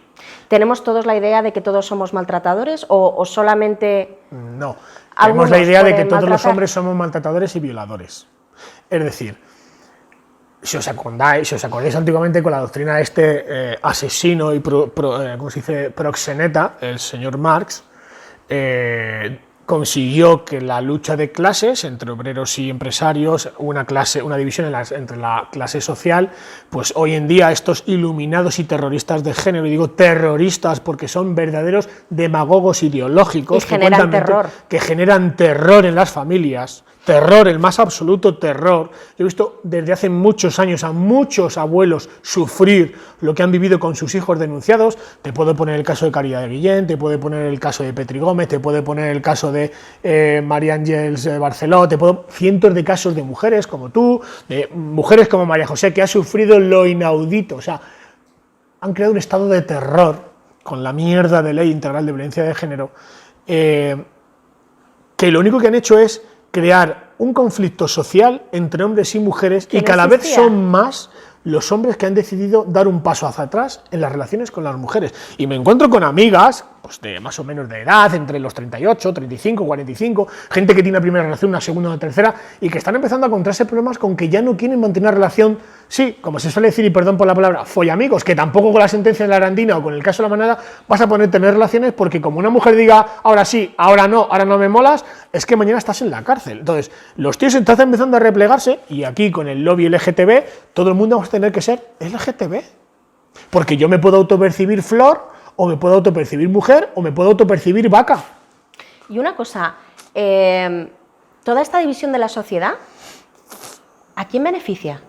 ¿Tenemos todos la idea de que todos somos maltratadores o solamente...? No, tenemos la idea de que todos los hombres somos maltratadores y violadores. Es decir, si os acordáis antiguamente con la doctrina de este asesino y ¿cómo se dice? Proxeneta, el señor Marx, consiguió que la lucha de clases entre obreros y empresarios, una división entre la clase social, pues hoy en día estos iluminados y terroristas de género, y digo terroristas porque son verdaderos demagogos ideológicos que generan terror en las familias, terror, el más absoluto terror. Yo he visto desde hace muchos años a muchos abuelos sufrir lo que han vivido con sus hijos denunciados. Te puedo poner el caso de Caridad de Guillén, te puedo poner el caso de Petri Gómez, te puedo poner el caso de María Ángeles Barceló, te puedo cientos de casos de mujeres como tú, de mujeres como María José, que ha sufrido lo inaudito. O sea, han creado un estado de terror con la mierda de ley integral de violencia de género, que lo único que han hecho es crear un conflicto social entre hombres y mujeres, y cada vez son más los hombres que han decidido dar un paso hacia atrás en las relaciones con las mujeres. Y me encuentro con amigas, pues de más o menos de edad, entre los 38, 35, 45, gente que tiene una primera relación, una segunda, una tercera, y que están empezando a encontrarse problemas con que ya no quieren mantener relación, sí, como se suele decir, y perdón por la palabra, follamigos, que tampoco con la sentencia de la Arandina o con el caso de la Manada vas a poder tener relaciones, porque como una mujer diga, ahora sí, ahora no me molas, es que mañana estás en la cárcel. Entonces, los tíos están empezando a replegarse, y aquí con el lobby LGTB, todo el mundo vamos a tener que ser LGTB, porque yo me puedo autopercibir flor, o me puedo autopercibir mujer, o me puedo autopercibir vaca. Y una cosa, toda esta división de la sociedad, ¿a quién beneficia?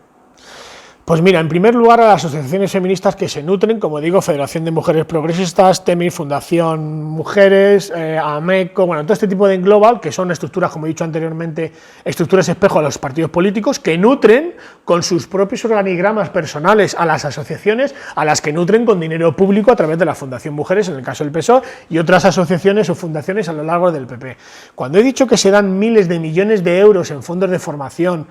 Pues mira, en primer lugar a las asociaciones feministas que se nutren, como digo, Federación de Mujeres Progresistas, TEMI, Fundación Mujeres, AMECO, bueno, todo este tipo de Global, que son estructuras, como he dicho anteriormente, estructuras espejo a los partidos políticos, que nutren con sus propios organigramas personales a las asociaciones, a las que nutren con dinero público a través de la Fundación Mujeres, en el caso del PSOE, y otras asociaciones o fundaciones a lo largo del PP. Cuando he dicho que se dan miles de millones de euros en fondos de formación,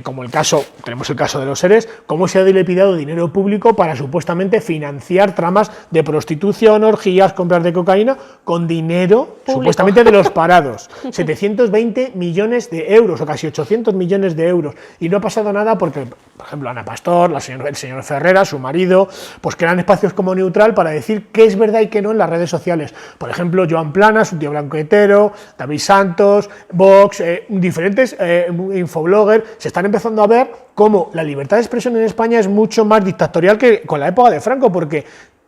como el caso, tenemos el caso de los seres, como se ha dilapidado dinero público para supuestamente financiar tramas de prostitución, orgías, compras de cocaína, con dinero público, supuestamente de los parados. 720 millones de euros, o casi 800 millones de euros. Y no ha pasado nada porque, por ejemplo, Ana Pastor, el señor Ferrera, su marido, pues crean espacios como Neutral para decir qué es verdad y qué no en las redes sociales. Por ejemplo, Joan Planas, un tío blanco hetero, David Santos, Vox, diferentes infobloggers, se están empezando a ver cómo la libertad de expresión en España es mucho más dictatorial que con la época de Franco, porque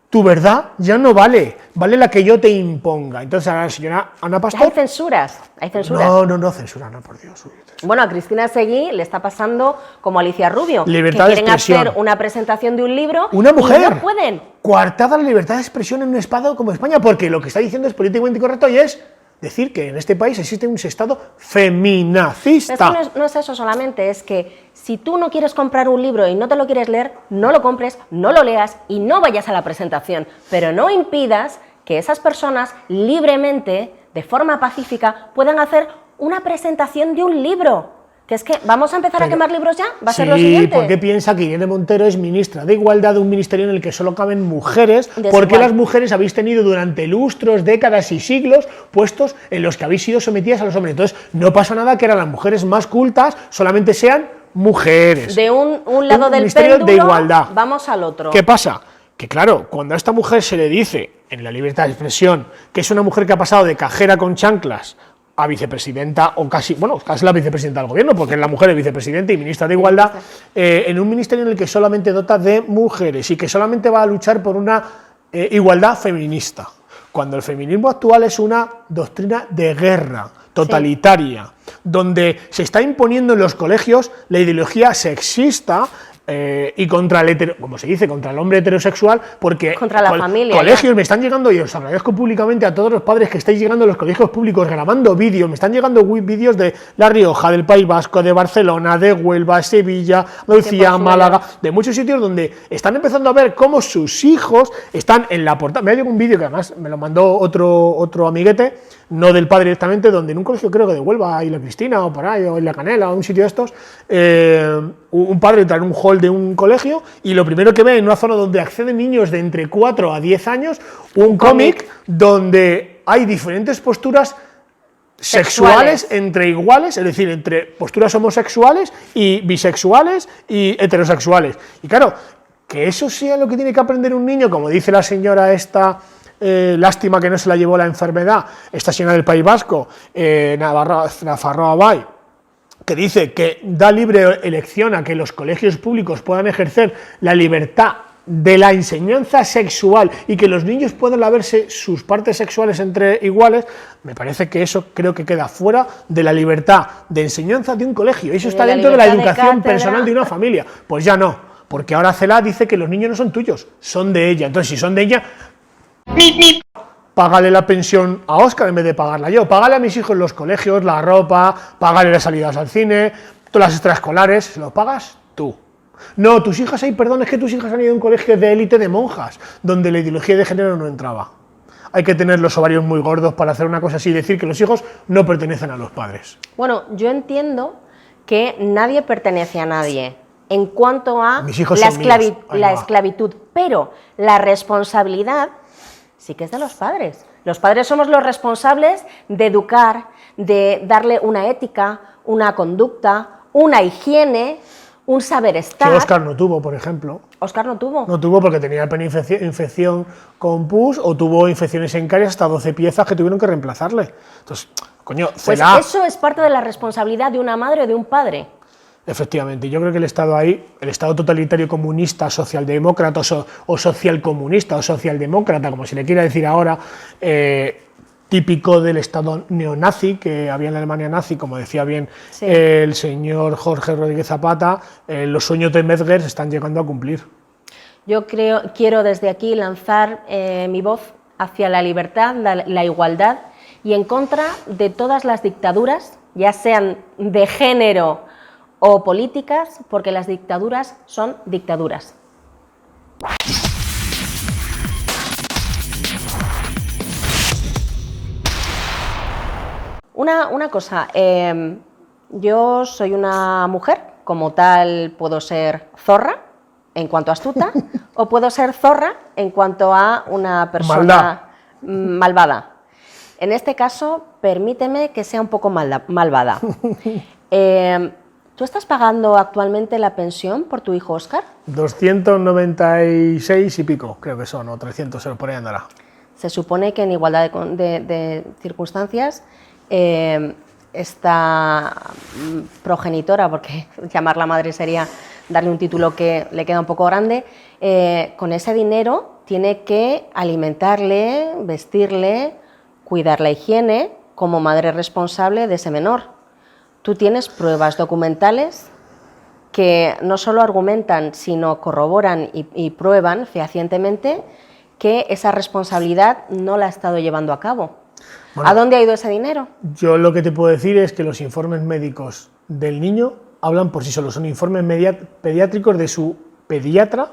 tu verdad ya no vale, vale la que yo te imponga. Entonces a la señora Ana Pastor... Hay censuras, hay censuras. No, censura, no, por Dios. Bueno, a Cristina Seguí le está pasando como a Alicia Rubio, Libertad que de quieren expresión. hacer una presentación de un libro Una mujer. y no pueden. Coartada la libertad de expresión en un estado como España, porque lo que está diciendo es políticamente incorrecto y es decir que en este país existe un estado feminacista. Pero es que no es eso solamente, es que si tú no quieres comprar un libro y no te lo quieres leer, no lo compres, no lo leas y no vayas a la presentación, pero no impidas que esas personas libremente, de forma pacífica, puedan hacer una presentación de un libro. Que es que vamos a empezar a quemar libros ya, va a ser lo siguiente. Sí, porque piensa que Irene Montero es ministra de Igualdad de un ministerio en el que solo caben mujeres, porque las mujeres habéis tenido durante lustros, décadas y siglos puestos en los que habéis sido sometidas a los hombres. Entonces, no pasa nada que ahora las mujeres más cultas solamente sean mujeres. De un lado del ministerio péndulo, de Igualdad. vamos al otro. ¿Qué pasa? Que claro, cuando a esta mujer se le dice, en la libertad de expresión, que es una mujer que ha pasado de cajera con chanclas a vicepresidenta, o casi la vicepresidenta del gobierno, porque la mujer es vicepresidenta y ministra de Igualdad, en un ministerio en el que solamente dota de mujeres y que solamente va a luchar por una igualdad feminista, cuando el feminismo actual es una doctrina de guerra totalitaria, donde se está imponiendo en los colegios la ideología sexista, y contra el como se dice, contra el hombre heterosexual, porque contra la familia, colegios me están llegando, y os agradezco públicamente a todos los padres que estáis llegando a los colegios públicos grabando vídeos, me están llegando vídeos de La Rioja, del País Vasco, de Barcelona, de Huelva, Sevilla, Andalucía, Málaga, de muchos sitios donde están empezando a ver cómo sus hijos están en la portada. Me ha llegado un vídeo que además me lo mandó otro amiguete, no del padre directamente, donde en un colegio, creo que de Huelva, Isla Cristina, o por ahí, o Isla Canela, o un sitio de estos, un padre entra en un hall de un colegio y lo primero que ve en una zona donde acceden niños de entre 4 a 10 años, un cómic donde hay diferentes posturas sexuales entre iguales, es decir, entre posturas homosexuales y bisexuales y heterosexuales. Y claro, que eso sea lo que tiene que aprender un niño, como dice la señora esta, lástima que no se la llevó la enfermedad, esta señora del País Vasco, Nafarroa Bay, que dice que da libre elección a que los colegios públicos puedan ejercer la libertad de la enseñanza sexual y que los niños puedan verse sus partes sexuales entre iguales, me parece que eso creo que queda fuera de la libertad de enseñanza de un colegio. Eso está dentro de la educación personal de una familia. Pues ya no, porque ahora Celaá dice que los niños no son tuyos, son de ella. Entonces, si son de ella, págale la pensión a Óscar en vez de pagarla yo, págale a mis hijos los colegios, la ropa, págale las salidas al cine, todas las extraescolares, lo pagas tú. No, tus hijas, perdón, es que tus hijas han ido a un colegio de élite de monjas, donde la ideología de género no entraba. Hay que tener los ovarios muy gordos para hacer una cosa así y decir que los hijos no pertenecen a los padres. Bueno, yo entiendo que nadie pertenece a nadie en cuanto a la esclavitud, pero la responsabilidad sí que es de los padres. Los padres somos los responsables de educar, de darle una ética, una conducta, una higiene, un saber estar. Que Óscar no tuvo, por ejemplo. Óscar no tuvo. No tuvo porque tenía el pene infección con pus, o tuvo infecciones en caries, hasta 12 piezas que tuvieron que reemplazarle. Entonces, coño, pues eso es parte de la responsabilidad de una madre o de un padre. Efectivamente, yo creo que el Estado ahí, el Estado totalitario comunista, socialdemócrata o socialcomunista o socialdemócrata, como se le quiera decir ahora, típico del Estado neonazi que había en la Alemania nazi, como decía bien el señor Jorge Rodríguez Zapata, los sueños de Metzger se están llegando a cumplir. Yo quiero desde aquí lanzar mi voz hacia la libertad, la igualdad y en contra de todas las dictaduras, ya sean de género o políticas, porque las dictaduras son dictaduras. Una cosa, yo soy una mujer, como tal puedo ser zorra en cuanto a astuta, o puedo ser zorra en cuanto a una persona malvada. En este caso, permíteme que sea un poco malvada. ¿Tú estás pagando actualmente la pensión por tu hijo Óscar? 296 y pico, creo que son, o 300, por ahí andará. Se supone que en igualdad de circunstancias, esta progenitora, porque llamarla madre sería darle un título que le queda un poco grande, con ese dinero tiene que alimentarle, vestirle, cuidar la higiene como madre responsable de ese menor. Tú tienes pruebas documentales que no solo argumentan, sino corroboran y prueban fehacientemente que esa responsabilidad no la ha estado llevando a cabo. Bueno, ¿a dónde ha ido ese dinero? Yo lo que te puedo decir es que los informes médicos del niño hablan por sí solos, son informes pediátricos de su pediatra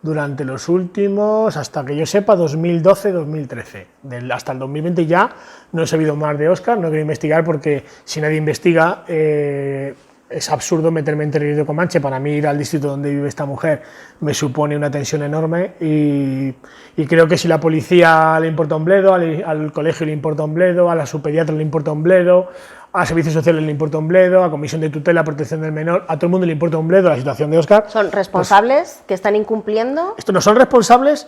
durante los últimos, hasta que yo sepa, 2012-2013. Hasta el 2020 ya no he sabido más de Óscar, no quiero investigar porque si nadie investiga es absurdo meterme en territorio comanche. Para mí ir al distrito donde vive esta mujer me supone una tensión enorme y creo que si la policía le importa un bledo, al colegio le importa un bledo, a la subpediatra le importa un bledo, a servicios sociales le importa un bledo, a comisión de tutela, protección del menor, a todo el mundo le importa un bledo la situación de Óscar. ¿Son responsables que están incumpliendo? Estos no son responsables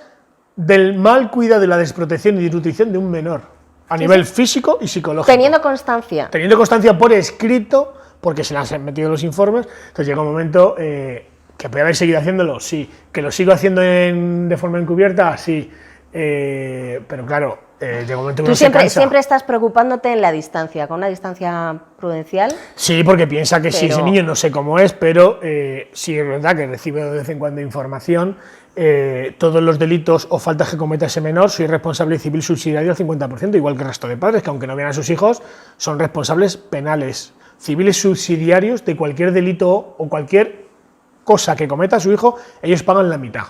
del mal cuidado y la desprotección y desnutrición de un menor a nivel físico y psicológico. Teniendo constancia. Teniendo constancia por escrito, porque se las han metido los informes. Entonces llega un momento que puede haber seguido haciéndolo, sí. Que lo sigo haciendo de forma encubierta, sí. Pero claro, llega un momento que uno se cansa. Tú siempre estás preocupándote en la distancia, con una distancia prudencial. Sí, porque piensa que si ese niño no sé cómo es, pero sí es verdad que recibe de vez en cuando información. Todos los delitos o faltas que cometa ese menor, soy responsable civil subsidiario al 50%, igual que el resto de padres, que aunque no vean a sus hijos, son responsables penales, civiles subsidiarios de cualquier delito o cualquier cosa que cometa su hijo, ellos pagan la mitad.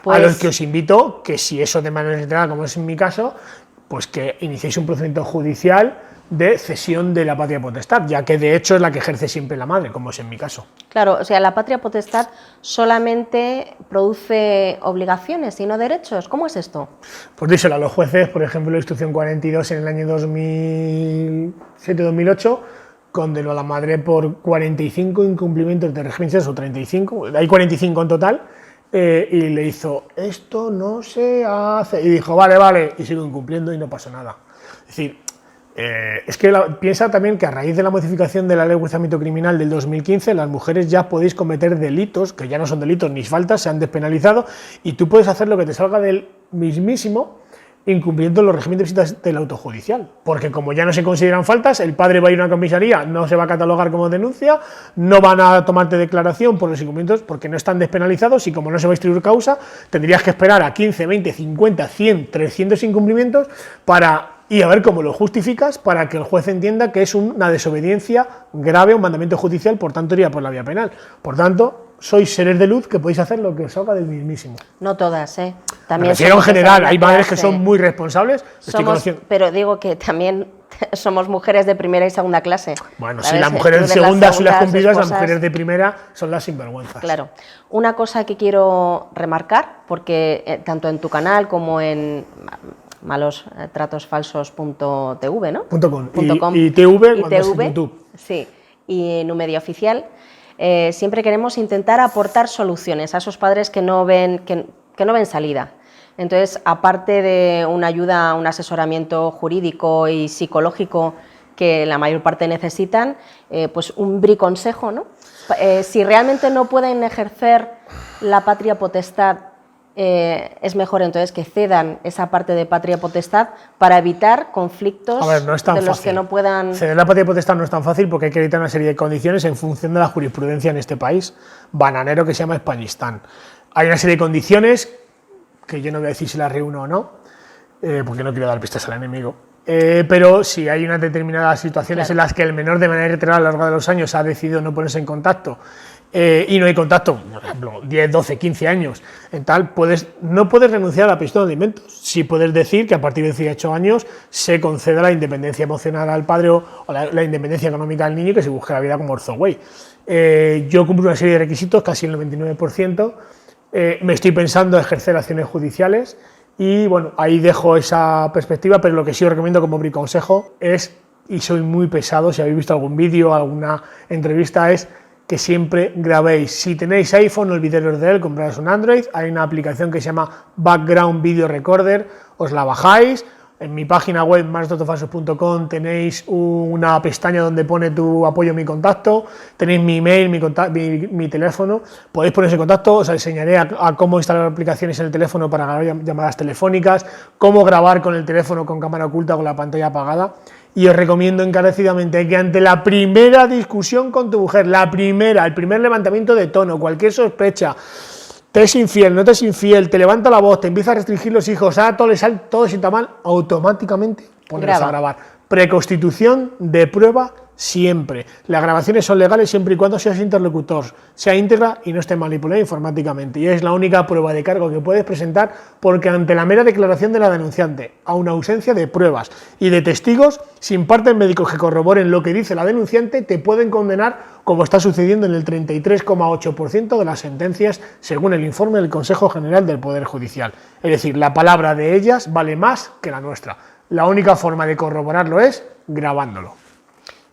Pues, a los que os invito, que si eso de manera literal, como es en mi caso, pues que iniciéis un procedimiento judicial de cesión de la patria potestad, ya que de hecho es la que ejerce siempre la madre, como es en mi caso. Claro, o sea, la patria potestad solamente produce obligaciones y no derechos. ¿Cómo es esto? Pues díselo a los jueces, por ejemplo, la instrucción 42 en el año 2007-2008 condenó a la madre por 45 incumplimientos de régimen o 35, hay 45 en total, y le hizo, esto no se hace, y dijo, vale, y sigo incumpliendo y no pasa nada. Es decir, es que piensa también que a raíz de la modificación de la ley de enjuiciamiento criminal del 2015, las mujeres ya podéis cometer delitos, que ya no son delitos ni faltas, se han despenalizado, y tú puedes hacer lo que te salga del mismísimo, incumpliendo los regímenes de visitas del autojudicial, porque como ya no se consideran faltas, el padre va a ir a una comisaría, no se va a catalogar como denuncia, no van a tomarte declaración por los incumplimientos porque no están despenalizados y como no se va a instruir causa, tendrías que esperar a 15, 20, 50, 100, 300 incumplimientos y a ver cómo lo justificas para que el juez entienda que es una desobediencia grave, un mandamiento judicial, por tanto iría por la vía penal. Por tanto, sois seres de luz que podéis hacer lo que os salga del mismísimo. No todas, También me refiero en general, hay madres que son muy responsables. Pero digo que también somos mujeres de primera y segunda clase. Bueno, si las mujeres de segunda son las cumplidas, las mujeres de primera son las sinvergüenzas. Claro. Una cosa que quiero remarcar, porque tanto en tu canal como en malostratosfalsos.tv, ¿no? .com. Y TV, cuando es en YouTube. Sí, y en un medio oficial. Siempre queremos intentar aportar soluciones a esos padres que no ven salida. Entonces, aparte de una ayuda, un asesoramiento jurídico y psicológico que la mayor parte necesitan, pues un briconsejo, ¿no? Si realmente no pueden ejercer la patria potestad, es mejor entonces que cedan esa parte de patria potestad para evitar conflictos de los que no puedan... Ceder la patria potestad no es tan fácil porque hay que evitar una serie de condiciones en función de la jurisprudencia en este país bananero que se llama Españistán. Hay una serie de condiciones que yo no voy a decir si las reúno o no, porque no quiero dar pistas al enemigo. Pero si hay unas determinadas situaciones en las que el menor de manera reiterada a lo largo de los años ha decidido no ponerse en contacto y no hay contacto, por ejemplo, 10, 12, 15 años, en tal, no puedes renunciar a la pensión de alimentos. Sí puedes decir que a partir de 18 años se conceda la independencia emocional al padre o la independencia económica al niño y que se busque la vida como Orzoway. Yo cumplo una serie de requisitos, casi el 99%. Me estoy pensando ejercer acciones judiciales y bueno, ahí dejo esa perspectiva, pero lo que sí os recomiendo como briconsejo es, y soy muy pesado, si habéis visto algún vídeo, alguna entrevista, es que siempre grabéis. Si tenéis iPhone, no olvidéis de él, compraros un Android, hay una aplicación que se llama Background Video Recorder, os la bajáis, En mi página web, marsdotofalsos.com, tenéis una pestaña donde pone tu apoyo, mi contacto, tenéis mi email, mi teléfono, podéis ponerse en contacto, os enseñaré a cómo instalar aplicaciones en el teléfono para grabar llamadas telefónicas, cómo grabar con el teléfono con cámara oculta con la pantalla apagada, y os recomiendo encarecidamente que ante la primera discusión con tu mujer, el primer levantamiento de tono, cualquier sospecha, te es infiel, no te es infiel, te levanta la voz, te empieza a restringir los hijos, todo sienta mal, automáticamente ponerse a grabar. Preconstitución de prueba siempre. Las grabaciones son legales siempre y cuando seas interlocutor, sea íntegra y no esté manipulada informáticamente. Y es la única prueba de cargo que puedes presentar, porque ante la mera declaración de la denunciante, a una ausencia de pruebas y de testigos, sin partes médicos que corroboren lo que dice la denunciante, te pueden condenar, como está sucediendo en el 33,8% de las sentencias, según el informe del Consejo General del Poder Judicial. Es decir, la palabra de ellas vale más que la nuestra. La única forma de corroborarlo es grabándolo.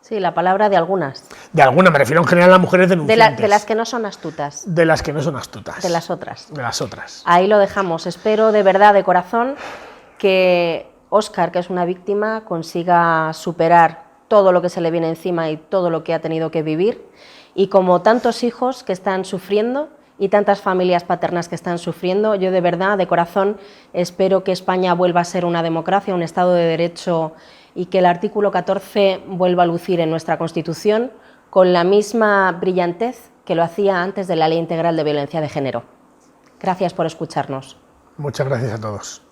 Sí, la palabra de algunas. De algunas, me refiero en general a las mujeres denunciantes. De las que no son astutas. De las que no son astutas. De las otras. De las otras. Ahí lo dejamos. Espero de verdad, de corazón, que Óscar, que es una víctima, consiga superar todo lo que se le viene encima y todo lo que ha tenido que vivir. Y como tantos hijos que están sufriendo y tantas familias paternas que están sufriendo, yo de verdad, de corazón, espero que España vuelva a ser una democracia, un Estado de Derecho, y que el artículo 14 vuelva a lucir en nuestra Constitución con la misma brillantez que lo hacía antes de la Ley Integral de Violencia de Género. Gracias por escucharnos. Muchas gracias a todos.